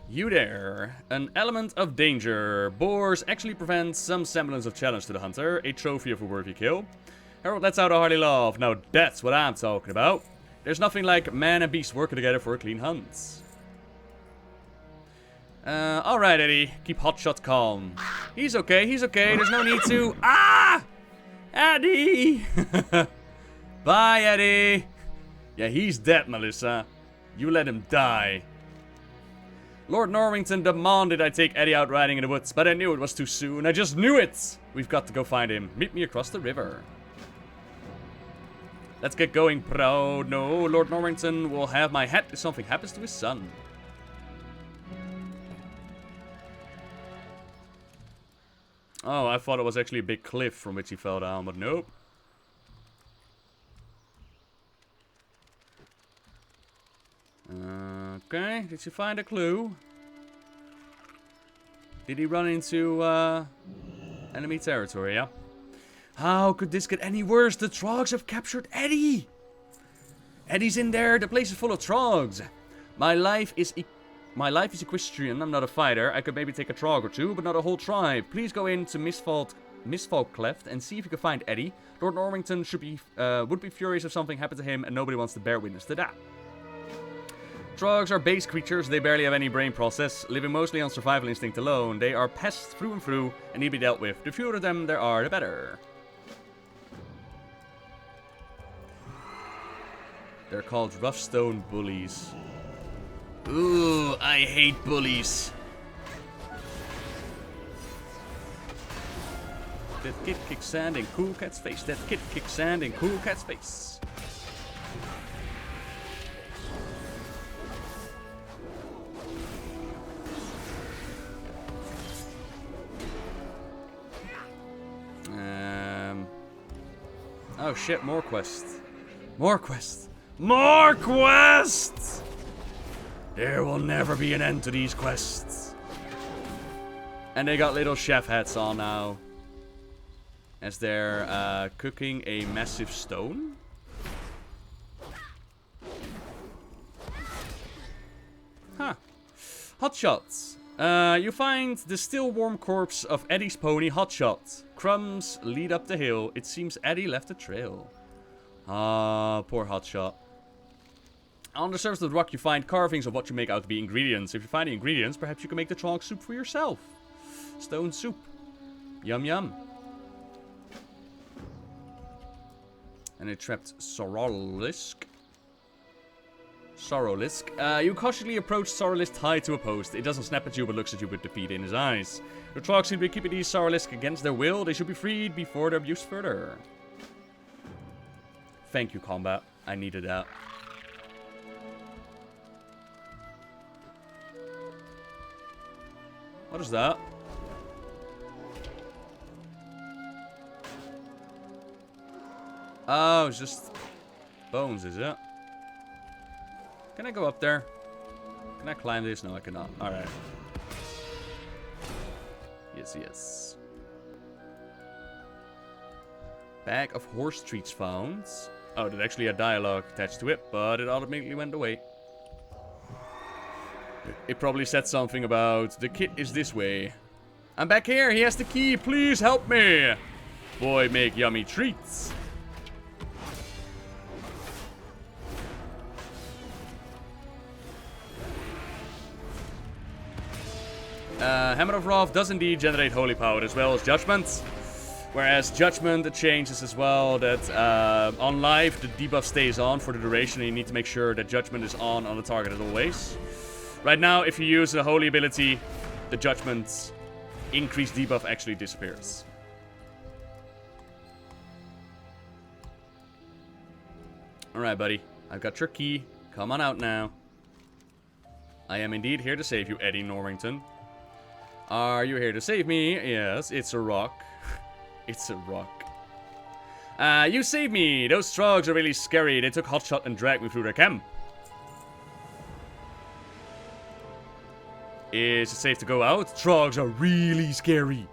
You there. An element of danger. Boars actually prevent some semblance of challenge to the hunter. A trophy of a worthy kill. Harold lets out a hearty laugh. Now that's what I'm talking about. There's nothing like man and beast working together for a clean hunt. Alright, Eddie. Keep Hotshot calm. He's okay, he's okay. There's no need to... Ah! Eddie! Bye, Eddie! Yeah, he's dead, Melissa. You let him die. Lord Norrington demanded I take Eddie out riding in the woods, but I knew it was too soon. I just knew it! We've got to go find him. Meet me across the river. Let's get going, bro. No, Lord Norrington will have my head if something happens to his son. Oh, I thought it was actually a big cliff from which he fell down, but nope. Okay, did you find a clue? Did he run into, enemy territory, yeah? How could this get any worse? The Trogs have captured Eddie! Eddie's in there, the place is full of Trogs. My life is My life is Equestrian, I'm not a fighter. I could maybe take a trog or two, but not a whole tribe. Please go into Misfolk Cleft and see if you can find Eddie. Lord Norrington would be furious if something happened to him, and nobody wants to bear witness to that. Trogs are base creatures, they barely have any brain process, living mostly on survival instinct alone. They are pests through and through, and need to be dealt with. The fewer of them there are, the better. They're called rough stone bullies. Ooh, I hate bullies. That kid kicks sand in Cool Cat's face. That kid kicks sand in Cool Cat's face. Oh shit, more quests. More quests. More quests! There will never be an end to these quests. And they got little chef hats on now. As they're cooking a massive stone. Huh. Hotshots. You find the still warm corpse of Eddie's pony, Hotshot. Crumbs lead up the hill. It seems Eddie left a trail. Ah, poor Hotshot. On the surface of the rock you find carvings of what you make out to be ingredients. If you find the ingredients, perhaps you can make the trog soup for yourself. Stone soup. Yum yum. And it trapped Sorolisk. You cautiously approach Sorolisk tied to a post. It doesn't snap at you, but looks at you with defeat in his eyes. The Trogs seem to be keeping these Sorolisk against their will. They should be freed before they're abused further. Thank you, combat. I needed that. What is that? Oh, it's just bones, is it? Can I go up there? Can I climb this? No, I cannot. Alright. Yes, yes. Bag of horse treats found. Oh, there's actually a dialogue attached to it, but it automatically went away. It probably said something about, the kit is this way. I'm back here, he has the key, please help me! Boy, make yummy treats. Hammer of Wrath does indeed generate holy power as well as judgment. Whereas judgment changes as well that on live the debuff stays on for the duration and you need to make sure that judgment is on the target as always. Right now if you use a holy ability, the judgment's increased debuff actually disappears. Alright buddy, I've got your key. Come on out now. I am indeed here to save you, Eddie Norrington. Are you here to save me? Yes, it's a rock. It's a rock. You saved me! Those Trogs are really scary. They took Hotshot and dragged me through their camp. Is it safe to go out? Trogs are really scary.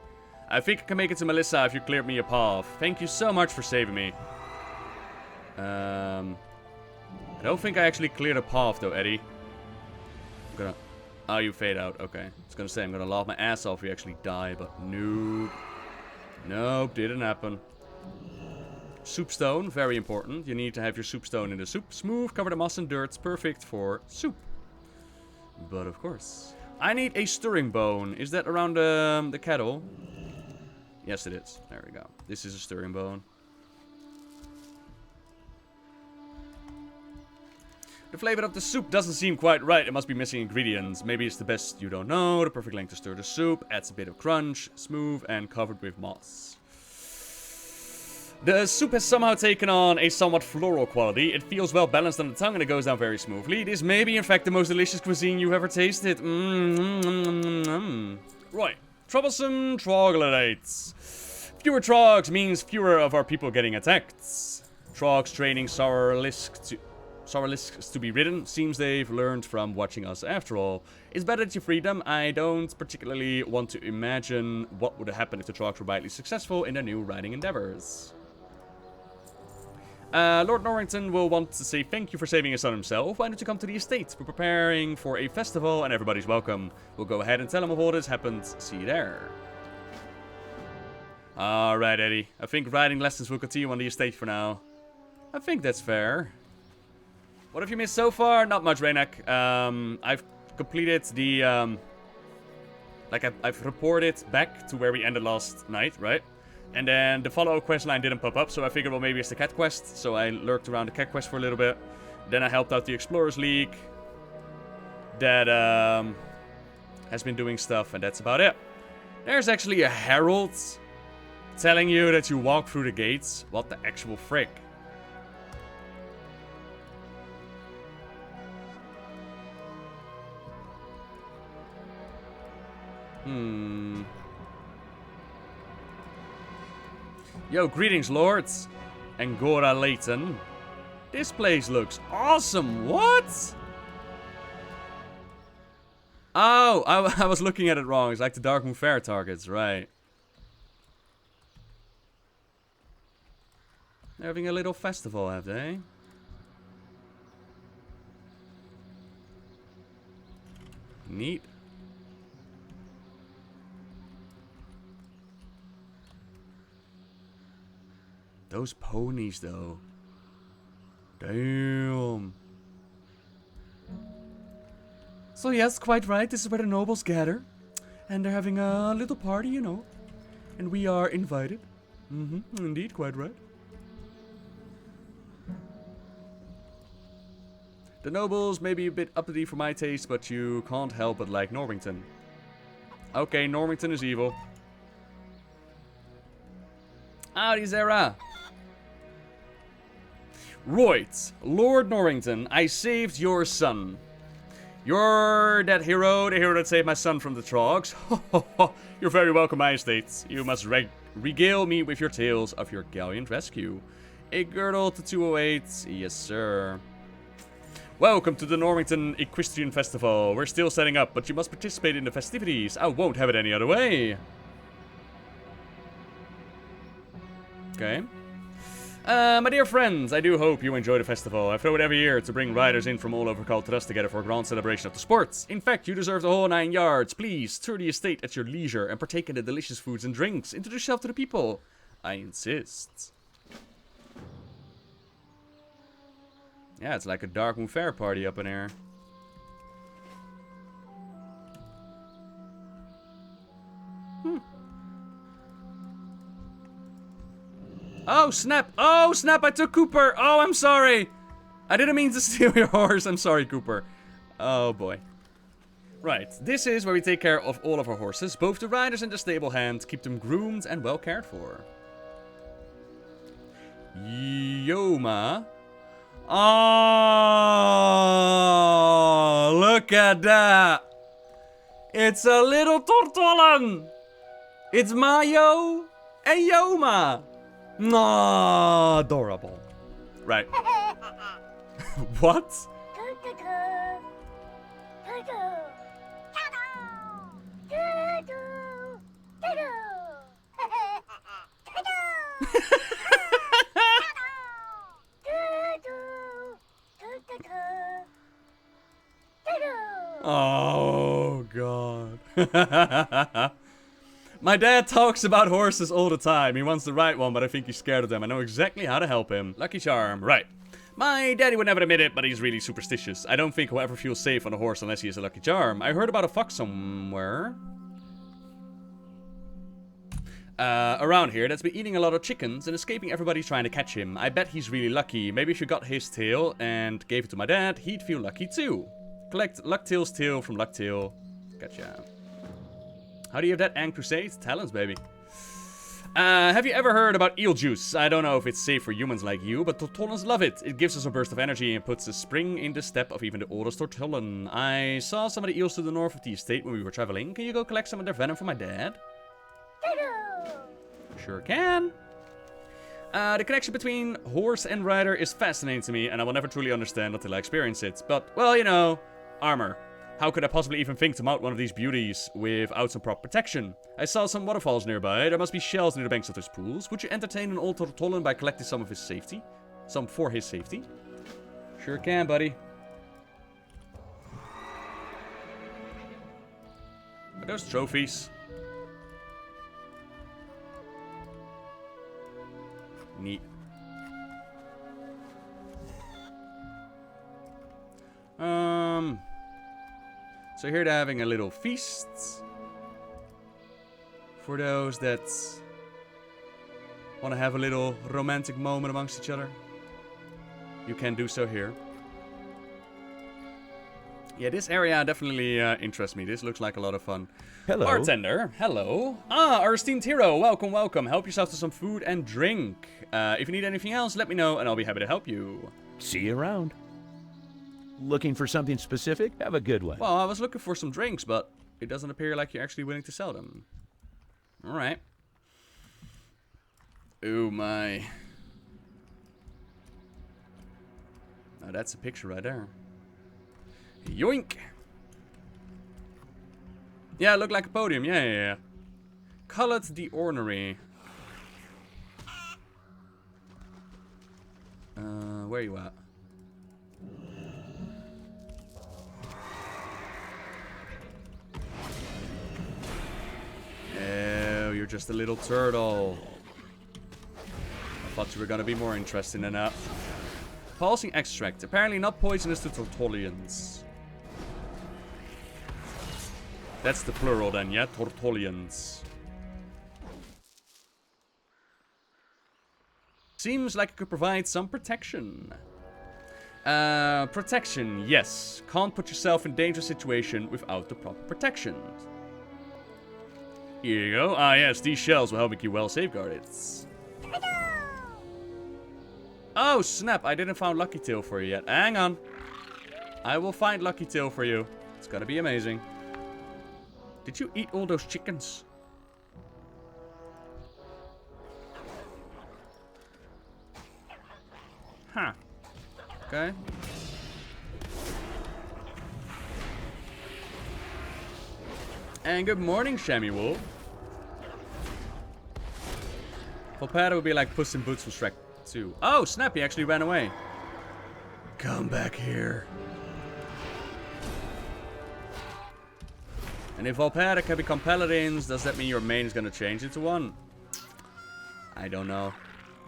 I think I can make it to Melissa if you cleared me a path. Thank you so much for saving me. I don't think I actually cleared a path though, Eddie. I'm gonna... Oh, you fade out. Okay. I was gonna say I'm gonna laugh my ass off if you actually die, but nope. Nope, didn't happen. Soupstone, very important. You need to have your soupstone in the soup. Smooth, covered in moss and dirt. Perfect for soup. But of course. I need a stirring bone. Is that around the kettle? Yes, it is. There we go. This is a stirring bone. The flavor of the soup doesn't seem quite right. It must be missing ingredients. Maybe it's the best you don't know. The perfect length to stir the soup. Adds a bit of crunch. Smooth and covered with moss. The soup has somehow taken on a somewhat floral quality. It feels well balanced on the tongue and it goes down very smoothly. This may be in fact the most delicious cuisine you've ever tasted. Right. Troublesome troglodytes. Fewer trogs means fewer of our people getting attacked. Trogs training Sorolisk to be ridden. Seems they've learned from watching us after all. It's better that you free them. I don't particularly want to imagine what would happen if the Trogs were widely successful in their new riding endeavors. Lord Norrington will want to say thank you for saving his son himself. Why don't you come to the estate? We're preparing for a festival and everybody's welcome. We'll go ahead and tell him of all this happened. See you there. Alright, Eddie. I think riding lessons will continue on the estate for now. I think that's fair. What have you missed so far? Not much, Roughneck. I've completed the... I've reported back to where we ended last night, right? And then the follow-up quest line didn't pop up, so I figured, well, maybe it's the cat quest. So I lurked around the cat quest for a little bit. Then I helped out the Explorers League. That has been doing stuff, and that's about it. There's actually a herald telling you that you walk through the gates. What the actual frick? Yo, greetings, lords. Angora Leighton. This place looks awesome. What? Oh, I was looking at it wrong. It's like the Darkmoon Fair targets, right? They're having a little festival, have they? Neat. Those ponies, though. Damn. So yes, quite right. This is where the nobles gather. And they're having a little party, you know. And we are invited. Indeed, quite right. The nobles may be a bit uppity for my taste, but you can't help but like Norrington. Okay, Norrington is evil. Howdy, Zara. Right, Lord Norrington, I saved your son. You're that hero, the hero that saved my son from the Trogs. You're very welcome, my estates. You must regale me with your tales of your gallant rescue. A girdle to 208, yes sir. Welcome to the Norrington Equestrian Festival. We're still setting up, but you must participate in the festivities. I won't have it any other way. Okay. My dear friends, I do hope you enjoy the festival. I throw it every year to bring riders in from all over Kul Tiras together for a grand celebration of the sports. In fact, you deserve the whole 9 yards. Please, tour the estate at your leisure and partake in the delicious foods and drinks. Introduce yourself to the people. I insist. Yeah, it's like a Darkmoon Fair party up in here. Oh, snap. Oh, snap. I took Cooper. Oh, I'm sorry. I didn't mean to steal your horse. I'm sorry, Cooper. Oh, boy. Right. This is where we take care of all of our horses. Both the riders and the stable hands. Keep them groomed and well cared for. Yoma. Oh, look at that. It's a little Tortolan. It's Mayo and Yoma. No, adorable. Right. What? Oh, God. My dad talks about horses all the time. He wants the right one, but I think he's scared of them. I know exactly how to help him. Lucky charm. Right. My daddy would never admit it, but he's really superstitious. I don't think he'll ever feel safe on a horse unless he has a lucky charm. I heard about a fox somewhere. Around here that's been eating a lot of chickens and escaping everybody trying to catch him. I bet he's really lucky. Maybe if you got his tail and gave it to my dad, he'd feel lucky too. Collect Lucktail's tail from Lucktail. Gotcha. How do you have that, Ang Crusade? Talents, baby. Have you ever heard about eel juice? I don't know if it's safe for humans like you, but Tortollans love it. It gives us a burst of energy and puts a spring in the step of even the oldest Tortollan. I saw some of the eels to the north of the estate when we were traveling. Can you go collect some of their venom for my dad? Sure can. The connection between horse and rider is fascinating to me, and I will never truly understand until I experience it. But, well, you know, armor. How could I possibly even think to mount one of these beauties without some proper protection? I saw some waterfalls nearby. There must be shells near the banks of those pools. Would you entertain an old Tortollan by collecting some of his safety? Some for his safety. Sure can, buddy. Are those trophies? Neat. So here they're having a little feast. For those that want to have a little romantic moment amongst each other. You can do so here. Yeah, this area definitely interests me. This looks like a lot of fun. Hello. Bartender, hello. Ah, our esteemed hero, welcome, welcome. Help yourself to some food and drink. If you need anything else, let me know and I'll be happy to help you. See you around. Looking for something specific? Have a good one. Well, I was looking for some drinks, but it doesn't appear like you're actually willing to sell them. Alright. Oh my. Now that's a picture right there. Yoink! Yeah, it looked like a podium. Yeah. Colored the ornery. Where you at? Oh, you're just a little turtle. I thought you were gonna be more interesting than that. Pulsing extract. Apparently not poisonous to Tortolians. That's the plural then, yeah? Tortolians. Seems like it could provide some protection. Protection, yes. Can't put yourself in dangerous situation without the proper protection. Here you go. Ah, yes, these shells will help make you well safeguarded. Oh, snap. I didn't find Lucky Tail for you yet. Hang on. I will find Lucky Tail for you. It's gonna be amazing. Did you eat all those chickens? Huh. Okay. And good morning, Shammy Wolf. Volpada would be like Puss in Boots from Shrek 2. Oh, snap, he actually ran away. Come back here. And if Volpada can become paladins, does that mean your main is gonna change into one? I don't know.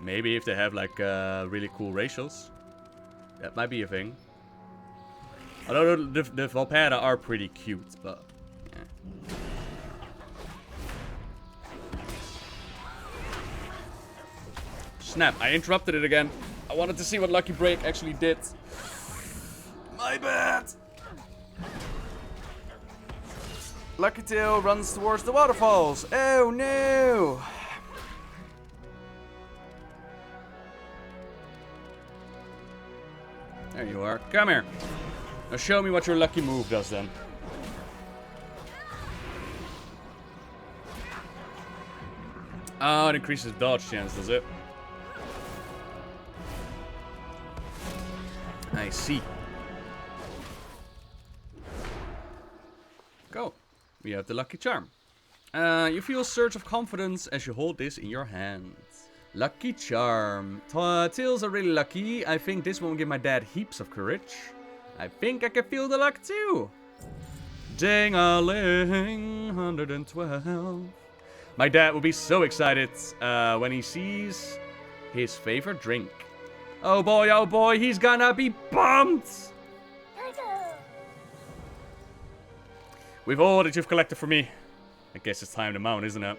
Maybe if they have like really cool racials. That might be a thing. Although the Volpada are pretty cute, but yeah. Snap, I interrupted it again. I wanted to see what Lucky Break actually did. My bad. Lucky Tail runs towards the waterfalls. Oh no! There you are. Come here. Now show me what your lucky move does then. Oh, it increases dodge chance, does it? I see. Go. We have the lucky charm. You feel a surge of confidence as you hold this in your hand. Lucky charm. Tails are really lucky. I think this one will give my dad heaps of courage. I think I can feel the luck too. Ding-a-ling, 112. My dad will be so excited when he sees his favorite drink. Oh boy, he's gonna be pumped! With all that you've collected for me, I guess it's time to mount, isn't it?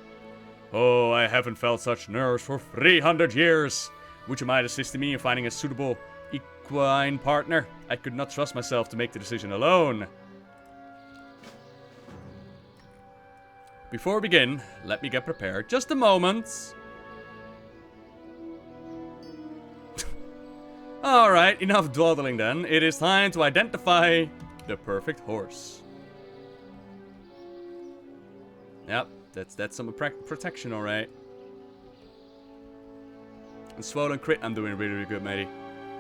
Oh, I haven't felt such nerves for 300 years. Would you mind assisting me in finding a suitable equine partner? I could not trust myself to make the decision alone. Before we begin, let me get prepared. Just a moment. Alright, enough dawdling then. It is time to identify the perfect horse. Yep, that's some protection, alright. And Swollen Crit, I'm doing really, really good, matey.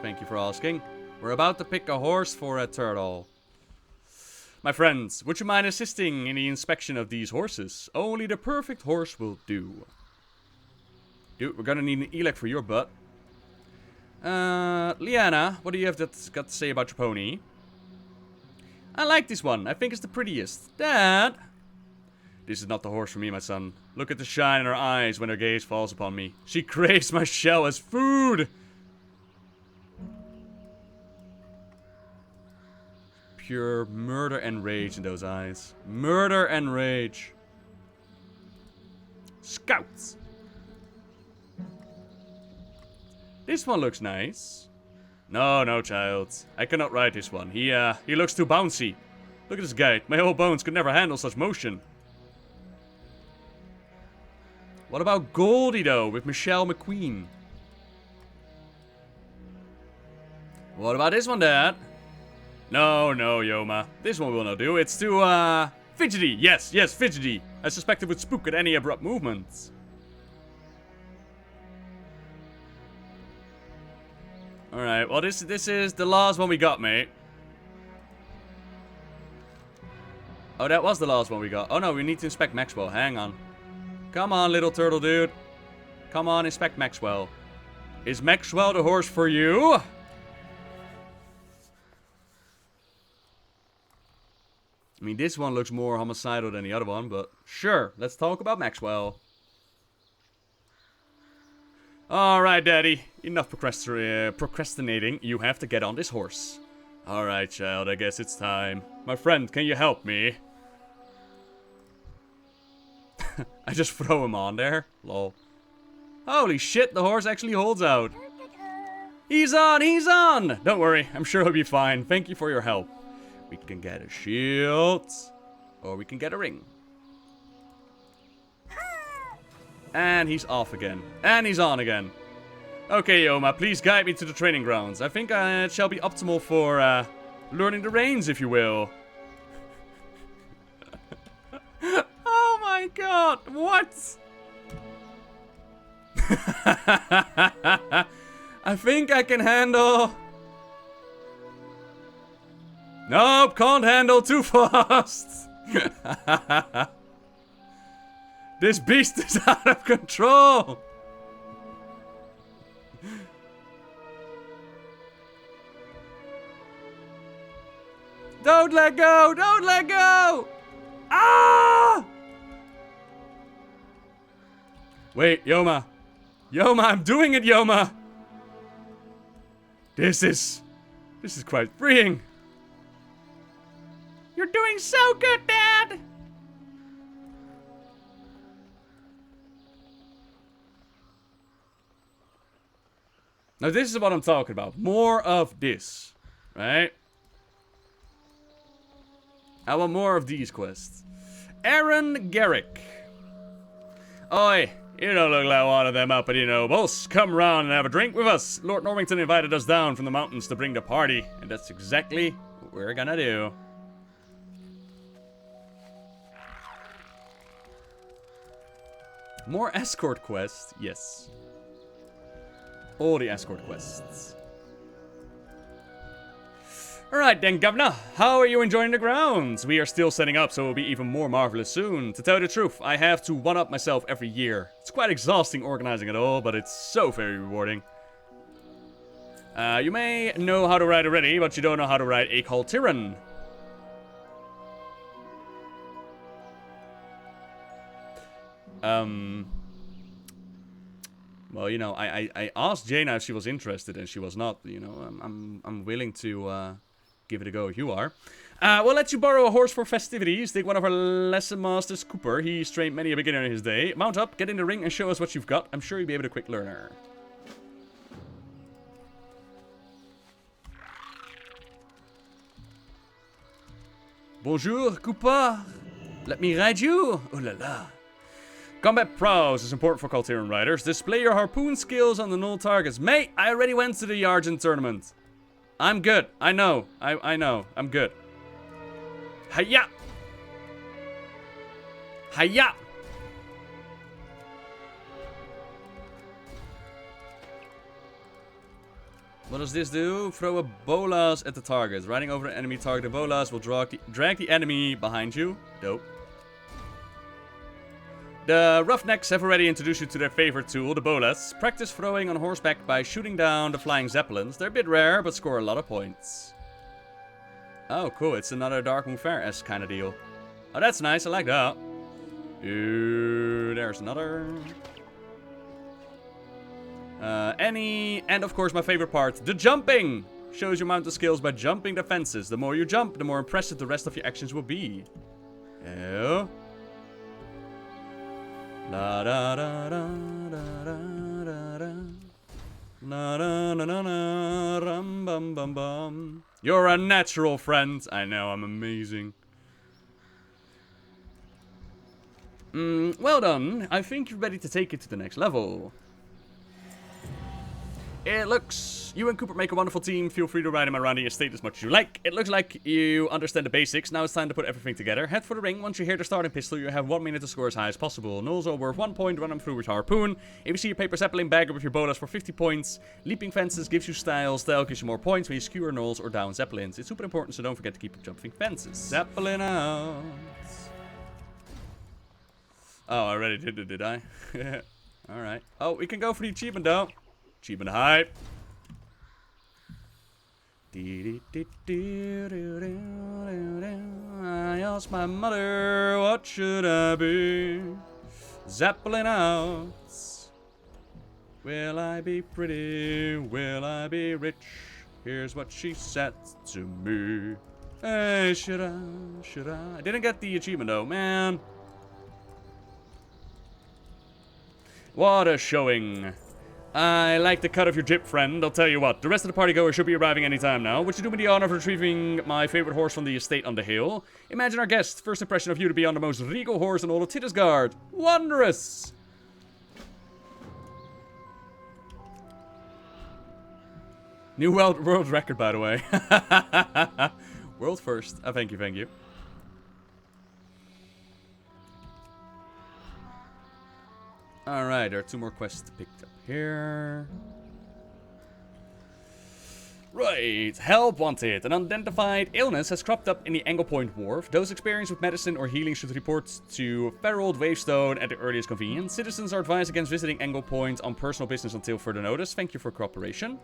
Thank you for asking. We're about to pick a horse for a turtle. My friends, would you mind assisting in the inspection of these horses? Only the perfect horse will do. Dude, we're gonna need an elec for your butt. Liana, what do you have got to say about your pony? I like this one. I think it's the prettiest. Dad! This is not the horse for me, my son. Look at the shine in her eyes when her gaze falls upon me. She craves my shell as food! Pure murder and rage in those eyes. Murder and rage. Scouts! This one looks nice. No, no, child. I cannot ride this one. He looks too bouncy. Look at this guy. My whole bones could never handle such motion. What about Goldie, though, with Michelle McQueen? What about this one, Dad? No, no, Yoma. This one will not do. It's too, fidgety. Yes, yes, fidgety. I suspect it would spook at any abrupt movements. Alright, well, this is the last one we got, mate. Oh, that was the last one we got. Oh, no, we need to inspect Maxwell. Hang on. Come on, little turtle dude. Come on, inspect Maxwell. Is Maxwell the horse for you? I mean, this one looks more homicidal than the other one, but sure, let's talk about Maxwell. Alright, Daddy. Enough procrastinating. You have to get on this horse. Alright, child, I guess it's time. My friend, can you help me? I just throw him on there. Lol. Holy shit, the horse actually holds out. He's on! He's on! Don't worry, I'm sure he'll be fine. Thank you for your help. We can get a shield. Or we can get a ring. And he's off again. And he's on again. Okay, Yoma, please guide me to the training grounds. I think it shall be optimal for learning the reins, if you will. Oh my god, what? I think I can handle... Nope, can't handle too fast. This beast is out of control. Don't let go! Don't let go! Ah! Wait, Yoma. Yoma, I'm doing it, Yoma. This is quite freeing. You're doing so good, Dad. Now this is what I'm talking about. More of this, right? I want more of these quests. Aaron Garrick. Oi, you don't look like one of them uppity nobles. Come round and have a drink with us. Lord Norrington invited us down from the mountains to bring the party. And that's exactly what we're gonna do. More escort quests? Yes. All the escort quests. Alright then, Governor. How are you enjoying the grounds? We are still setting up, so it will be even more marvelous soon. To tell you the truth, I have to one-up myself every year. It's quite exhausting organizing it all, but it's so very rewarding. You may know how to ride already, but you don't know how to ride a Kul Tiras. Well, you know, I asked Jaina if she was interested, and she was not. You know, I'm willing to give it a go if you are. We'll let you borrow a horse for festivities. Take one of our lesson masters, Cooper. He's trained many a beginner in his day. Mount up, get in the ring, and show us what you've got. I'm sure you'll be able to quick learner. Bonjour, Cooper. Let me ride you. Oh la la. Combat prowess is important for Kul Tiras riders. Display your harpoon skills on the null targets. Mate, I already went to the Argent tournament. I'm good. I know. I know. I'm good. Hiya! Hiya! What does this do? Throw a bolas at the target. Riding over an enemy target, the bolas will drag the enemy behind you. Dope. The Roughnecks have already introduced you to their favorite tool, the bolas. Practice throwing on horseback by shooting down the flying zeppelins. They're a bit rare, but score a lot of points. Oh, cool. It's another Dark Moon Fair-esque kind of deal. Oh, that's nice. I like that. Ooh, there's another. And of course my favorite part, the jumping! Shows your mountain skills by jumping the fences. The more you jump, the more impressive the rest of your actions will be. Oh. La da da da da da da da. La da da da da rum bum bum bum. You're a natural, friend. I know, I'm amazing. Well done. I think you're ready to take it to the next level. It looks... You and Cooper make a wonderful team. Feel free to ride him around the estate as much as you like. It looks like you understand the basics. Now it's time to put everything together. Head for the ring. Once you hear the starting pistol, you have 1 minute to score as high as possible. Nulls are worth 1 point. Run them through with harpoon. If you see your paper zeppelin, bag it with your bolas for 50 points. Leaping fences gives you style. Style gives you more points when you skewer nulls or down zeppelins. It's super important, so don't forget to keep jumping fences. Zeppelin out. Oh, I already did I? Alright. Oh, we can go for the achievement, though. Achievement hype. I asked my mother, what should I be? Zeppelin out. Will I be pretty? Will I be rich? Here's what she said to me. Hey, should I? I didn't get the achievement though, man. What a showing. I like the cut of your jib, friend. I'll tell you what, the rest of the party goers should be arriving anytime now. Would you do me the honor of retrieving my favorite horse from the estate on the hill? Imagine our guest. First impression of you to be on the most regal horse in all of Tiragarde. Wondrous! New world record, by the way. World first. Thank you. Alright, there are 2 more quests picked up here. Right, help wanted. An unidentified illness has cropped up in the Anglepoint Wharf. Those experienced with medicine or healing should report to Feral Wavestone at the earliest convenience. Citizens are advised against visiting Anglepoint on personal business until further notice. Thank you for cooperation.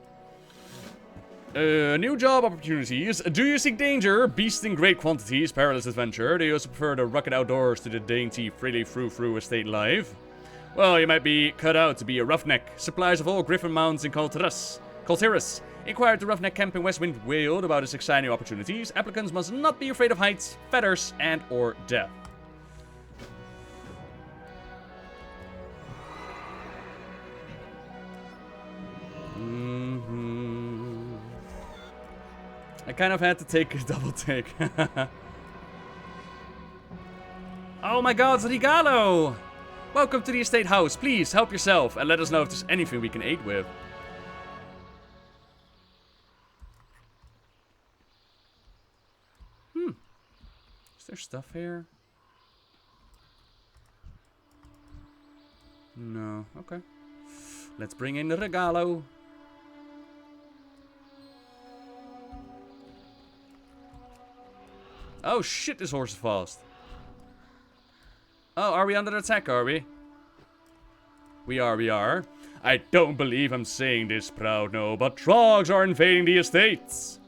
New job opportunities. Do you seek danger? Beasts in great quantities. Perilous adventure. Do you also prefer the rugged outdoors to the dainty, freely frou-frou estate life? Well, you might be cut out to be a roughneck. Supplies of all griffin mounts in Kul Tiras. Inquire at the Roughneck camp in Westwind Weald about its exciting opportunities. Applicants must not be afraid of heights, feathers, and or death. I kind of had to take a double take. Oh my god, Regalo! Welcome to the estate house. Please help yourself and let us know if there's anything we can aid with. Is there stuff here? No. Okay. Let's bring in the Regalo. Oh shit, this horse is fast. Oh, are we under attack, are we? We are. I don't believe I'm saying this, proud no, but Trogs are invading the estates.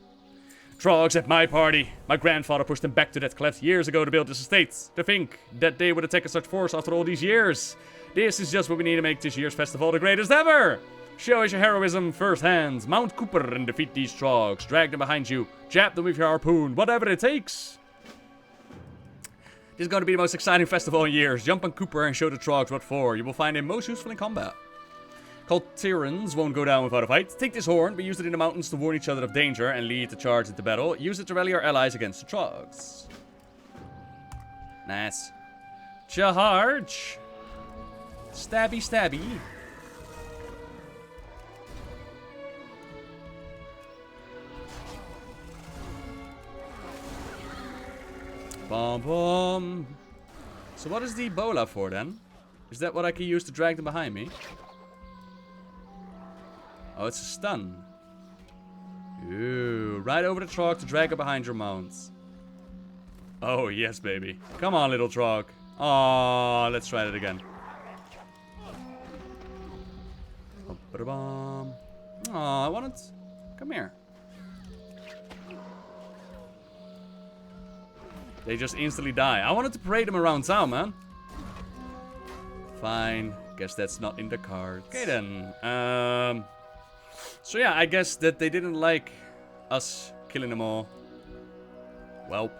Trogs at my party. My grandfather pushed them back to that cleft years ago to build this estate. To think that they would attack such force after all these years. This is just what we need to make this year's festival the greatest ever. Show us your heroism firsthand. Mount Cooper and defeat these Trogs. Drag them behind you. Jab them with your harpoon. Whatever it takes. This is going to be the most exciting festival in years. Jump on Cooper and show the Trogs what for. You will find him most useful in combat. Kul Tiras won't go down without a fight. Take this horn, but use it in the mountains to warn each other of danger and lead the charge into battle. Use it to rally our allies against the Trogs. Nice. Charge! Stabby, stabby. Bom bom. So what is the Ebola for then? Is that what I can use to drag them behind me? Oh, it's a stun. Ooh, right over the Trog to drag it behind your mounts. Oh, yes, baby. Come on, little Trog. Aww, let's try that again. Ba-da-bum. Aw, I wanted... Come here. They just instantly die. I wanted to parade them around town, man. Fine. Guess that's not in the cards. Okay, then. So yeah, I guess that they didn't like us killing them all. Well,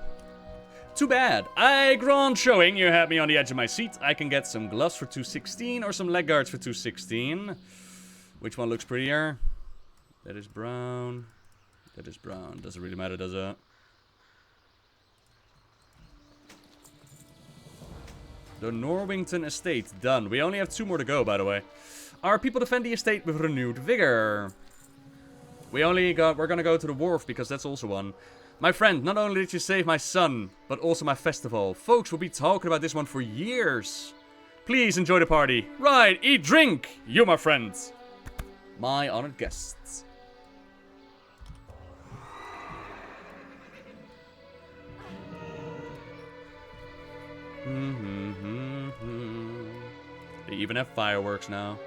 too bad. I grant showing. You had me on the edge of my seat. I can get some gloves for 216 or some leg guards for 216. Which one looks prettier? That is brown. That is brown. Doesn't really matter, does it? The Norrington estate. Done. We only have 2 more to go, by the way. Our people defend the estate with renewed vigor. We're gonna go to the wharf because that's also one. My friend, not only did you save my son, but also my festival. Folks will be talking about this one for years. Please enjoy the party. Right, eat, drink. You, my friends. My honored guests. They even have fireworks now.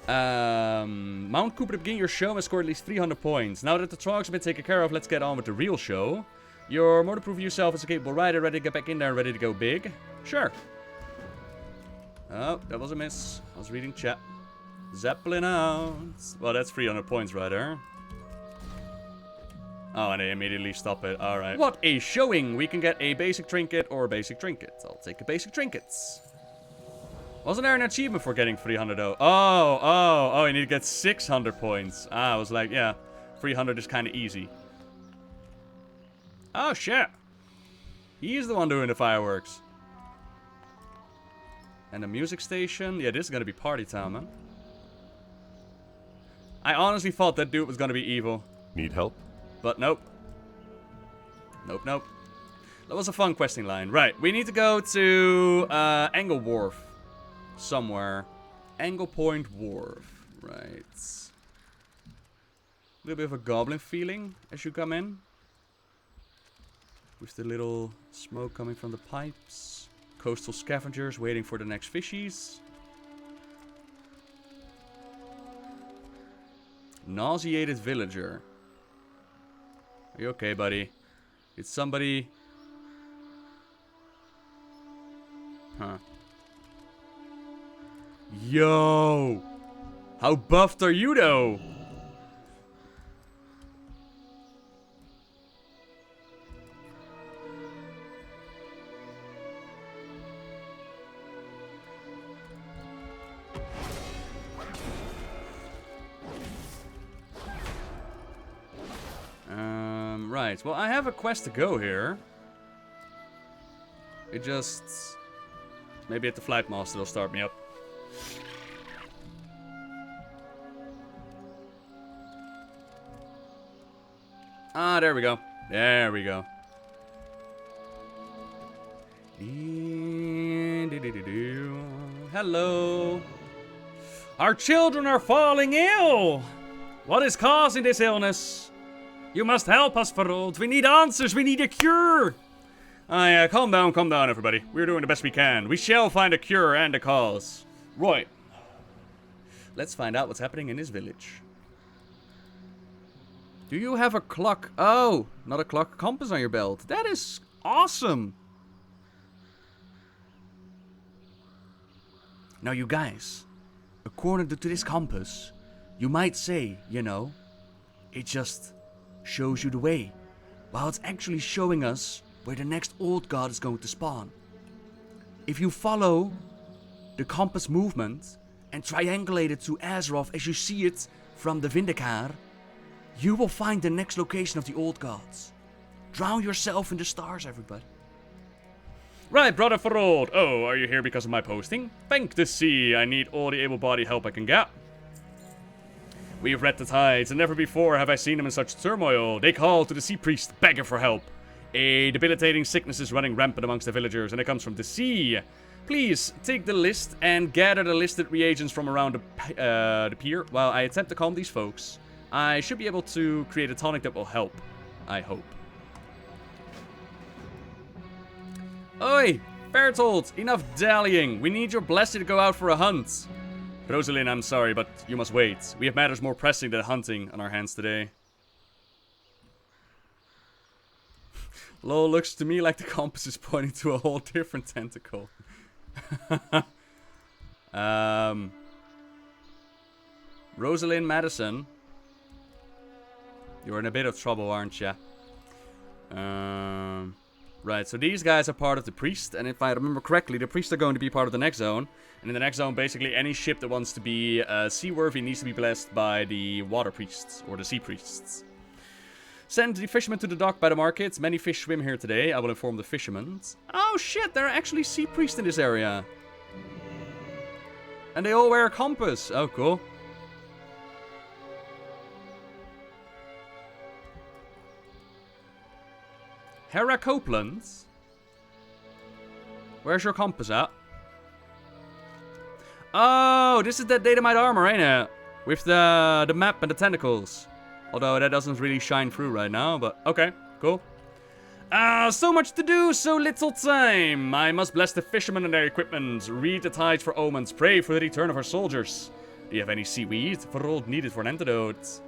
Mount Cooper to begin your show and score at least 300 points. Now that the trucks have been taken care of, let's get on with the real show. You're more to prove yourself as a capable rider, ready to get back in there and ready to go big? Sure. Oh, that was a miss. I was reading chat. Zeppelin out. Well, that's 300 points right there. Oh, and they immediately stop it. Alright. What a showing! We can get a basic trinket or a basic trinket. I'll take a basic trinket. Wasn't there an achievement for getting 300 though? Oh, you need to get 600 points. I was like, yeah, 300 is kind of easy. Oh, shit. He's the one doing the fireworks. And the music station. Yeah, this is going to be party time, man. I honestly thought that dude was going to be evil. Need help? But nope. Nope. That was a fun questing line. Right, we need to go to Anglepoint Wharf. Somewhere. Anglepoint Wharf. Right. A little bit of a goblin feeling as you come in. With the little smoke coming from the pipes. Coastal scavengers waiting for the next fishies. Nauseated villager. Are you okay, buddy? Did somebody... Huh. Yo! How buffed are you, though? Right. Well, I have a quest to go here. It just... Maybe at the Flight Master they'll start me up. Ah, there we go. There we go. Hello. Our children are falling ill. What is causing this illness? You must help us, Frehold. We need answers. We need a cure. Calm down, everybody. We're doing the best we can. We shall find a cure and a cause. Right. Let's find out what's happening in this village. Do you have a clock? Oh, not a clock, a compass on your belt. That is awesome. Now, you guys, according to this compass, you might say, you know, it just shows you the way, while it's actually showing us where the next old god is going to spawn. If you follow the compass movement and triangulate it to Azeroth as you see it from the Vindicar, you will find the next location of the old gods. Drown yourself in the stars, everybody. Right, brother Frehold. Oh, are you here because of my posting? Thank the sea. I need all the able-bodied help I can get. We've read the tides, and never before have I seen them in such turmoil. They call to the sea priest, begging for help. A debilitating sickness is running rampant amongst the villagers, and it comes from the sea. Please, take the list and gather the listed reagents from around the pier while I attempt to calm these folks. I should be able to create a tonic that will help. I hope. Oi! Bertolt, enough dallying. We need your blessing to go out for a hunt. Rosalind, I'm sorry, but you must wait. We have matters more pressing than hunting on our hands today. Lol, looks to me like the compass is pointing to a whole different tentacle. Rosalind Madison. You're in a bit of trouble, aren't ya? Right, so these guys are part of the priest, and if I remember correctly, the priests are going to be part of the next zone. And in the next zone, basically any ship that wants to be seaworthy needs to be blessed by the water priests, or the sea priests. Send the fishermen to the dock by the markets. Many fish swim here today. I will inform the fishermen. Oh shit, there are actually sea priests in this area. And they all wear a compass. Oh, cool. Hera Copeland? Where's your compass at? Oh, this is that Datamite armor, ain't it? With the map and the tentacles. Although that doesn't really shine through right now, but okay, cool. So much to do, so little time. I must bless the fishermen and their equipment. Read the tides for omens. Pray for the return of our soldiers. Do you have any seaweed? For needed for an antidote.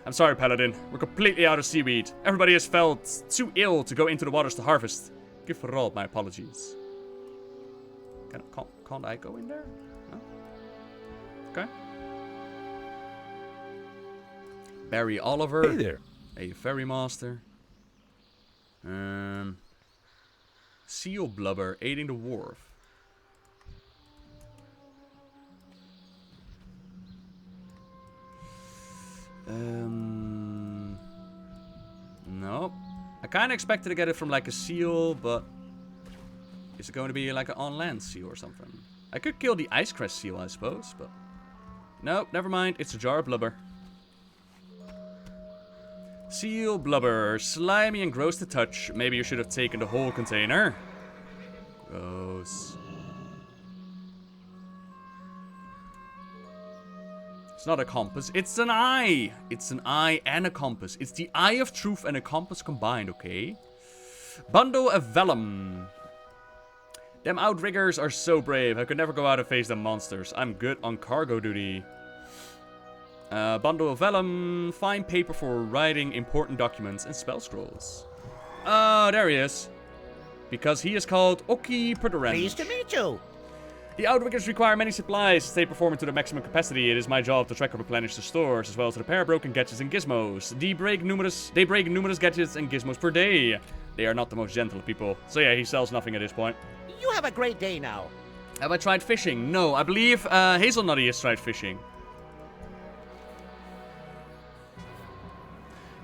I'm sorry, Paladin. We're completely out of seaweed. Everybody has felt too ill to go into the waters to harvest. Give Ferald my apologies. Can't I go in there? No? Okay. Barry Oliver. Hey there. A ferry master. Seal Blubber aiding the wharf. No. I kind of expected to get it from like a seal, but is it going to be like an on-land seal or something? I could kill the Ice Crest seal, I suppose, but nope, never mind. It's a jar of blubber. Seal Blubber, slimy and gross to touch. Maybe you should have taken the whole container. Gross. It's not a compass, it's an eye. It's an eye and a compass. It's the eye of truth and a compass combined, okay? Bundle of Vellum. Them outriggers are so brave. I could never go out and face them monsters. I'm good on cargo duty. Bundle of Vellum. Fine paper for writing important documents and spell scrolls. Oh, there he is. Because he is called Oki Perduran. Pleased to meet you. The outriggers require many supplies to stay performing to their maximum capacity. It is my job to track and replenish the stores, as well as to repair broken gadgets and gizmos. They break numerous gadgets and gizmos per day. They are not the most gentle people. So yeah, he sells nothing at this point. You have a great day now. Have I tried fishing? No, I believe Hazelnutty has tried fishing.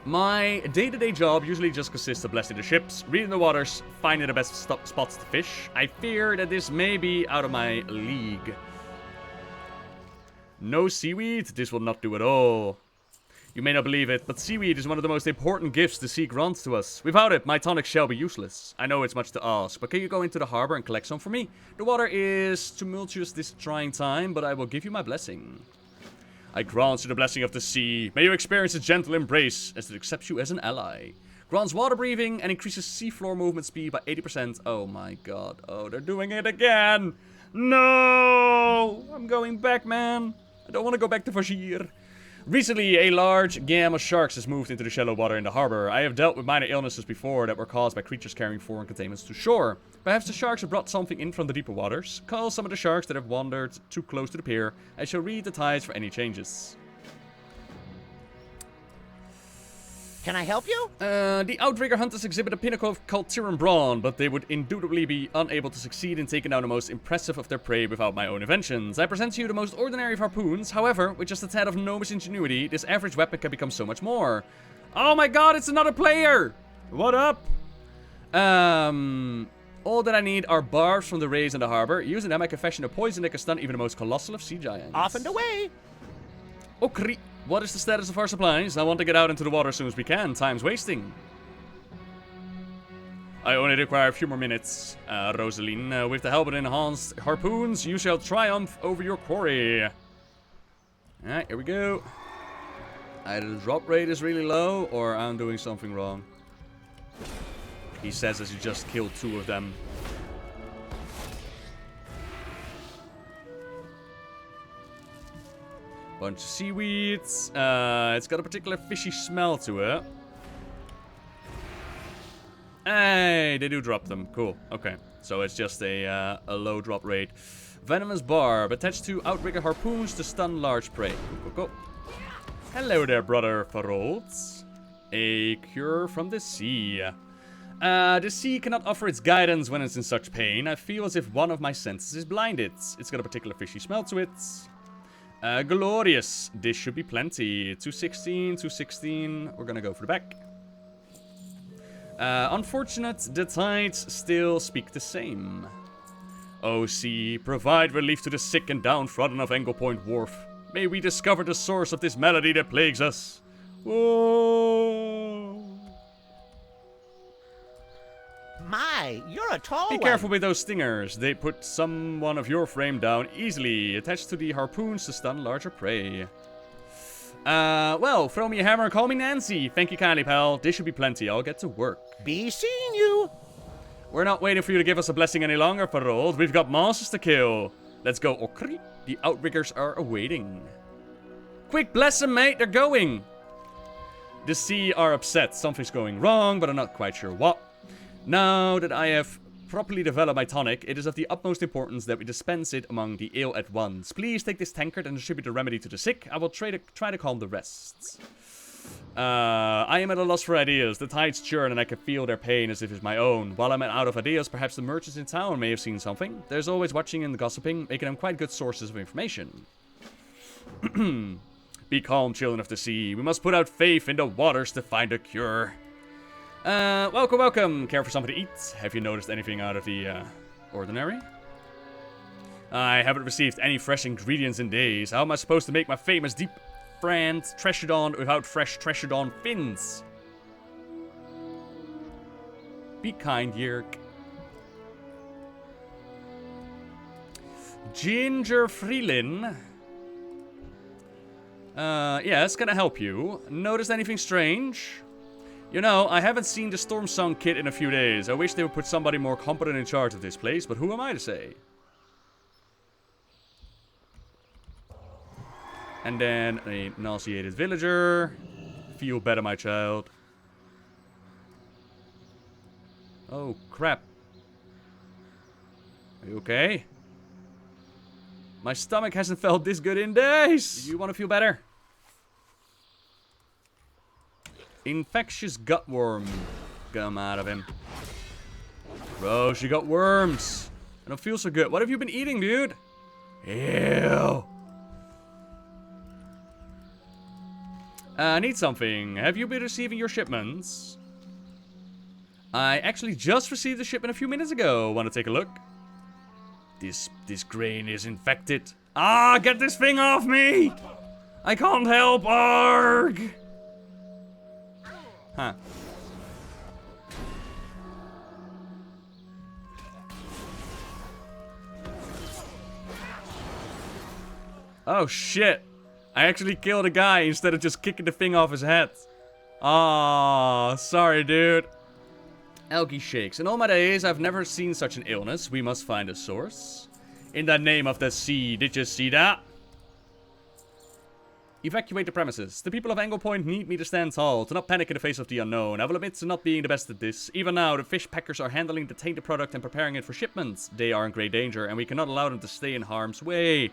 My day-to-day job usually just consists of blessing the ships, reading the waters, finding the best spots to fish. I fear that this may be out of my league. No seaweed? This will not do at all. You may not believe it, but seaweed is one of the most important gifts the sea grants to us. Without it, my tonic shall be useless. I know it's much to ask, but can you go into the harbor and collect some for me? The water is tumultuous this trying time, but I will give you my blessing. I grant you the blessing of the sea. May you experience a gentle embrace as it accepts you as an ally. Grants water breathing and increases seafloor movement speed by 80%. Oh my god. Oh, they're doing it again. No! I'm going back, man. I don't want to go back to Vajir. Recently, a large gam of sharks has moved into the shallow water in the harbor. I have dealt with minor illnesses before that were caused by creatures carrying foreign containments to shore. Perhaps the sharks have brought something in from the deeper waters. Call some of the sharks that have wandered too close to the pier. I shall read the tides for any changes. Can I help you? The outrigger hunters exhibit a pinnacle of Kul Tiras brawn, but they would indubitably be unable to succeed in taking down the most impressive of their prey without my own inventions. I present to you the most ordinary of harpoons. However, with just a tad of gnomish ingenuity, this average weapon can become so much more. Oh my god, it's another player! What up? All that I need are barbs from the rays in the harbor. Using them, I can fashion a poison that can stun even the most colossal of sea giants. Off and away. Okay. What is the status of our supplies? I want to get out into the water as soon as we can. Time's wasting. I only require a few more minutes. Rosaline, with the help of enhanced harpoons, you shall triumph over your quarry. Alright, here we go. Either the drop rate is really low, or I'm doing something wrong. He says as he just killed 2 of them. Bunch of seaweeds. It's got a particular fishy smell to it. Hey, they do drop them. Cool. Okay. So it's just a low drop rate. Venomous barb attached to outrigger harpoons to stun large prey. Go. Hello there, brother Farolds. A cure from the sea. The sea cannot offer its guidance when it's in such pain. I feel as if one of my senses is blinded. It's got a particular fishy smell to it. Glorious. This should be plenty. 216, 216. We're gonna go for the back. Unfortunate, the tides still speak the same. O sea, provide relief to the sick and downtrodden of Anglepoint Wharf. May we discover the source of this malady that plagues us. Whoa. My, you're a tall one. Be careful with those stingers. They put someone of your frame down easily. Attached to the harpoons to stun larger prey. Well, throw me a hammer and call me Nancy. Thank you kindly, pal. This should be plenty. I'll get to work. Be seeing you. We're not waiting for you to give us a blessing any longer, Farold. We've got monsters to kill. Let's go, Okri. The outriggers are awaiting. Quick, bless them, mate. They're going. The sea are upset. Something's going wrong, but I'm not quite sure what. Now that I have properly developed my tonic, it is of the utmost importance that we dispense it among the ill at once. Please take this tankard and distribute the remedy to the sick. I will try to calm the rest. I am at a loss for ideas. The tides churn and I can feel their pain as if it's my own. While I'm out of ideas, perhaps the merchants in town may have seen something. There's always watching and gossiping, making them quite good sources of information. Be calm, children of the sea. We must put out faith in the waters to find a cure. Welcome. Care for something to eat? Have you noticed anything out of the, ordinary? I haven't received any fresh ingredients in days. How am I supposed to make my famous deep brand Treasuredon without fresh Treasuredon fins? Be kind, Yerk. Ginger Freelin. Yes, can I help you? Noticed anything strange? You know, I haven't seen the Storm Song kit in a few days. I wish they would put somebody more competent in charge of this place, but who am I to say? And then a nauseated villager. Feel better, my child. Oh, crap. Are you okay? My stomach hasn't felt this good in days. Do you want to feel better? Infectious gutworm. Come out of him. Bro, she got worms. I don't feel so good. What have you been eating, dude? Ew. I need something. Have you been receiving your shipments? I actually just received a shipment a few minutes ago. Want to take a look? This grain is infected. Ah, get this thing off me! I can't help, arg! Huh. Oh shit. I actually killed a guy instead of just kicking the thing off his head. Ah, sorry dude. Algae shakes. In all my days, I've never seen such an illness. We must find a source. In the name of the sea, did you see that? Evacuate the premises. The people of Anglepoint need me to stand tall, to not panic in the face of the unknown. I will admit to not being the best at this. Even now, the fish packers are handling the tainted product and preparing it for shipments. They are in great danger, and we cannot allow them to stay in harm's way.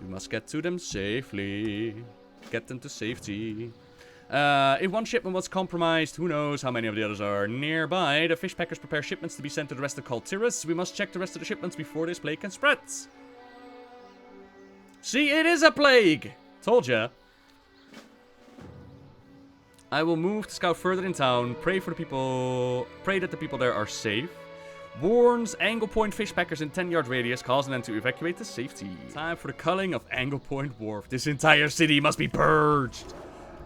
We must get to them safely. Get them to safety. If one shipment was compromised, who knows how many of the others are nearby. The fish packers prepare shipments to be sent to the rest of Kul Tiras. We must check the rest of the shipments before this plague can spread. See, it is a plague! Told ya. I will move to scout further in town. Pray for the people. Pray that the people there are safe. Warns Anglepoint fish packers in 10-yard radius, causing them to evacuate to safety. Time for the culling of Anglepoint Wharf. This entire city must be purged.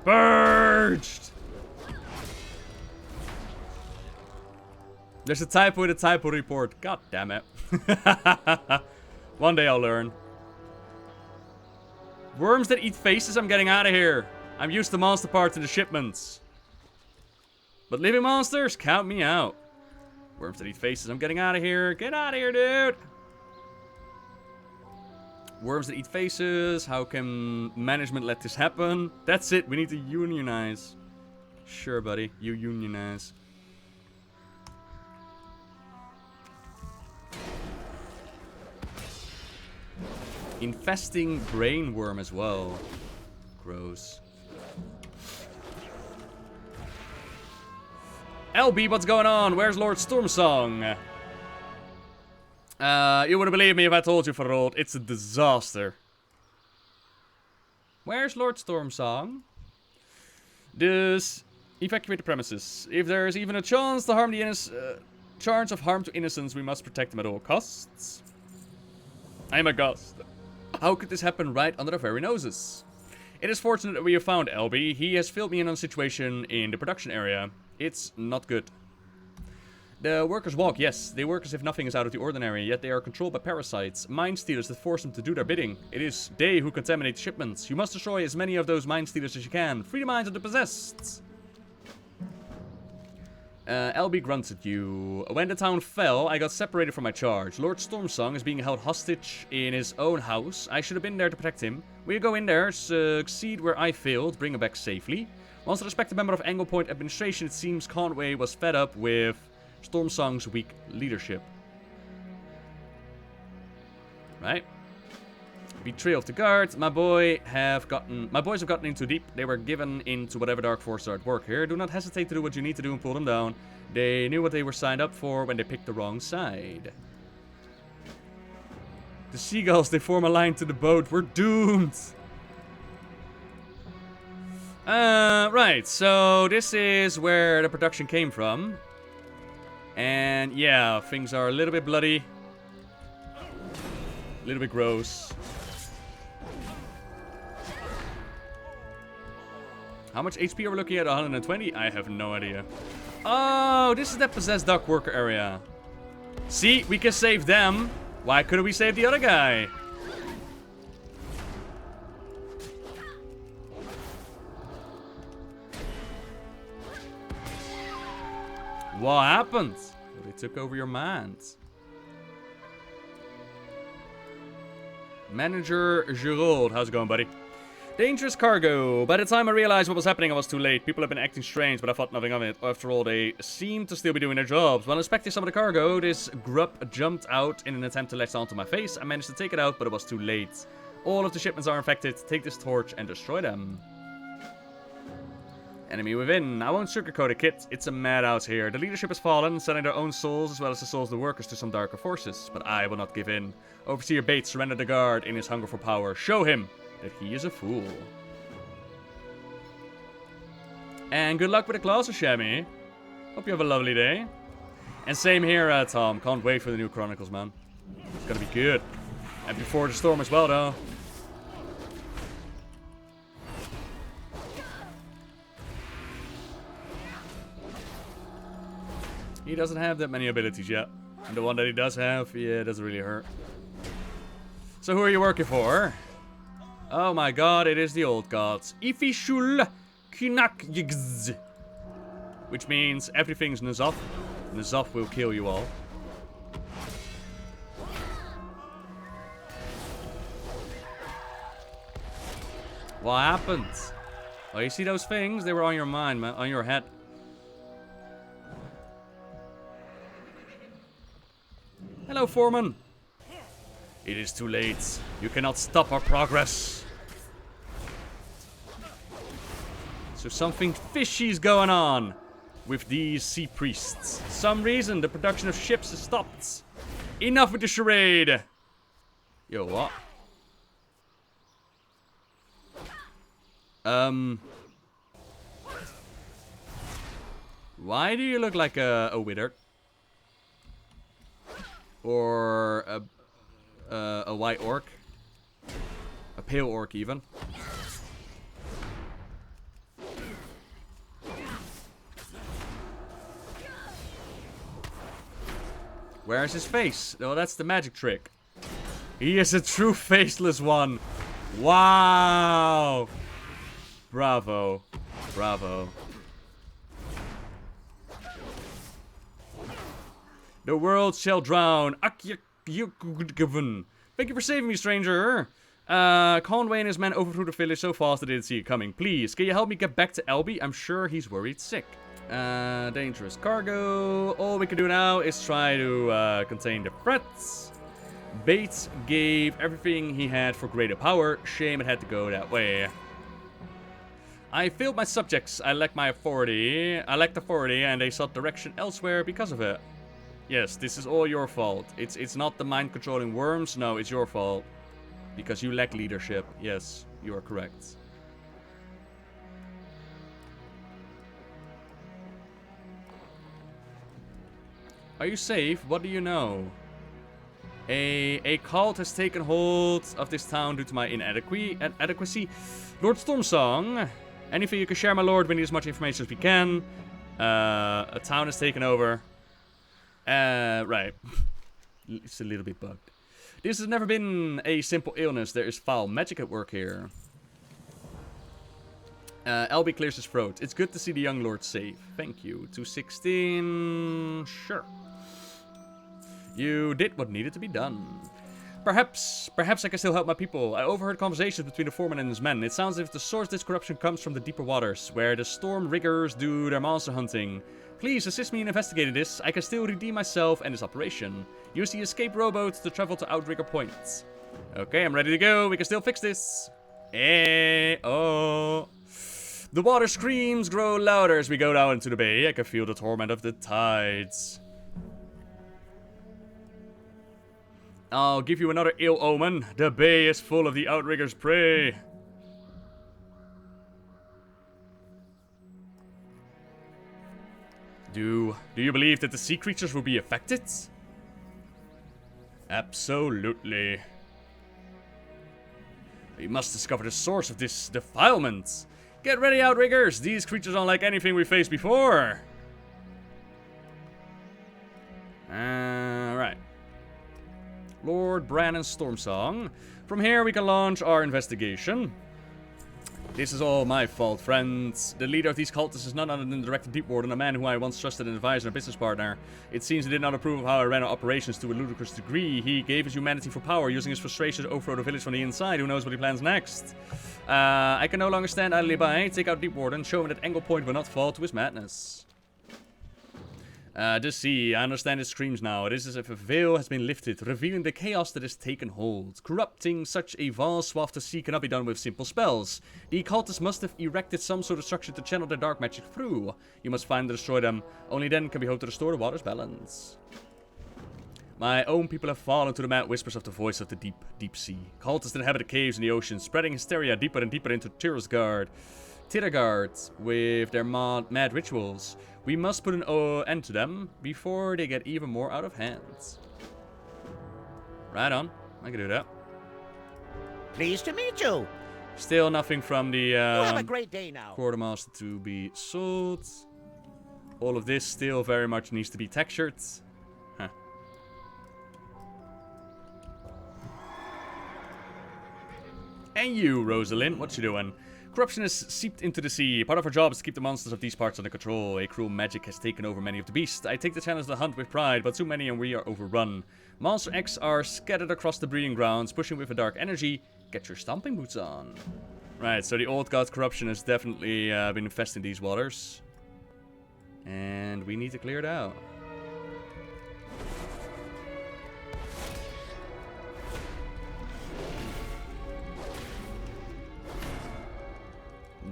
Purged! There's a typo in the typo report. God damn it. One day I'll learn. Worms that eat faces, I'm getting out of here. I'm used to monster parts in the shipments. But living monsters, count me out. Worms that eat faces, I'm getting out of here. Get out of here, dude. Worms that eat faces. How can management let this happen? That's it. We need to unionize. Sure, buddy. You unionize. Infesting brain worm as well. Gross. LB, what's going on? Where's Lord Stormsong? You wouldn't believe me if I told you, Verrold. It's a disaster. Where's Lord Stormsong? This... Evacuate the premises. If there's even a chance to harm the chance of harm to innocents, we must protect them at all costs. I'm aghast. How could this happen right under our very noses? It is fortunate that we have found LB. He has filled me in on the situation in the production area. It's not good. The workers walk, yes. They work as if nothing is out of the ordinary, yet they are controlled by parasites, mind stealers that force them to do their bidding. It is they who contaminate shipments. You must destroy as many of those mind stealers as you can. Free the minds of the possessed. LB grunts at you. When the town fell, I got separated from my charge. Lord Stormsong is being held hostage in his own house. I should have been there to protect him. We go in there, succeed where I failed, bring him back safely. Once a respected member of Anglepoint administration, it seems Conway was fed up with Stormsong's weak leadership. Right. Betrayal of the guard. My boys have gotten in too deep. They were given into whatever dark forces are at work here. Do not hesitate to do what you need to do and pull them down. They knew what they were signed up for when they picked the wrong side. The seagulls, they form a line to the boat. We're doomed. Right, so this is where the production came from. And yeah, things are a little bit bloody. A little bit gross. How much HP are we looking at? 120? I have no idea. Oh, this is that possessed duck worker area. See, we can save them. Why couldn't we save the other guy? What happened? Well, they took over your mind. Manager Giraud, how's it going, buddy? Dangerous cargo. By the time I realized what was happening, I was too late. People have been acting strange, but I thought nothing of it. After all, they seem to still be doing their jobs. While inspecting some of the cargo, this grub jumped out in an attempt to latch onto my face. I managed to take it out, but it was too late. All of the shipments are infected. Take this torch and destroy them. Enemy within. I won't sugarcoat it, kid. It's a madhouse here. The leadership has fallen, selling their own souls as well as the souls of the workers to some darker forces. But I will not give in. Overseer Bates surrendered the guard in his hunger for power. Show him that he is a fool. And good luck with the class, Shammy. Hope you have a lovely day. And same here, Tom. Can't wait for the new Chronicles, man. It's gonna be good. And before the storm as well, though. He doesn't have that many abilities yet. And the one that he does have, yeah, it doesn't really hurt. So who are you working for? Oh my god, it is the old gods. Ifishul Kinakyigs. Which means everything's N'Zoth. N'Zoth will kill you all. What happened? Oh, you see those things? They were on your mind, man. On your head. Hello, Foreman. It is too late. You cannot stop our progress. So something fishy's going on with these sea priests. For some reason, the production of ships has stopped. Enough with the charade. Yo, what? Why do you look like a wither? Or a white orc? A pale orc, even. Where's his face? Oh, that's the magic trick. He is a true faceless one. Wow. Bravo. Bravo. The world shall drown. Thank Thank you for saving me, stranger. Conway and his men overthrew the village so fast that they didn't see it coming. Please, can you help me get back to Elby? I'm sure he's worried sick. Dangerous cargo. All we can do now is try to contain the threats. Bates gave everything he had for greater power. Shame it had to go that way. I failed my subjects. I lacked authority, and they sought direction elsewhere because of it. Yes, this is all your fault. It's not the mind-controlling worms. No, it's your fault. Because you lack leadership. Yes, you are correct. Are you safe? What do you know? A cult has taken hold of this town due to my inadequacy. Lord Stormsong, anything you can share, my lord. We need as much information as we can. A town is taken over. Right. It's a little bit bugged. This has never been a simple illness. There is foul magic at work here. LB clears his throat. It's good to see the young lord safe. Thank you. 216. Sure. You did what needed to be done. Perhaps I can still help my people. I overheard conversations between the foreman and his men. It sounds as if the source of this corruption comes from the deeper waters, where the storm riggers do their monster hunting. Please assist me in investigating this. I can still redeem myself and this operation. Use the escape rowboat to travel to Outrigger Point. Okay, I'm ready to go. We can still fix this. Oh. The water screams grow louder as we go down into the bay. I can feel the torment of the tides. I'll give you another ill omen. The bay is full of the Outrigger's prey. Do you believe that the sea creatures will be affected? Absolutely. We must discover the source of this defilement. Get ready, Outriggers. These creatures aren't like anything we faced before. Alright. Lord Bran and Stormsong. From here we can launch our investigation. This is all my fault, friends. The leader of these cultists is none other than Director Deepwarden, a man who I once trusted and advised and a business partner. It seems he did not approve of how I ran our operations to a ludicrous degree. He gave his humanity for power, using his frustration to overthrow the village from the inside. Who knows what he plans next? I can no longer stand idly by. Take out Deepwarden, show him that Anglepoint will not fall to his madness. The sea, I understand it screams now. It is as if a veil has been lifted, revealing the chaos that has taken hold. Corrupting such a vast swath of sea cannot be done with simple spells. The cultists must have erected some sort of structure to channel their dark magic through. You must find and destroy them. Only then can we hope to restore the water's balance. My own people have fallen to the mad whispers of the voice of the deep, deep sea. Cultists inhabit the caves in the ocean, spreading hysteria deeper and deeper into Tiragarde with their mad rituals. We must put an end to them before they get even more out of hand. Right on. I can do that. Pleased to meet you. Still nothing from the You have a great day now. quartermaster to be sold. All of this still very much needs to be textured. Huh. And you, Rosalind, what you doing? Corruption has seeped into the sea. Part of our job is to keep the monsters of these parts under control. A cruel magic has taken over many of the beasts. I take the challenge to hunt with pride, but too many and we are overrun. Monster X are scattered across the breeding grounds, pushing with a dark energy. Get your stomping boots on. Right, so the old god corruption has definitely been infesting these waters. And we need to clear it out.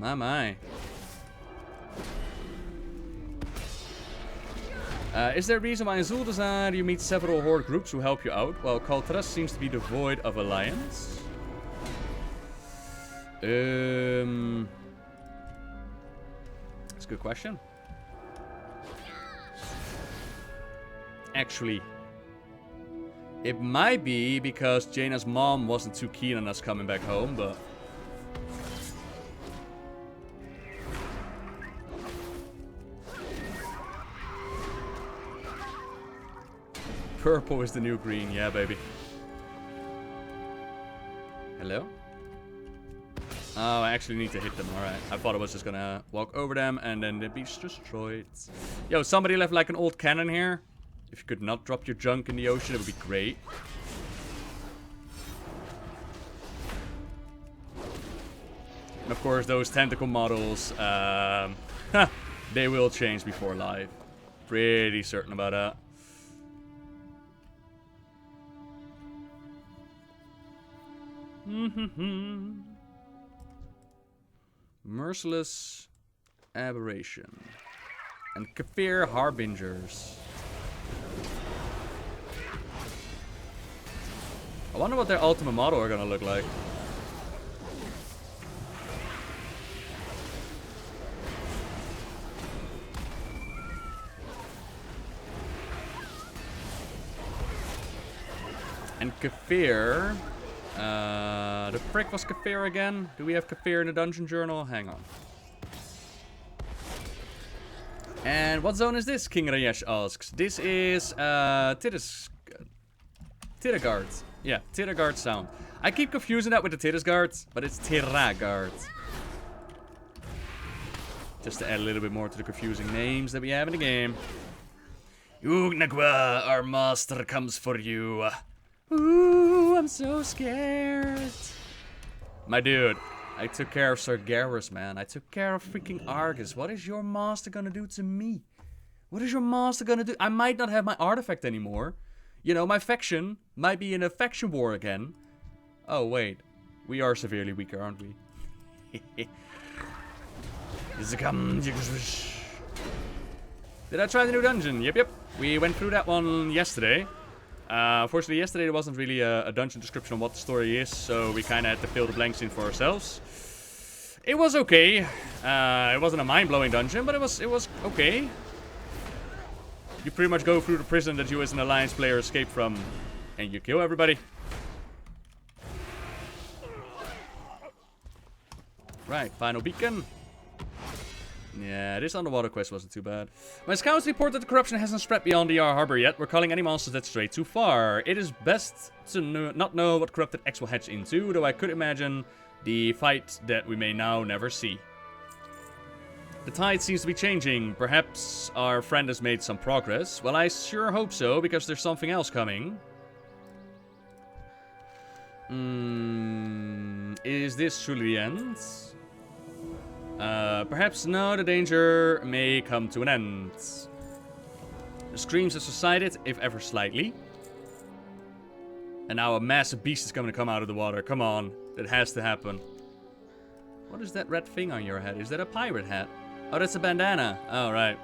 My. Is there a reason why in Zuldazar you meet several horde groups who help you out, while Kul Tiras seems to be devoid of alliance? That's a good question. Actually, it might be because Jaina's mom wasn't too keen on us coming back home, but... Purple is the new green, yeah, baby. Hello? Oh, I actually need to hit them, alright. I thought I was just gonna walk over them and then they'd be destroyed. Yo, somebody left like an old cannon here. If you could not drop your junk in the ocean, it would be great. And of course, those tentacle models, they will change before live. Pretty certain about that. Merciless Aberration. And Kafir Harbingers. I wonder what their ultimate model are gonna look like. And Kafir. The frick was Kafir again? Do we have Kafir in the dungeon journal? Hang on. And what zone is this? King Rayesh asks. This is Tiragarde. Yeah, Tiragarde Sound. I keep confusing that with the Tiragarde, but it's Tiragarde. Just to add a little bit more to the confusing names that we have in the game. Ugnagwa, our master comes for you. Ooh, I'm so scared. My dude, I took care of Sargeras, man. I took care of freaking Argus. What is your master gonna do to me? What is your master gonna do? I might not have my artifact anymore. You know, my faction might be in a faction war again. Oh, wait. We are severely weaker, aren't we? Did I try the new dungeon? Yep. We went through that one yesterday. Unfortunately, yesterday there wasn't really a dungeon description on what the story is, so we kind of had to fill the blanks in for ourselves. It was okay. It wasn't a mind-blowing dungeon, but it was okay. You pretty much go through the prison that you as an Alliance player escape from, and you kill everybody. Right, final beacon. Yeah, this underwater quest wasn't too bad. My scouts report that the corruption hasn't spread beyond the Yar Harbor yet. We're calling any monsters that stray too far. It is best to not know what corrupted X will hatch into, though I could imagine the fight that we may now never see. The tide seems to be changing. Perhaps our friend has made some progress. Well, I sure hope so, because there's something else coming. Is this truly the end? Perhaps no, the danger may come to an end. The screams have subsided, if ever slightly. And now a massive beast is going to come out of the water. Come on, that has to happen. What is that red thing on your head? Is that a pirate hat? Oh, that's a bandana. Oh, right.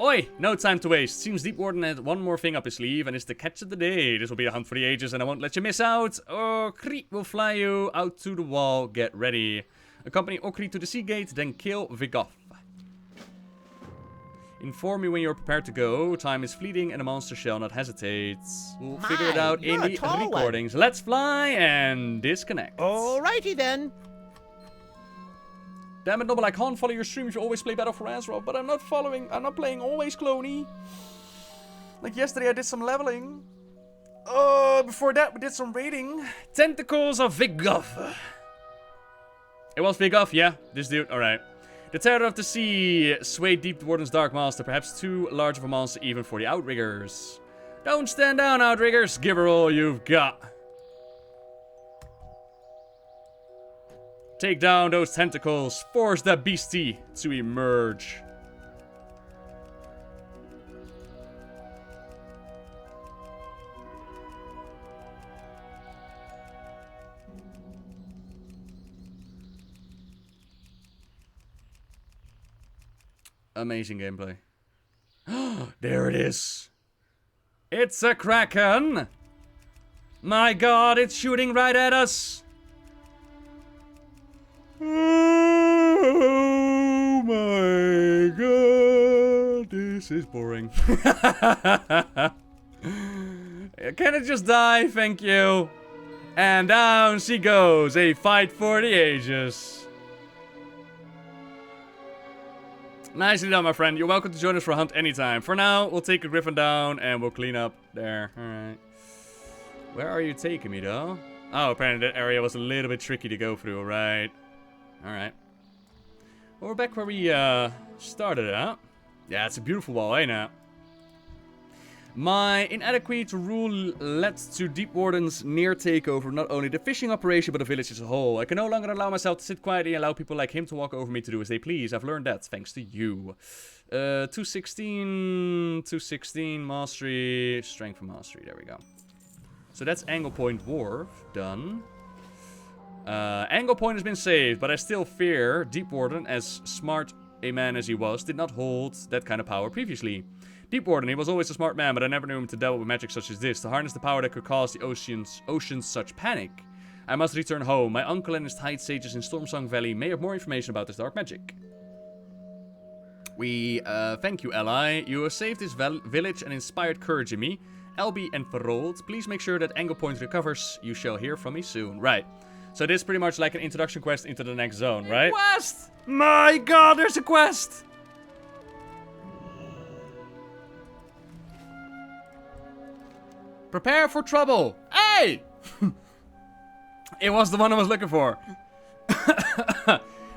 Oi, no time to waste. Seems Deepwarden had one more thing up his sleeve, and it's the catch of the day. This will be a hunt for the ages, and I won't let you miss out. Okri will fly you out to the wall. Get ready. Accompany Okri to the sea gate, then kill Vigoff. Inform me when you're prepared to go. Time is fleeting and the monster shall not hesitate. We'll figure it out in the recordings. Let's fly and disconnect. Alrighty then. Damn it, Noble, I can't follow your streams. You always play Battle for Azeroth, but I'm not playing always cloney. Like yesterday I did some leveling. Before that we did some raiding. Tentacles of Vigoff. It was Vigoff, yeah. This dude, alright. The Terror of the Sea, Sweete Deepwarden's Dark Master, perhaps too large of a monster even for the Outriggers. Don't stand down, Outriggers. Give her all you've got. Take down those tentacles. Force that beastie to emerge. Amazing gameplay. There it is. It's a Kraken. My god, it's shooting right at us. Oh my god. This is boring. Can it just die? Thank you. And down she goes. A fight for the ages. Nicely done, my friend. You're welcome to join us for a hunt anytime. For now, we'll take a griffin down and we'll clean up there. Alright. Where are you taking me, though? Oh, apparently that area was a little bit tricky to go through, right? Alright. Well, we're back where we started out. Yeah, it's a beautiful wall, ain't it? My inadequate rule led to Deep Warden's near takeover of not only the fishing operation but the village as a whole. I can no longer allow myself to sit quietly and allow people like him to walk over me to do as they please. I've learned that thanks to you. 216 mastery, strength for mastery, there we go. So that's Anglepoint Wharf, done. Anglepoint has been saved, but I still fear Deep Warden, as smart a man as he was, did not hold that kind of power previously. Deep Warden, he was always a smart man, but I never knew him to dabble with magic such as this, to harness the power that could cause the oceans such panic. I must return home. My uncle and his Tide Sages in Stormsong Valley may have more information about this dark magic. We thank you, ally. You have saved this village and inspired courage in me. Elby and Ferold, please make sure that Anglepoint recovers. You shall hear from me soon. Right. So this is pretty much like an introduction quest into the next zone, right? Quest! My god, there's a quest! Prepare for trouble. Hey! It was the one I was looking for.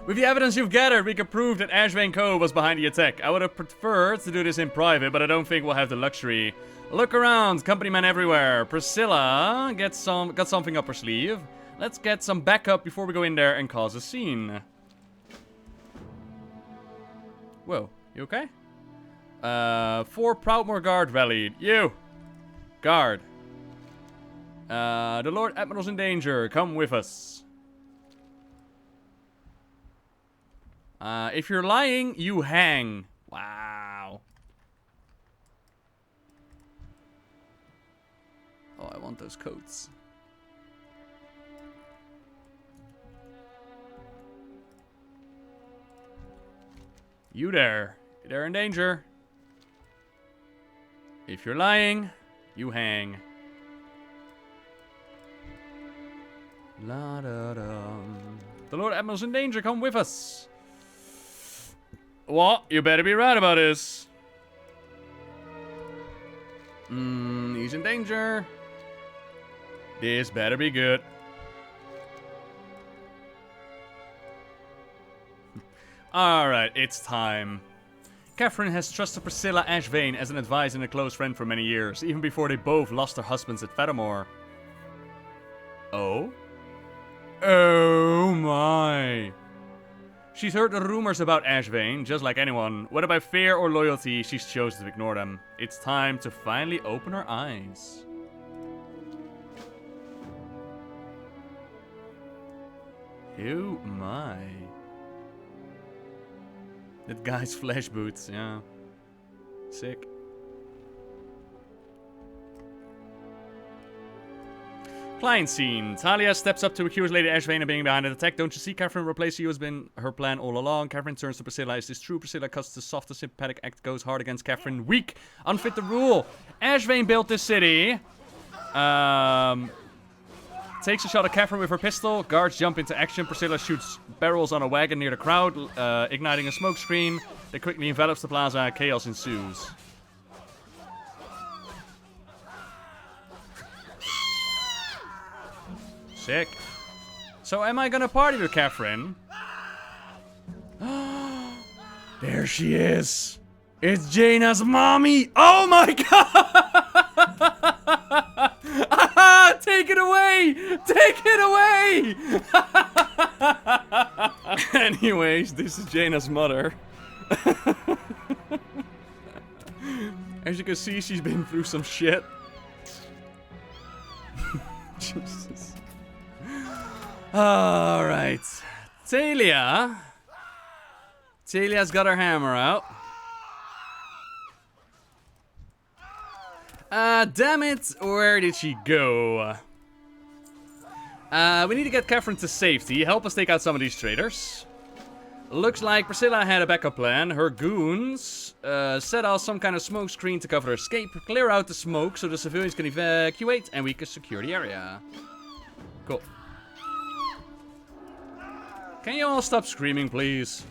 With the evidence you've gathered, we can prove that Ashvane Cove was behind the attack. I would have preferred to do this in private, but I don't think we'll have the luxury. Look around, company men everywhere. Priscilla got something up her sleeve. Let's get some backup before we go in there and cause a scene. Whoa, you okay? 4 Proudmoore Guard rallied. You! Guard. The Lord Admiral's in danger. Come with us. If you're lying, you hang. Wow. Oh, I want those coats. You there. They're in danger. If you're lying, you hang. La da da. The Lord Admiral's in danger. Come with us. What? You better be right about this. He's in danger. This better be good. Alright, it's time. Catherine has trusted Priscilla Ashvane as an advisor and a close friend for many years, even before they both lost their husbands at Fettermore. Oh? Oh my. She's heard the rumors about Ashvane, just like anyone. Whether by fear or loyalty, she's chosen to ignore them. It's time to finally open her eyes. Oh my. That guy's flesh boots, yeah. Sick. Client scene. Talia steps up to accuse Lady Ashvane of being behind the attack. Don't you see? Catherine replacing you has been her plan all along. Catherine turns to Priscilla. Is this true? Priscilla cuts the soft, sympathetic act, goes hard against Catherine. Weak. Unfit to rule. Ashvane built this city. Takes a shot at Catherine with her pistol. Guards jump into action. Priscilla shoots barrels on a wagon near the crowd, igniting a smoke screen that quickly envelops the plaza. Chaos ensues. Sick. So am I gonna party with Catherine? There she is. It's Jaina's mommy. Oh my god! Take it away! Take it away! Anyways, this is Jaina's mother. As you can see, she's been through some shit. Jesus. Alright. Talia's got her hammer out. Damn it, where did she go? We need to get Catherine to safety. Help us take out some of these traitors. Looks like Priscilla had a backup plan. Her goons set out some kind of smoke screen to cover her escape. Clear out the smoke so the civilians can evacuate and we can secure the area. Cool. Can you all stop screaming, please?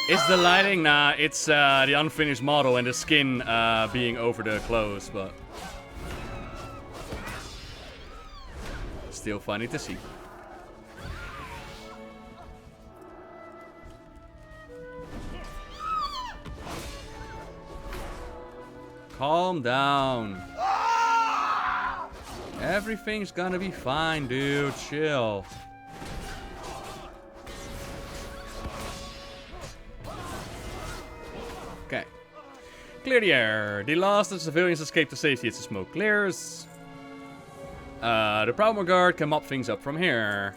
It's the lighting? Nah, it's the unfinished model and the skin being over the clothes, but still funny to see. calm down. Everything's gonna be fine, dude. Chill. Okay. Clear the air. The last of the civilians escape to safety as the smoke clears. The Proudmoore Guard can mop things up from here.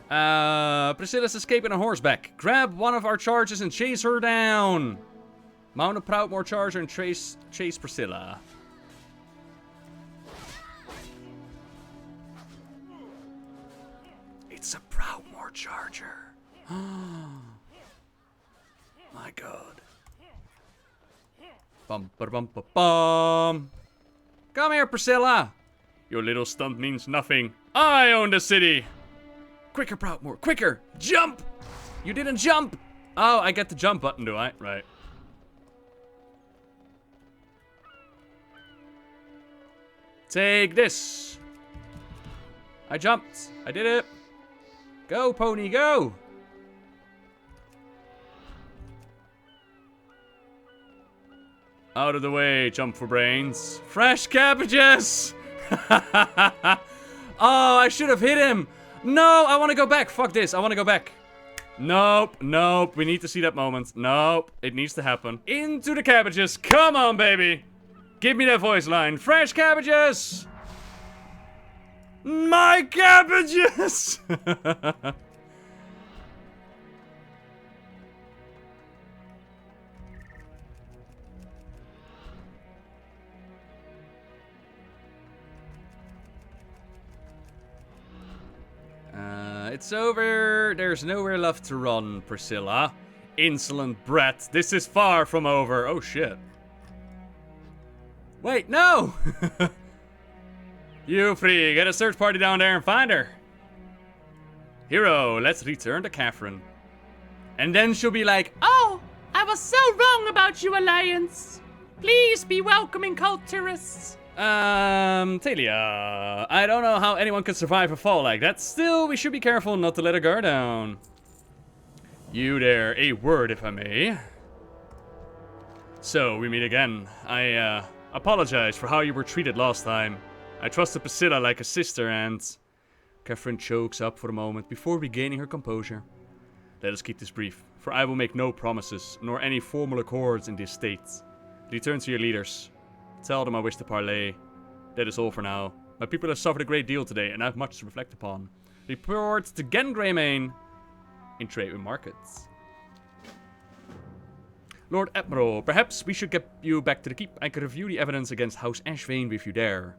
Priscilla's escaping on horseback. Grab one of our chargers and chase her down. Mount a Proudmoore charger and chase Priscilla. It's a Proudmoore charger. My god. Bum ba bum ba bum. Come here, Priscilla. Your little stunt means nothing. I own the city. Quicker, Proudmoore, quicker! Jump! You didn't jump! Oh, I get the jump button, do I? Right. Take this. I jumped. I did it. Go, pony, go! Out of the way, jump for brains. Fresh cabbages! Oh, I should have hit him! No, I want to go back. Fuck this. I want to go back. Nope, nope. We need to see that moment. Nope, it needs to happen. Into the cabbages. Come on, baby. Give me that voice line. Fresh cabbages! My cabbages! It's over. There's nowhere left to run, Priscilla. Insolent brat. This is far from over. Oh, shit. Wait, no! You three, get a search party down there and find her. Hero, let's return to Catherine. And then she'll be like, Oh, I was so wrong about you, Alliance. Please be welcoming Kul Tiras. Talia, I don't know how anyone could survive a fall like that. Still, we should be careful not to let a guard down. You there, a word if I may. So, we meet again. I, apologize for how you were treated last time. I trusted Priscilla like a sister and... Catherine chokes up for a moment before regaining her composure. Let us keep this brief, for I will make no promises, nor any formal accords in this state. Return to your leaders. Tell them I wish to parley. That is all for now. My people have suffered a great deal today, and I have much to reflect upon. Report to Gen Greymane in trade with markets. Lord Admiral, perhaps we should get you back to the keep. I could review the evidence against House Ashvane if you dare.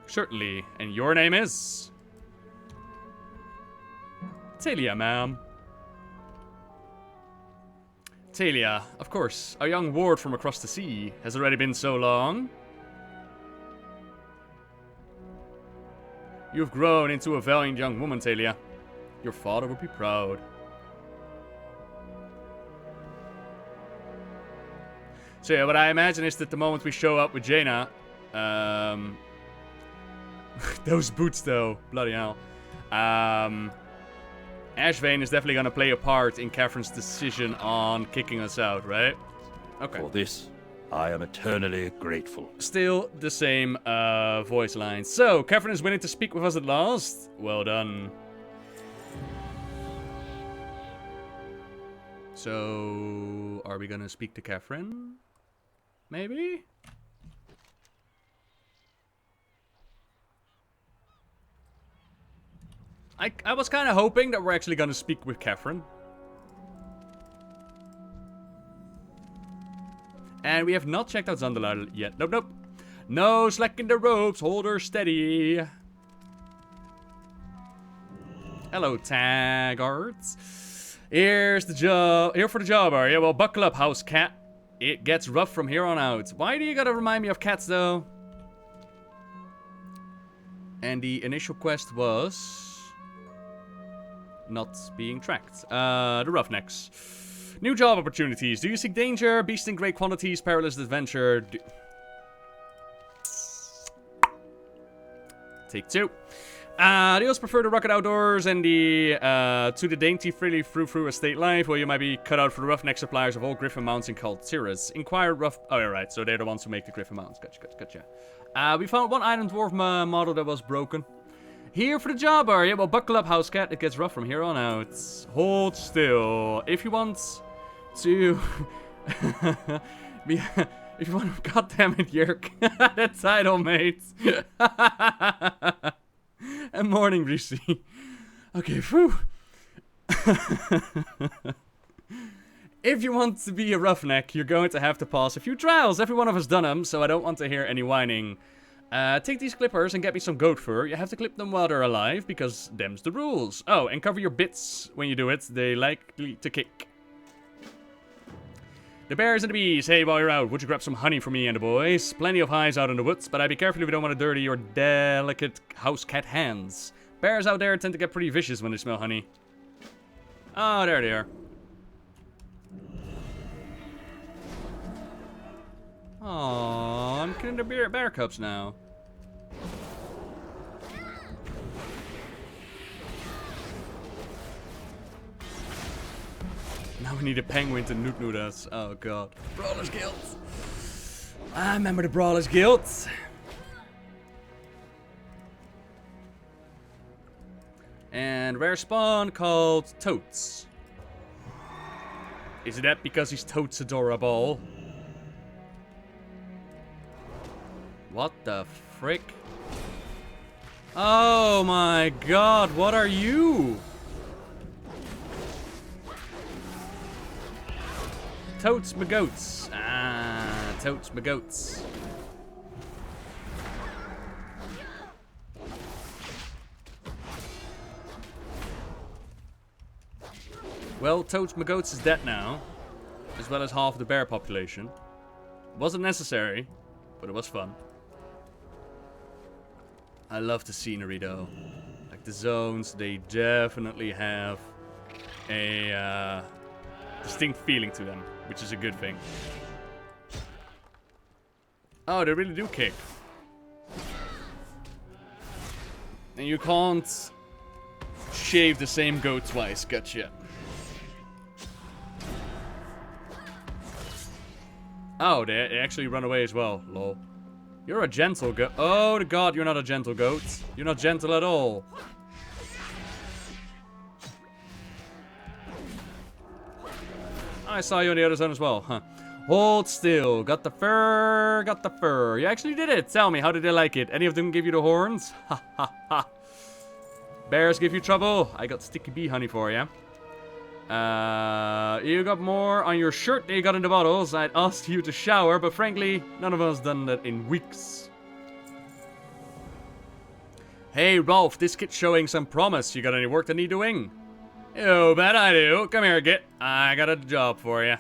Certainly, and your name is? Talia, ma'am. Talia, of course, our young ward from across the sea. Has already been so long. You've grown into a valiant young woman, Talia. Your father would be proud. So yeah, what I imagine is that the moment we show up with Jaina, those boots though, bloody hell. Ashvane is definitely gonna play a part in Catherine's decision on kicking us out, right? Okay. For this, I am eternally grateful. Still the same voice lines. So, Catherine is willing to speak with us at last. Well done. So, are we gonna speak to Catherine? Maybe? I was kind of hoping that we're actually going to speak with Catherine. And we have not checked out Zandalar yet. Nope, nope. No slacking the ropes. Hold her steady. Hello, Tiragarde. Here's the job. Here for the job, are you? Well, buckle up, house cat. It gets rough from here on out. Why do you gotta remind me of cats, though? And the initial quest was... not being tracked. The Roughnecks. New job opportunities. Do you seek danger? Beast in great quantities. Perilous adventure. Take 2. They also prefer the rugged outdoors and the to the dainty, freely frou-frou estate life, where you might be cut out for the roughneck suppliers of all griffin mounts in Kul Tiras. Inquire rough... Oh, yeah, right. So they're the ones who make the griffin mounts. Gotcha. We found one iron dwarf model that was broken. Here for the job, are you? Well, buckle up, house cat. It gets rough from here on out. Hold still. If you want to... If you want to... God damn it, Yerk. That title, mate. And morning, Rishi. Okay, phew. If you want to be a roughneck, you're going to have to pass a few trials. Every one of us done them, so I don't want to hear any whining. Take these clippers and get me some goat fur. You have to clip them while they're alive, because them's the rules. Oh, and cover your bits when you do it. They like to kick. The bears and the bees. Hey, while you're out, would you grab some honey for me and the boys? Plenty of hives out in the woods, but I'd be careful if you don't want to dirty your delicate house cat hands. Bears out there tend to get pretty vicious when they smell honey. Oh, there they are. Oh, I'm killing the bear cubs now. Now we need a penguin to noot us. Oh god. Brawler's Guild. I remember the Brawler's Guild. And rare spawn called Totes. Is it that because he's totes adorable? What the frick? Oh my god, what are you? Totes my goats. Ah, totes my goats. Well, Totes my goats is dead now, as well as half the bear population. Wasn't necessary, but it was fun. I love the scenery though. Like the zones, they definitely have a distinct feeling to them, which is a good thing. Oh, they really do kick. And you can't shave the same goat twice, gotcha. Oh, they actually run away as well, lol. You're a gentle goat. Oh, god, you're not a gentle goat. You're not gentle at all. I saw you on the other side as well, huh? Hold still. Got the fur, got the fur. You actually did it. Tell me, how did they like it? Any of them give you the horns? Ha ha ha. Bears give you trouble? I got sticky bee honey for you. You got more on your shirt than you got in the bottles. I'd asked you to shower, but frankly, none of us done that in weeks. Hey, Rolf, this kid's showing some promise. You got any work that need doing? You bet I do. Come here, Git. I got a job for you.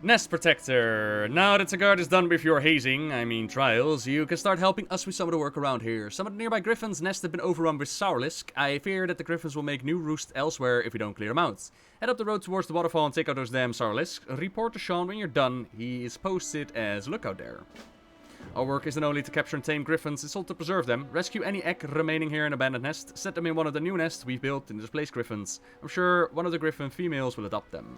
Nest Protector. Now that Tiragarde is done with your hazing, I mean trials, you can start helping us with some of the work around here. Some of the nearby griffins' nests have been overrun with sourlisk. I fear that the griffins will make new roosts elsewhere if we don't clear them out. Head up the road towards the waterfall and take out those damn sourlisk. Report to Sean when you're done. He is posted as lookout there. Our work isn't only to capture and tame griffins, it's also to preserve them. Rescue any egg remaining here in abandoned nest. Set them in one of the new nests we've built in the displaced griffins. I'm sure one of the griffin females will adopt them.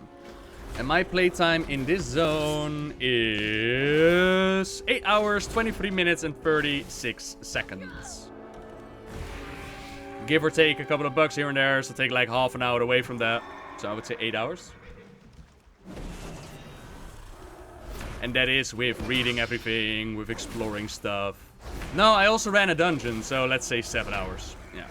And my playtime in this zone is 8 hours, 23 minutes, and 36 seconds. Give or take a couple of bucks here and there, so take like half an hour away from that. So I would say 8 hours. And that is with reading everything, with exploring stuff. No, I also ran a dungeon, so let's say 7 hours. Yeah.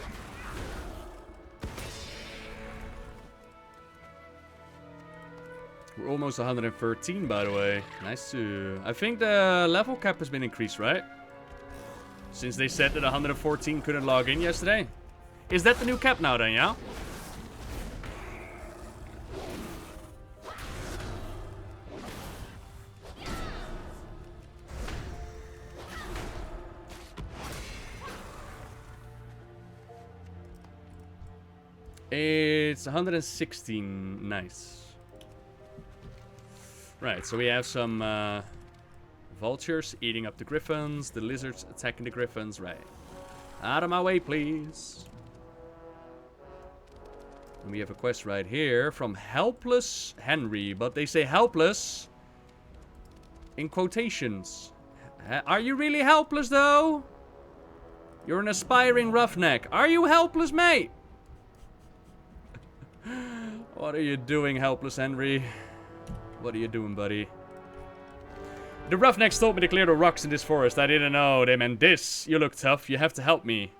We're almost 113, by the way. Nice too. I think the level cap has been increased, right? Since they said that 114 couldn't log in yesterday. Is that the new cap now then, yeah? It's 116. Nice. Right, so we have some vultures eating up the griffins, the lizards attacking the griffins, right. Out of my way, please. And we have a quest right here from Helpless Henry. But they say helpless in quotations. Are you really helpless, though? You're an aspiring roughneck. Are you helpless, mate? What are you doing, Helpless Henry? What are you doing, buddy? The roughnecks told me to clear the rocks in this forest. I didn't know they meant this. You look tough. You have to help me.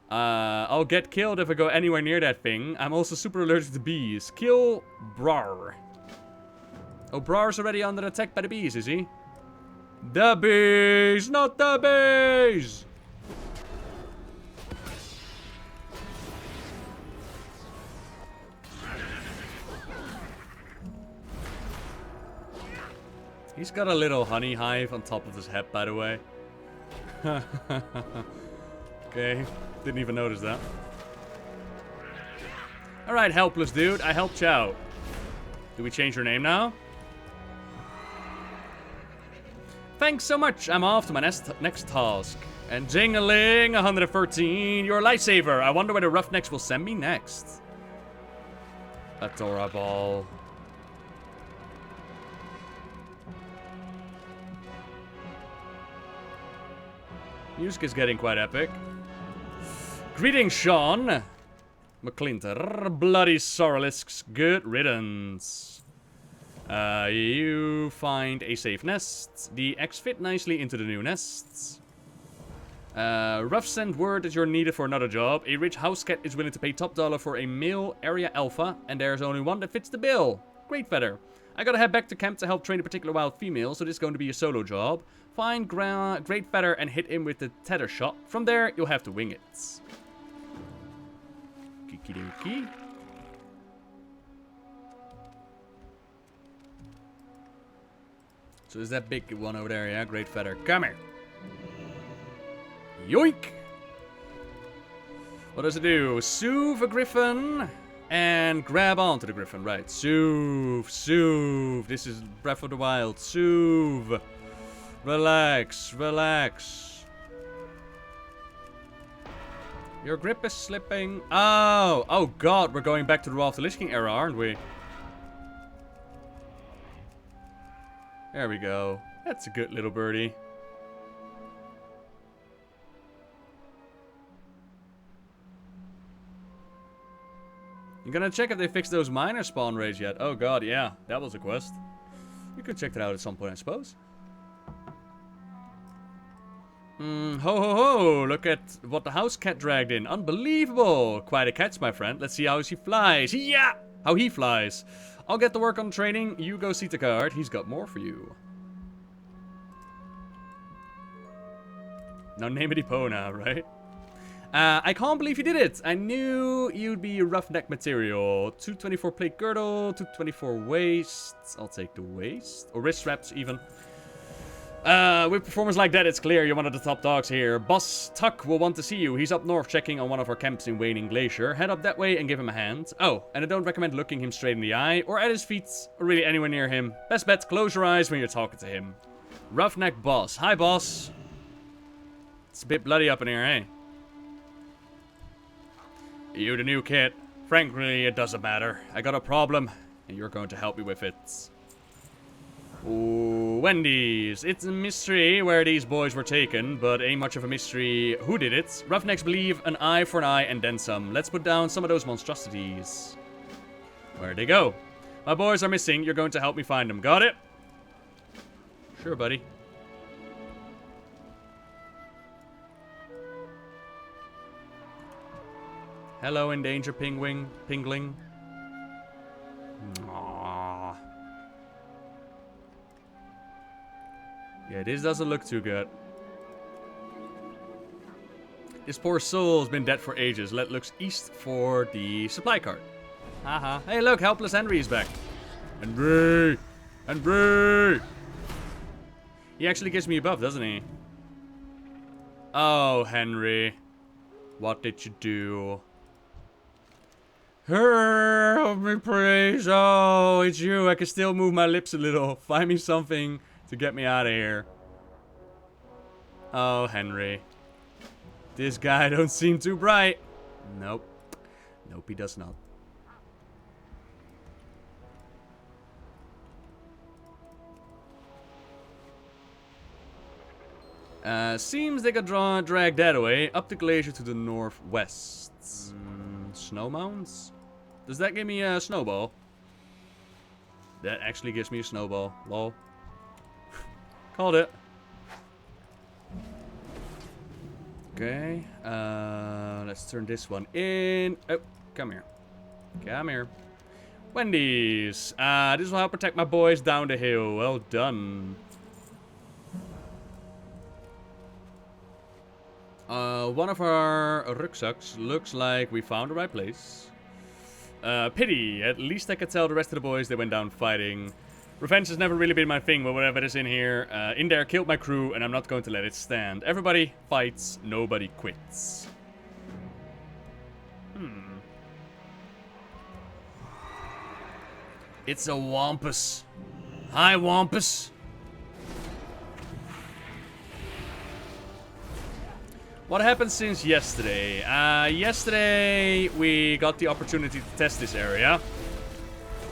I'll get killed if I go anywhere near that thing. I'm also super allergic to bees. Kill Brar. Oh, Brar's already under attack by the bees, is he? The bees! Not the bees! He's got a little honey hive on top of his head, by the way. Okay, didn't even notice that. Alright, helpless dude, I helped you out. Do we change your name now? Thanks so much, I'm off to my next task. And jingling, 113, you're a lifesaver. I wonder where the roughnecks will send me next. Adorable. Music is getting quite epic. Greetings, Sean. McClinter. Bloody Sorrelisks. Good riddance. You find a safe nest. The eggs fit nicely into the new nests. Rough sent word that you're needed for another job. A rich house cat is willing to pay top dollar for a male area alpha, and there's only one that fits the bill. Great feather. I gotta head back to camp to help train a particular wild female, so this is going to be a solo job. Find Great Feather and hit him with the tether shot. From there, you'll have to wing it. Kiki dookie. So is that big one over there, yeah? Great Feather. Come here. Yoink! What does it do? Soothe a griffin and grab onto the griffin. Right. Soothe. Soothe. This is Breath of the Wild. Soothe. Relax. Relax. Your grip is slipping. Oh. Oh, God. We're going back to the Wrath of the Lich King era, aren't we? There we go. That's a good little birdie. You gonna check if they fixed those miner spawn rates yet? Oh god, yeah. That was a quest. You could check that out at some point, I suppose. Ho ho ho! Look at what the house cat dragged in. Unbelievable! Quite a catch, my friend. Let's see how she flies. Yeah! How he flies. I'll get to work on training. You go see Tiragarde. He's got more for you. Now name it Epona, right? I can't believe you did it. I knew you'd be roughneck material. 224 plate girdle, 224 waist. I'll take the waist. Or wrist straps, even. With performance like that, it's clear you're one of the top dogs here. Boss Tuck will want to see you. He's up north checking on one of our camps in Waning Glacier. Head up that way and give him a hand. Oh, and I don't recommend looking him straight in the eye, or at his feet, or really anywhere near him. Best bet, close your eyes when you're talking to him. Roughneck Boss. Hi, boss. It's a bit bloody up in here, eh? You the new kid? Frankly, it doesn't matter. I got a problem, and you're going to help me with it. Ooh, Wendy's. It's a mystery where these boys were taken, but ain't much of a mystery who did it. Roughnecks believe an eye for an eye and then some. Let's put down some of those monstrosities. Where'd they go? My boys are missing. You're going to help me find them. Got it? Sure, buddy. Hello, endangered pingling. Aww. Yeah, this doesn't look too good. This poor soul's been dead for ages. Let's look east for the supply cart. Haha. Hey, look, Helpless Henry is back. Henry! Henry! He actually gives me a buff, doesn't he? Oh, Henry. What did you do? Help me, please. Oh, it's you. I can still move my lips a little. Find me something to get me out of here. Oh, Henry. This guy don't seem too bright. Nope. Nope, he does not. Seems they could drag that away. Up the glacier to the northwest. Snow mounds? Does that give me a snowball? That actually gives me a snowball. Lol. Called it. Okay. Let's turn this one in. Oh, come here. Come here. Wendy's. This will help protect my boys down the hill. Well done. One of our rucksacks looks like we found the right place. Pity. At least I could tell the rest of the boys they went down fighting. Revenge has never really been my thing, but whatever is in here, in there killed my crew, and I'm not going to let it stand. Everybody fights, nobody quits. It's a wampus. Hi, wampus. What happened since yesterday? Yesterday we got the opportunity to test this area.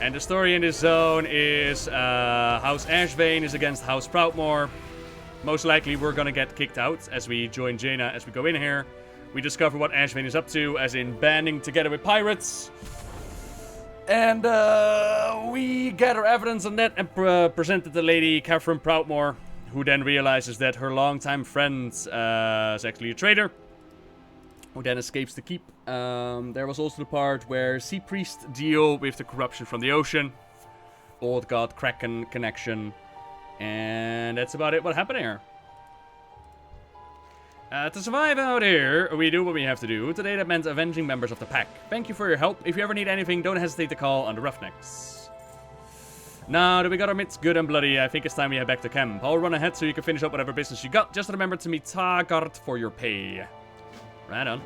And the story in this zone is House Ashvane is against House Proudmoore. Most likely we're gonna get kicked out as we join Jaina as we go in here. We discover what Ashvane is up to, as in banding together with pirates. And we gather evidence on that and present it to Lady Catherine Proudmoore, who then realizes that her longtime friend is actually a traitor, who then escapes the keep. There was also the part where Sea Priest deal with the corruption from the ocean. Old God Kraken connection. And that's about it what happened here. To survive out here, we do what we have to do. Today that meant avenging members of the pack. Thank you for your help. If you ever need anything, don't hesitate to call on the Roughnecks. Now that we got our mitts good and bloody, I think it's time we head back to camp. I'll run ahead so you can finish up whatever business you got. Just remember to meet Tiragarde for your pay. Right on.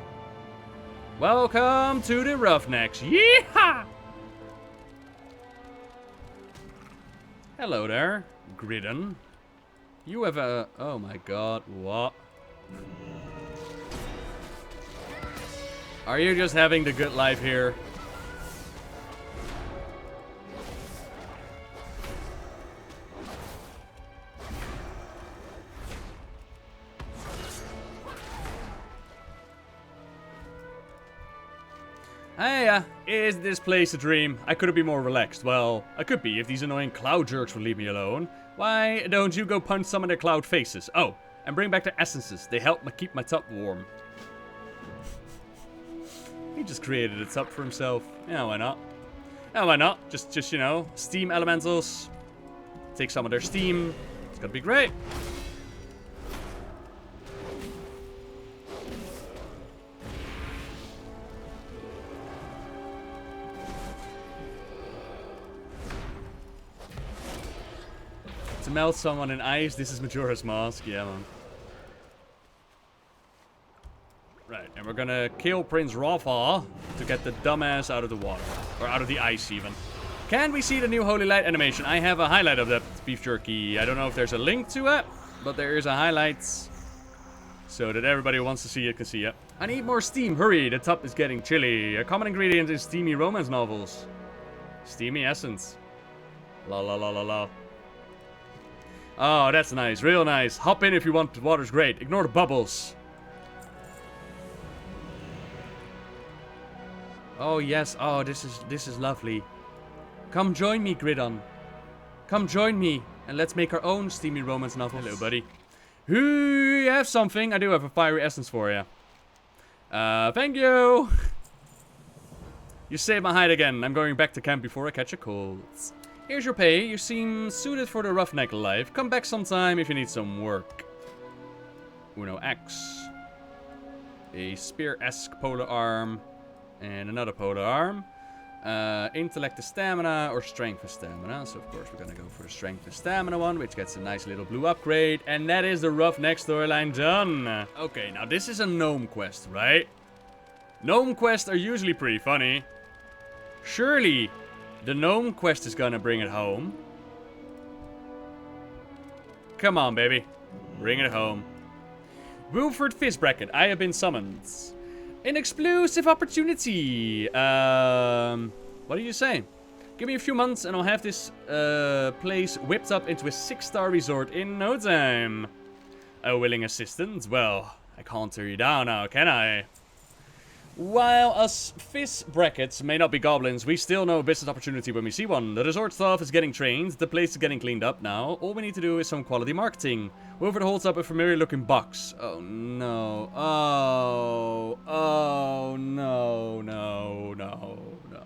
Welcome to the Roughnecks. Yeehaw! Hello there, Gridden. You have a... Oh my god, what? Are you just having the good life here? Hey, is this place a dream? I couldn't be more relaxed. Well, I could be if these annoying cloud jerks would leave me alone. Why don't you go punch some of their cloud faces? Oh, and bring back the essences. They help me keep my tub warm. He just created a tub for himself. Yeah, why not? Yeah, why not? Just you know, steam elementals. Take some of their steam. It's gonna be great. To melt someone in ice, this is Majora's Mask. Yeah, man. Right, and we're gonna kill Prince Rafa to get the dumbass out of the water. Or out of the ice, even. Can we see the new Holy Light animation? I have a highlight of that beef jerky. I don't know if there's a link to it, but there is a highlight. So that everybody who wants to see it can see it. I need more steam. Hurry, the tub is getting chilly. A common ingredient in steamy romance novels. Steamy essence. La la la la la. Oh, that's nice. Real nice. Hop in if you want. The water's great. Ignore the bubbles. Oh, yes. Oh, this is lovely. Come join me, Gridon. Come join me, and let's make our own steamy romance novel. Hello, buddy. You have something? I do have a fiery essence for you. Thank you. You saved my hide again. I'm going back to camp before I catch a cold. Here's your pay. You seem suited for the roughneck life. Come back sometime if you need some work. Uno X. A spear-esque polar arm. And another polar arm. Intellect to stamina or strength to stamina. So of course we're gonna go for the strength to stamina one, which gets a nice little blue upgrade. And that is the roughneck storyline done. Okay, now this is a gnome quest, right? Gnome quests are usually pretty funny. Surely the gnome quest is gonna bring it home. Come on, baby. Bring it home. Wilford Fizbracket, I have been summoned. An exclusive opportunity. What do you say? Give me a few months and I'll have this place whipped up into a 6-star resort in no time. A willing assistant? Well, I can't tear you down now, can I? While us fizz brackets may not be goblins, we still know a business opportunity when we see one. The resort staff is getting trained, the place is getting cleaned up now. All we need to do is some quality marketing. Wilford holds up a familiar looking box. Oh no. Oh no, no, no, no.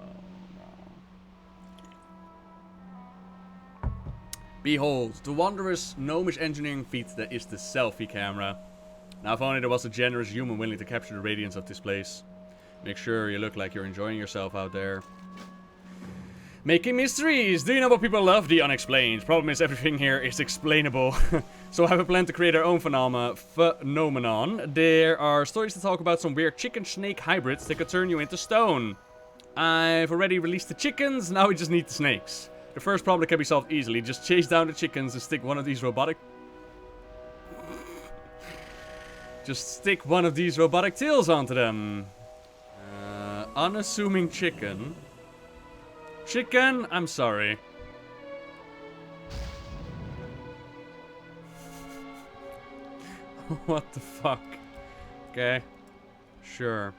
Behold, the wondrous gnomish engineering feat that is the selfie camera. Now if only there was a generous human willing to capture the radiance of this place. Make sure you look like you're enjoying yourself out there. Making mysteries! Do you know what people love? The unexplained. Problem is everything here is explainable. So I have a plan to create our own phenomenon. There are stories to talk about some weird chicken-snake hybrids that could turn you into stone. I've already released the chickens, now we just need the snakes. The first problem can be solved easily. Just chase down the chickens and stick one of these robotic... Just stick one of these robotic tails onto them. Unassuming chicken. Chicken, I'm sorry. What the fuck? Okay. Sure.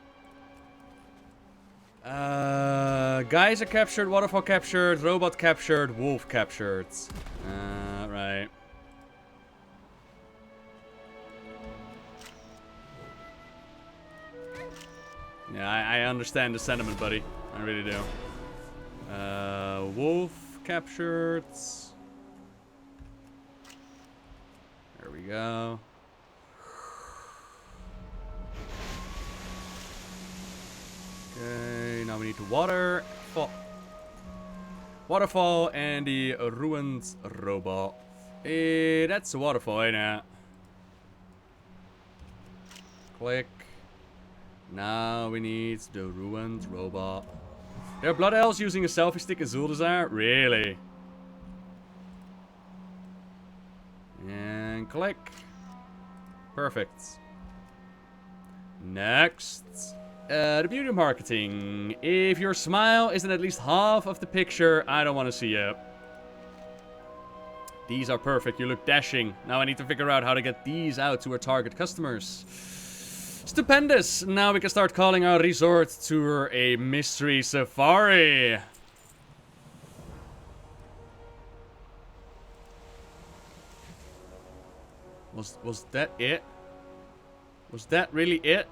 Guys are captured, waterfall captured, robot captured, wolf captured. Right. Yeah, I understand the sentiment, buddy. I really do. Wolf captured. There we go. Okay, now we need to waterfall and the ruined robot. That's a waterfall, ain't it? Click. Now we need the ruined robot. There are blood elves using a selfie stick in Zuldazar? Really? And click. Perfect. Next. The beauty of marketing. If your smile isn't at least half of the picture, I don't want to see it. These are perfect. You look dashing. Now I need to figure out how to get these out to our target customers. Stupendous! Now we can start calling our resort tour a mystery safari. Was that it? Was that really it?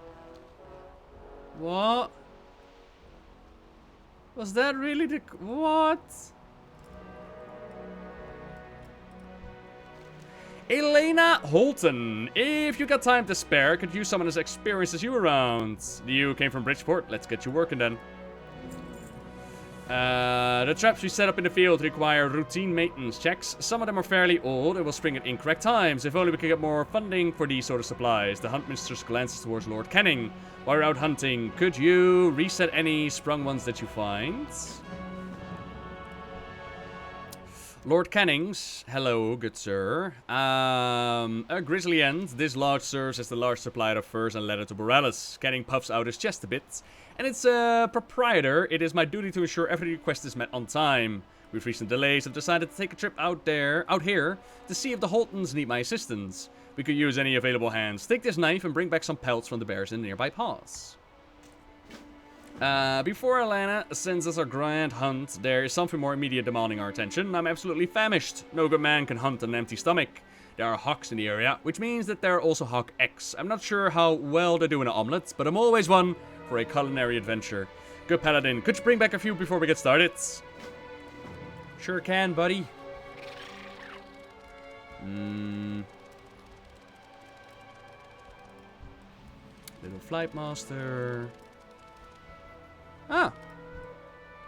What? Was that really the... What? Elena Holton. If you got time to spare, could use someone as experienced as you around. You came from Bridgeport. Let's get you working then. The traps we set up in the field require routine maintenance checks. Some of them are fairly old and will spring at incorrect times. If only we could get more funding for these sort of supplies. The huntmistress glances towards Lord Canning. While we're out hunting, could you reset any sprung ones that you find? Lord Canning's, hello, good sir. A grizzly end. This lodge serves as the large supplier of furs and leather to Boralus. Canning puffs out his chest a bit. And its proprietor, it is my duty to ensure every request is met on time. With recent delays, I've decided to take a trip out here, to see if the Holtons need my assistance. We could use any available hands. Take this knife and bring back some pelts from the bears in the nearby pass. Before Alana sends us our grand hunt, there is something more immediate demanding our attention. I'm absolutely famished. No good man can hunt on an empty stomach. There are hawks in the area, which means that there are also hawk eggs. I'm not sure how well they do in an omelette, but I'm always one for a culinary adventure. Good paladin, could you bring back a few before we get started? Sure can, buddy. Little flight master. Ah,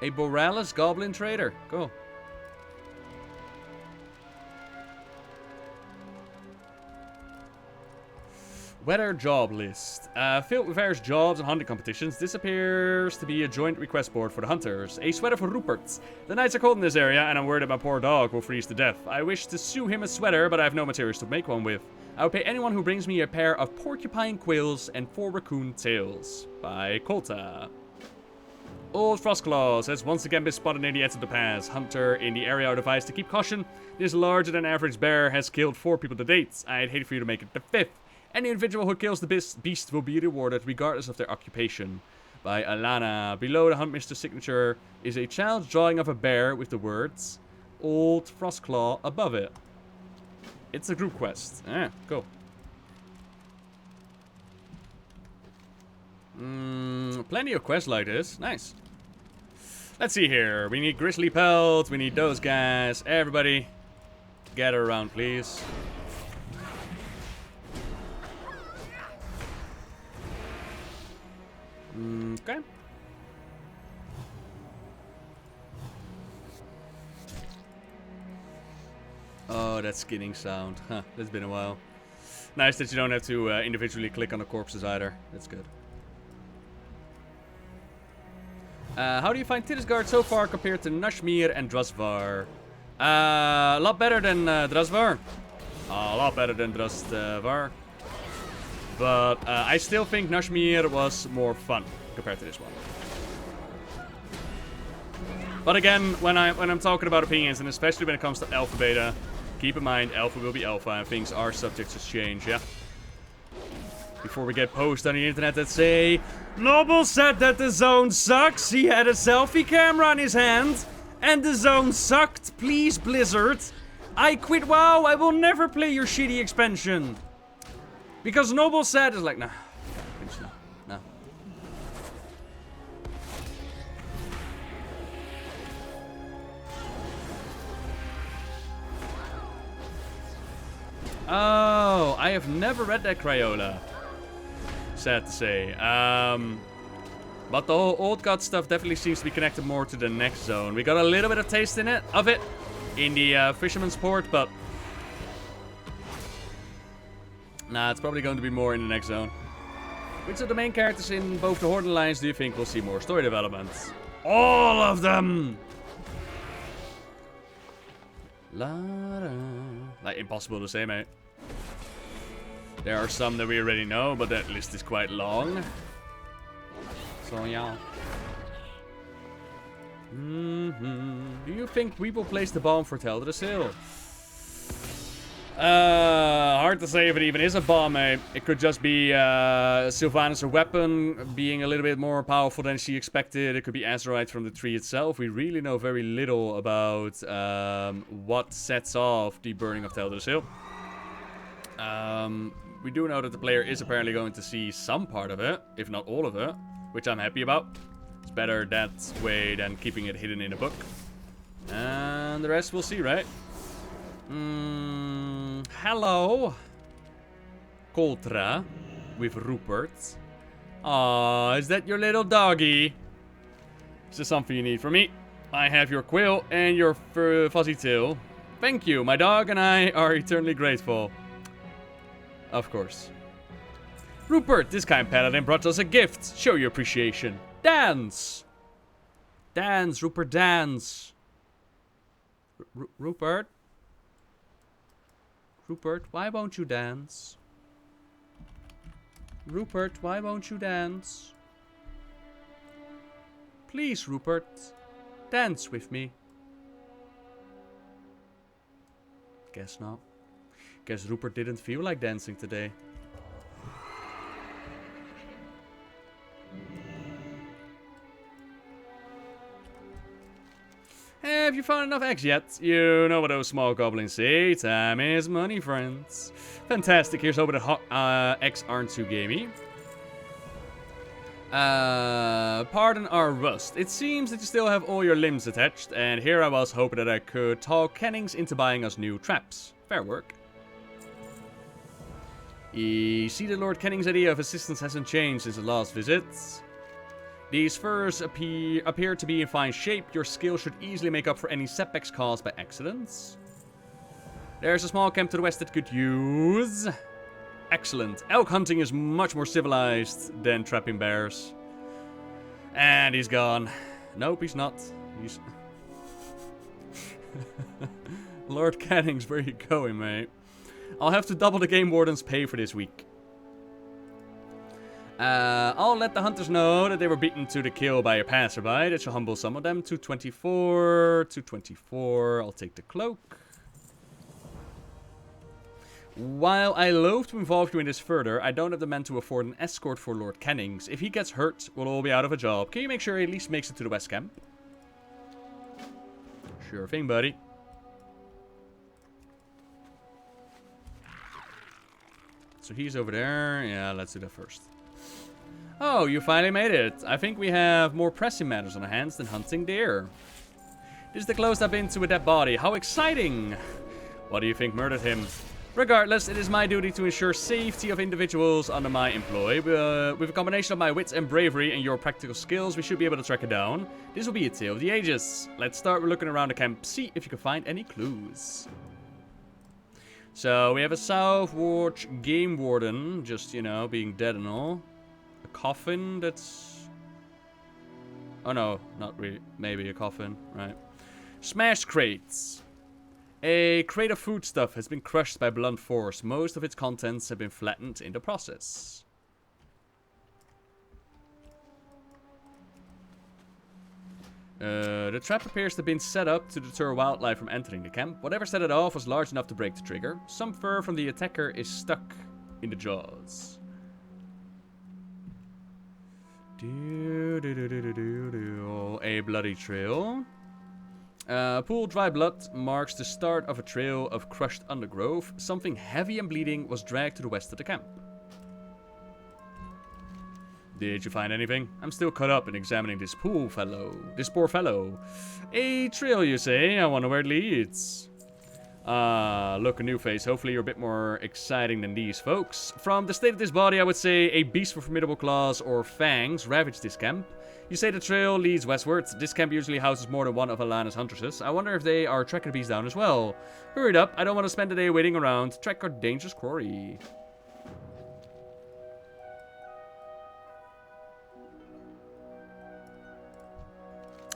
a Boralus Goblin trader. Cool. Weather job list. Filled with various jobs and hunting competitions. This appears to be a joint request board for the hunters. A sweater for Rupert. The nights are cold in this area, and I'm worried that my poor dog will freeze to death. I wish to sew him a sweater, but I have no materials to make one with. I will pay anyone who brings me a pair of porcupine quills and 4 raccoon tails. By Colta. Old Frostclaw has once again been spotted near the edge of the pass. Hunter in the area are advised to keep caution. This larger than average bear has killed 4 people to date. I'd hate for you to make it the 5th. Any individual who kills the beast will be rewarded regardless of their occupation. By Alana. Below the Huntmistress signature is a child's drawing of a bear with the words Old Frostclaw above it. It's a group quest. Ah, cool. Plenty of quests like this. Nice. Let's see here. We need grizzly pelts. We need those guys. Everybody, gather around, please. Okay. Oh, that skinning sound. Huh, that's been a while. Nice that you don't have to individually click on the corpses either. That's good. How do you find Tiragarde so far compared to Nashmir and Drusvar? A lot better than Drusvar. A lot better than Drusvar. But I still think Nashmir was more fun compared to this one. But again, when I'm talking about opinions, and especially when it comes to Alpha Beta, keep in mind Alpha will be Alpha and things are subject to change, yeah? Before we get posts on the internet that say, Noble said that the zone sucks, he had a selfie camera in his hand, and the zone sucked, please Blizzard. I quit WoW, I will never play your shitty expansion. Because Noble said is like, nah, no. Oh, I have never read that Crayola. Sad to say. But the whole Old God stuff definitely seems to be connected more to the next zone. We got a little bit of taste of it in the Fisherman's Port, but nah, it's probably going to be more in the next zone. Which of the main characters in both the Horde and Alliance do you think will see more story developments? All of them! Like, impossible to say, mate. There are some that we already know, but that list is quite long. So, yeah. Do you think we will place the bomb for Teldrassil? Hard to say if it even is a bomb, mate. It could just be Sylvanas' weapon being a little bit more powerful than she expected. It could be Azeroth from the tree itself. We really know very little about what sets off the burning of Teldrassil. We do know that the player is apparently going to see some part of it, if not all of it, which I'm happy about. It's better that way than keeping it hidden in a book. And the rest we'll see, right? Hello. Coltra with Rupert. Aw, is that your little doggy? Is there something you need from me? I have your quill and your fuzzy tail. Thank you, my dog and I are eternally grateful. Of course. Rupert, this kind paladin brought us a gift. Show your appreciation. Dance! Dance, Rupert, dance. Rupert? Rupert, why won't you dance? Rupert, why won't you dance? Please, Rupert, dance with me. Guess not. Guess Rupert didn't feel like dancing today. Have you found enough eggs yet? You know what those small goblins say. Time is money, friends. Fantastic. Here's hoping that eggs aren't too gamey. Pardon our rust. It seems that you still have all your limbs attached, and here I was hoping that I could talk Kennings into buying us new traps. Fair work. You see, the Lord Kenning's idea of assistance hasn't changed since the last visit. These furs appear to be in fine shape. Your skill should easily make up for any setbacks caused by accidents. There's a small camp to the west that could use Excellent. Elk hunting is much more civilized than trapping bears. And he's gone. Nope, he's not. He's... Lord Cannings, where you going, mate? I'll have to double the game warden's pay for this week. I'll let the hunters know that they were beaten to the kill by a passerby. That shall humble some of them. 224, 224. I'll take the cloak. While I loathe to involve you in this further, I don't have the men to afford an escort for Lord Cannings. If he gets hurt, we'll all be out of a job. Can you make sure he at least makes it to the West Camp? Sure thing, buddy. So he's over there. Yeah, let's do that first. Oh, you finally made it. I think we have more pressing matters on our hands than hunting deer. This is the closest I've been to a dead body. How exciting! What do you think murdered him? Regardless, it is my duty to ensure safety of individuals under my employ. With a combination of my wits and bravery and your practical skills, we should be able to track it down. This will be a tale of the ages. Let's start with looking around the camp, see if you can find any clues. So, we have a Southport game warden, just, you know, being dead and all. A coffin that's... Oh no, not really. Maybe a coffin, right. Smashed crates. A crate of foodstuff has been crushed by blunt force. Most of its contents have been flattened in the process. The trap appears to have been set up to deter wildlife from entering the camp. Whatever set it off was large enough to break the trigger. Some fur from the attacker is stuck in the jaws. A bloody trail. Pool dry blood marks the start of a trail of crushed undergrowth. Something heavy and bleeding was dragged to the west of the camp. Did you find anything? I'm still caught up in examining this poor fellow. A trail, you say? I wonder where it leads. Look, a new face. Hopefully you're a bit more exciting than these folks. From the state of this body, I would say a beast with formidable claws or fangs ravaged this camp. You say the trail leads westwards. This camp usually houses more than one of Alana's huntresses. I wonder if they are tracking the beast down as well. Hurry up, I don't want to spend the day waiting around. Track our dangerous quarry.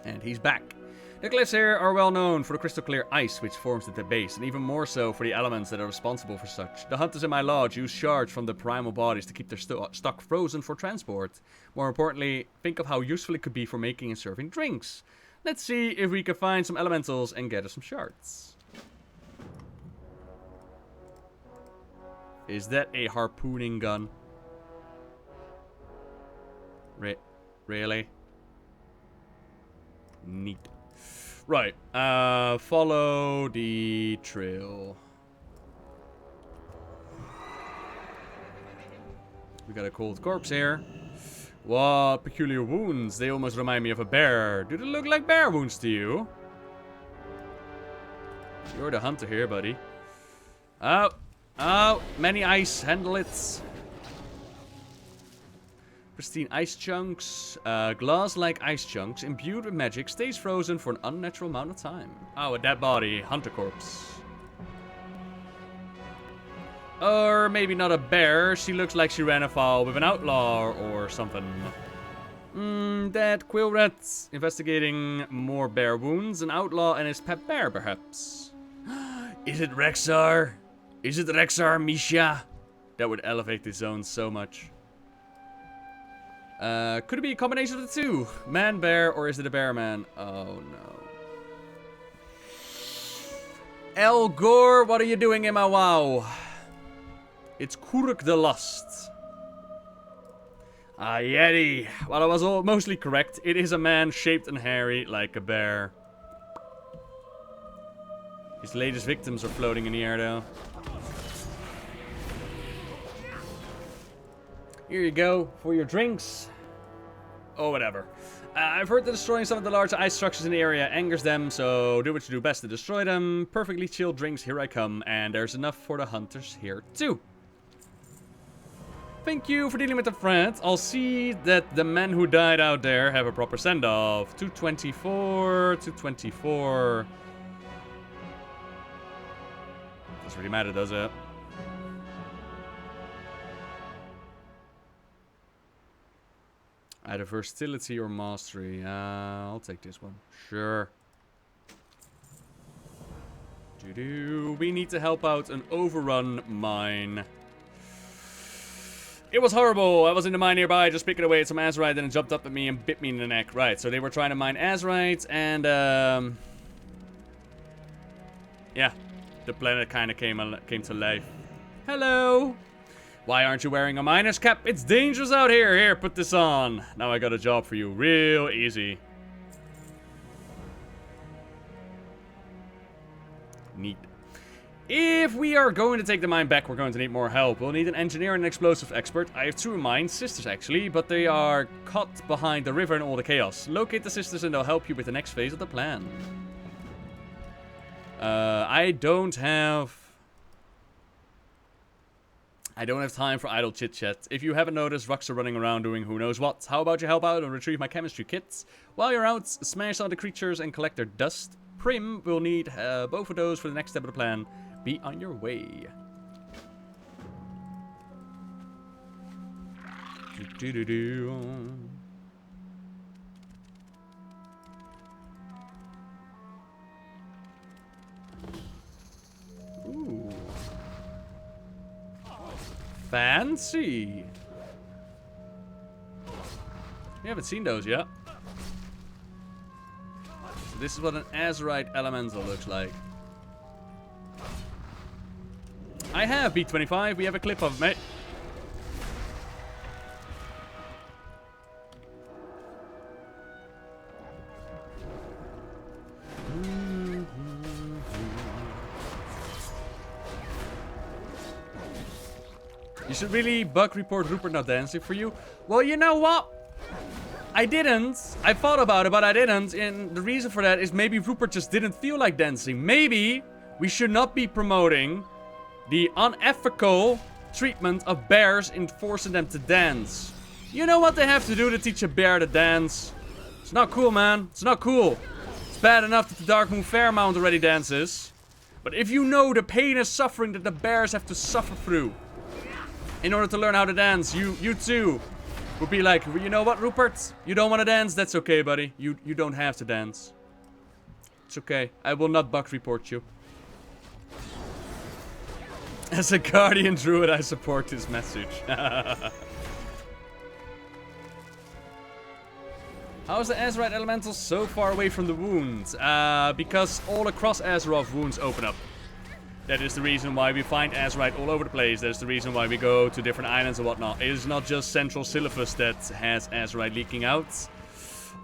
And he's back. The cliffs here are well known for the crystal clear ice which forms at the base, and even more so for the elements that are responsible for such. The hunters in my lodge use shards from the primal bodies to keep their stock frozen for transport. More importantly, think of how useful it could be for making and serving drinks. Let's see if we can find some elementals and gather some shards. Is that a harpooning gun? Really? Neat. Right, follow the trail. We got a cold corpse here. What peculiar wounds. They almost remind me of a bear. Do they look like bear wounds to you? You're the hunter here, buddy. Oh, many ice. Handle it. Pristine ice chunks. Glass-like ice chunks imbued with magic stays frozen for an unnatural amount of time. Oh, a dead body. Hunter corpse. Or maybe not a bear. She looks like she ran afoul with an outlaw or something. Dead quill rats. Investigating more bear wounds. An outlaw and his pet bear, perhaps. Is it Rexar? Is it Rexar, Misha? That would elevate the zone so much. Could it be a combination of the two? Man, bear, or is it a bear man? Oh, no. El Gore, what are you doing in my wow? It's Kuruk the Lust. Ah, Yeti. Well, I was mostly correct. It is a man shaped and hairy like a bear. His latest victims are floating in the air, though. Here you go for your drinks. Oh, whatever. I've heard that destroying some of the large ice structures in the area angers them, so do what you do best to destroy them. Perfectly chilled drinks, here I come, and there's enough for the hunters here too. Thank you for dealing with the threat. I'll see that the men who died out there have a proper send-off. 224, 224. Doesn't really matter, does it? Either versatility or mastery. I'll take this one. Sure. We need to help out an overrun mine. It was horrible. I was in the mine nearby, just picking away at some Azerite, and it jumped up at me and bit me in the neck. Right, so they were trying to mine Azerite, and yeah, the planet kind of came to life. Hello. Why aren't you wearing a miner's cap? It's dangerous out here. Here, put this on. Now I got a job for you. Real easy. Neat. If we are going to take the mine back, we're going to need more help. We'll need an engineer and an explosive expert. I have 2 in mind, sisters actually, but they are caught behind the river in all the chaos. Locate the sisters and they'll help you with the next phase of the plan. I don't have time for idle chit-chat. If you haven't noticed, Rucks are running around doing who knows what. How about you help out and retrieve my chemistry kits? While you're out, smash on the creatures and collect their dust. Prim will need both of those for the next step of the plan. Be on your way. Ooh. Fancy. We haven't seen those yet. So this is what an Azerite elemental looks like. I have B25. We have a clip of it, mate. You should really bug report Rupert not dancing for you. Well, you know what? I didn't. I thought about it, but I didn't. And the reason for that is maybe Rupert just didn't feel like dancing. Maybe we should not be promoting the unethical treatment of bears in forcing them to dance. You know what they have to do to teach a bear to dance? It's not cool, man. It's not cool. It's bad enough that the Darkmoon Fairmount already dances. But if you know the pain and suffering that the bears have to suffer through in order to learn how to dance, you too would be like, you know what, Rupert? You don't want to dance? That's okay, buddy. You don't have to dance. It's okay. I will not bug report you. As a Guardian Druid, I support this message. How is the Azerite Elemental so far away from the wounds? Because all across Azeroth wounds open up. That is the reason why we find Azerite all over the place. That is the reason why we go to different islands and whatnot. It is not just Central Silphus that has Azerite leaking out.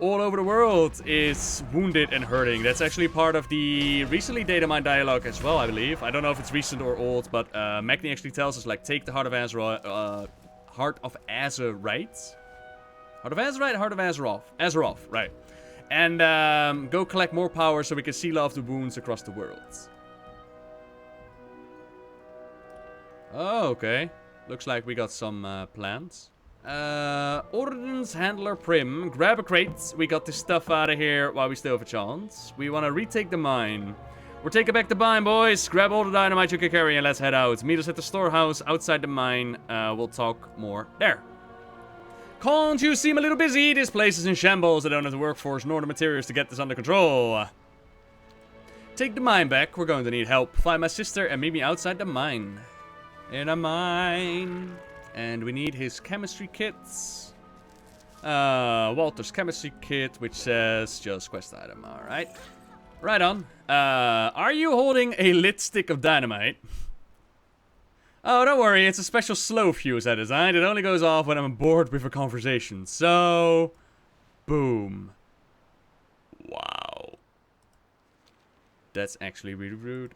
All over the world is wounded and hurting. That's actually part of the recently data mine dialogue as well, I believe. I don't know if it's recent or old, but Magni actually tells us, like, take the Heart of Azeroth. Heart of Azerite? Heart of Azerite? Heart of Azeroth. Azeroth, right. And go collect more power so we can seal off the wounds across the world. Oh, okay. Looks like we got some plans. Ordnance Handler Prim, grab a crate. We got this stuff out of here while we still have a chance. We want to retake the mine. We're taking back the mine, boys. Grab all the dynamite you can carry and let's head out. Meet us at the storehouse outside the mine. We'll talk more there. Can't you seem a little busy? This place is in shambles. I don't have the workforce nor the materials to get this under control. Take the mine back. We're going to need help. Find my sister and meet me outside the mine. In a mine. And we need his chemistry kits. Walter's chemistry kit, which says just quest item. Alright. Right on. Are you holding a lit stick of dynamite? Oh, don't worry. It's a special slow fuse I designed. It only goes off when I'm bored with a conversation. So, boom. Wow. That's actually really rude.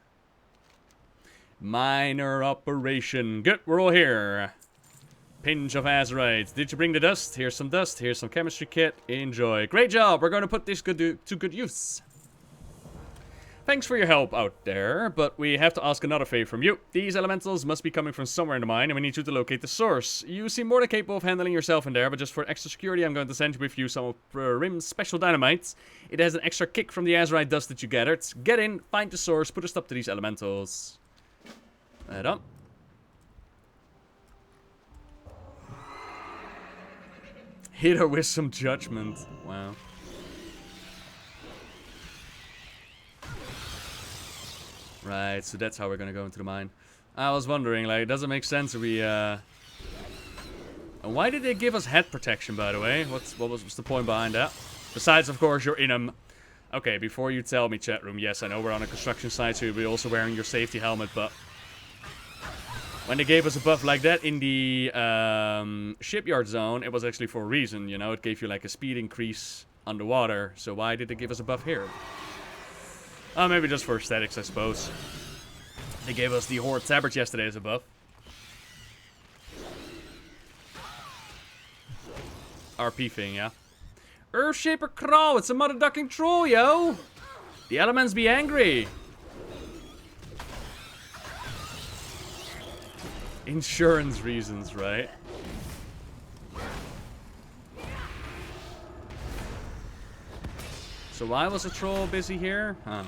Minor operation. Good, we're all here. Pinch of Azerite. Did you bring the dust? Here's some dust. Here's some chemistry kit. Enjoy. Great job. We're going to put this to good use. Thanks for your help out there, but we have to ask another favor from you. These elementals must be coming from somewhere in the mine, and we need you to locate the source. You seem more than capable of handling yourself in there, but just for extra security, I'm going to send with you some of Rim's special dynamite. It has an extra kick from the Azerite dust that you gathered. Get in, find the source, put a stop to these elementals. Head on. Hit her with some judgment. Wow. Right, so that's how we're gonna go into the mine. I was wondering, like, does it make sense if we, And why did they give us head protection, by the way? What's the point behind that? Besides, of course, you're in them. Okay, before you tell me, chat room, yes, I know we're on a construction site, so you'll be also wearing your safety helmet, but... When they gave us a buff like that in the shipyard zone, it was actually for a reason, you know? It gave you, like, a speed increase underwater, so why did they give us a buff here? Oh, maybe just for aesthetics, I suppose. They gave us the Horde Tabard yesterday as a buff. RP thing, yeah. Earthshaper Crow, it's a mother ducking troll, yo! The elements be angry. Insurance reasons, right? So why was the troll busy here? Huh.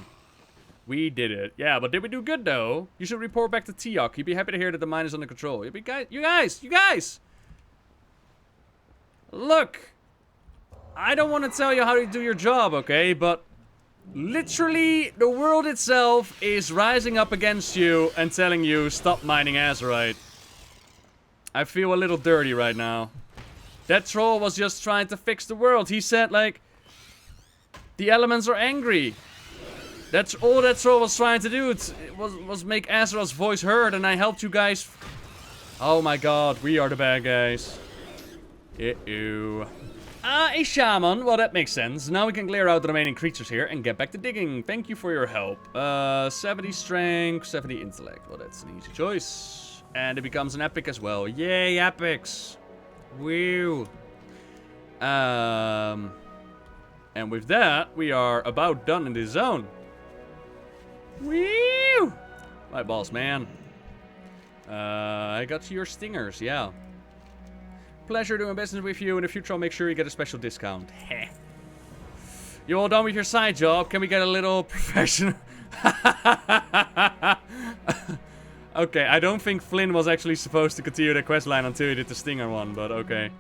We did it. Yeah, but did we do good, though? You should report back to Tiok. He'd be happy to hear that the mine is under control. You guys! Look! I don't want to tell you how to do your job, okay? But literally, the world itself is rising up against you and telling you, stop mining Azeroth. I feel a little dirty right now. That troll was just trying to fix the world. He said, like, the elements are angry. That's all that troll was trying to do. It was make Azeroth's voice heard, and I helped you guys. Oh my god, we are the bad guys. Uh-oh. A shaman. Well, that makes sense. Now we can clear out the remaining creatures here and get back to digging. Thank you for your help. 70 strength, 70 intellect. Well, that's an easy choice. And it becomes an epic as well. Yay, epics. Woo. And with that, we are about done in this zone. Woo! My balls, man. I got your stingers, yeah. Pleasure doing business with you. In the future, I'll make sure you get a special discount. Heh. You all done with your side job? Can we get a little professional? Okay, I don't think Flynn was actually supposed to continue the quest line until he did the stinger one, but okay.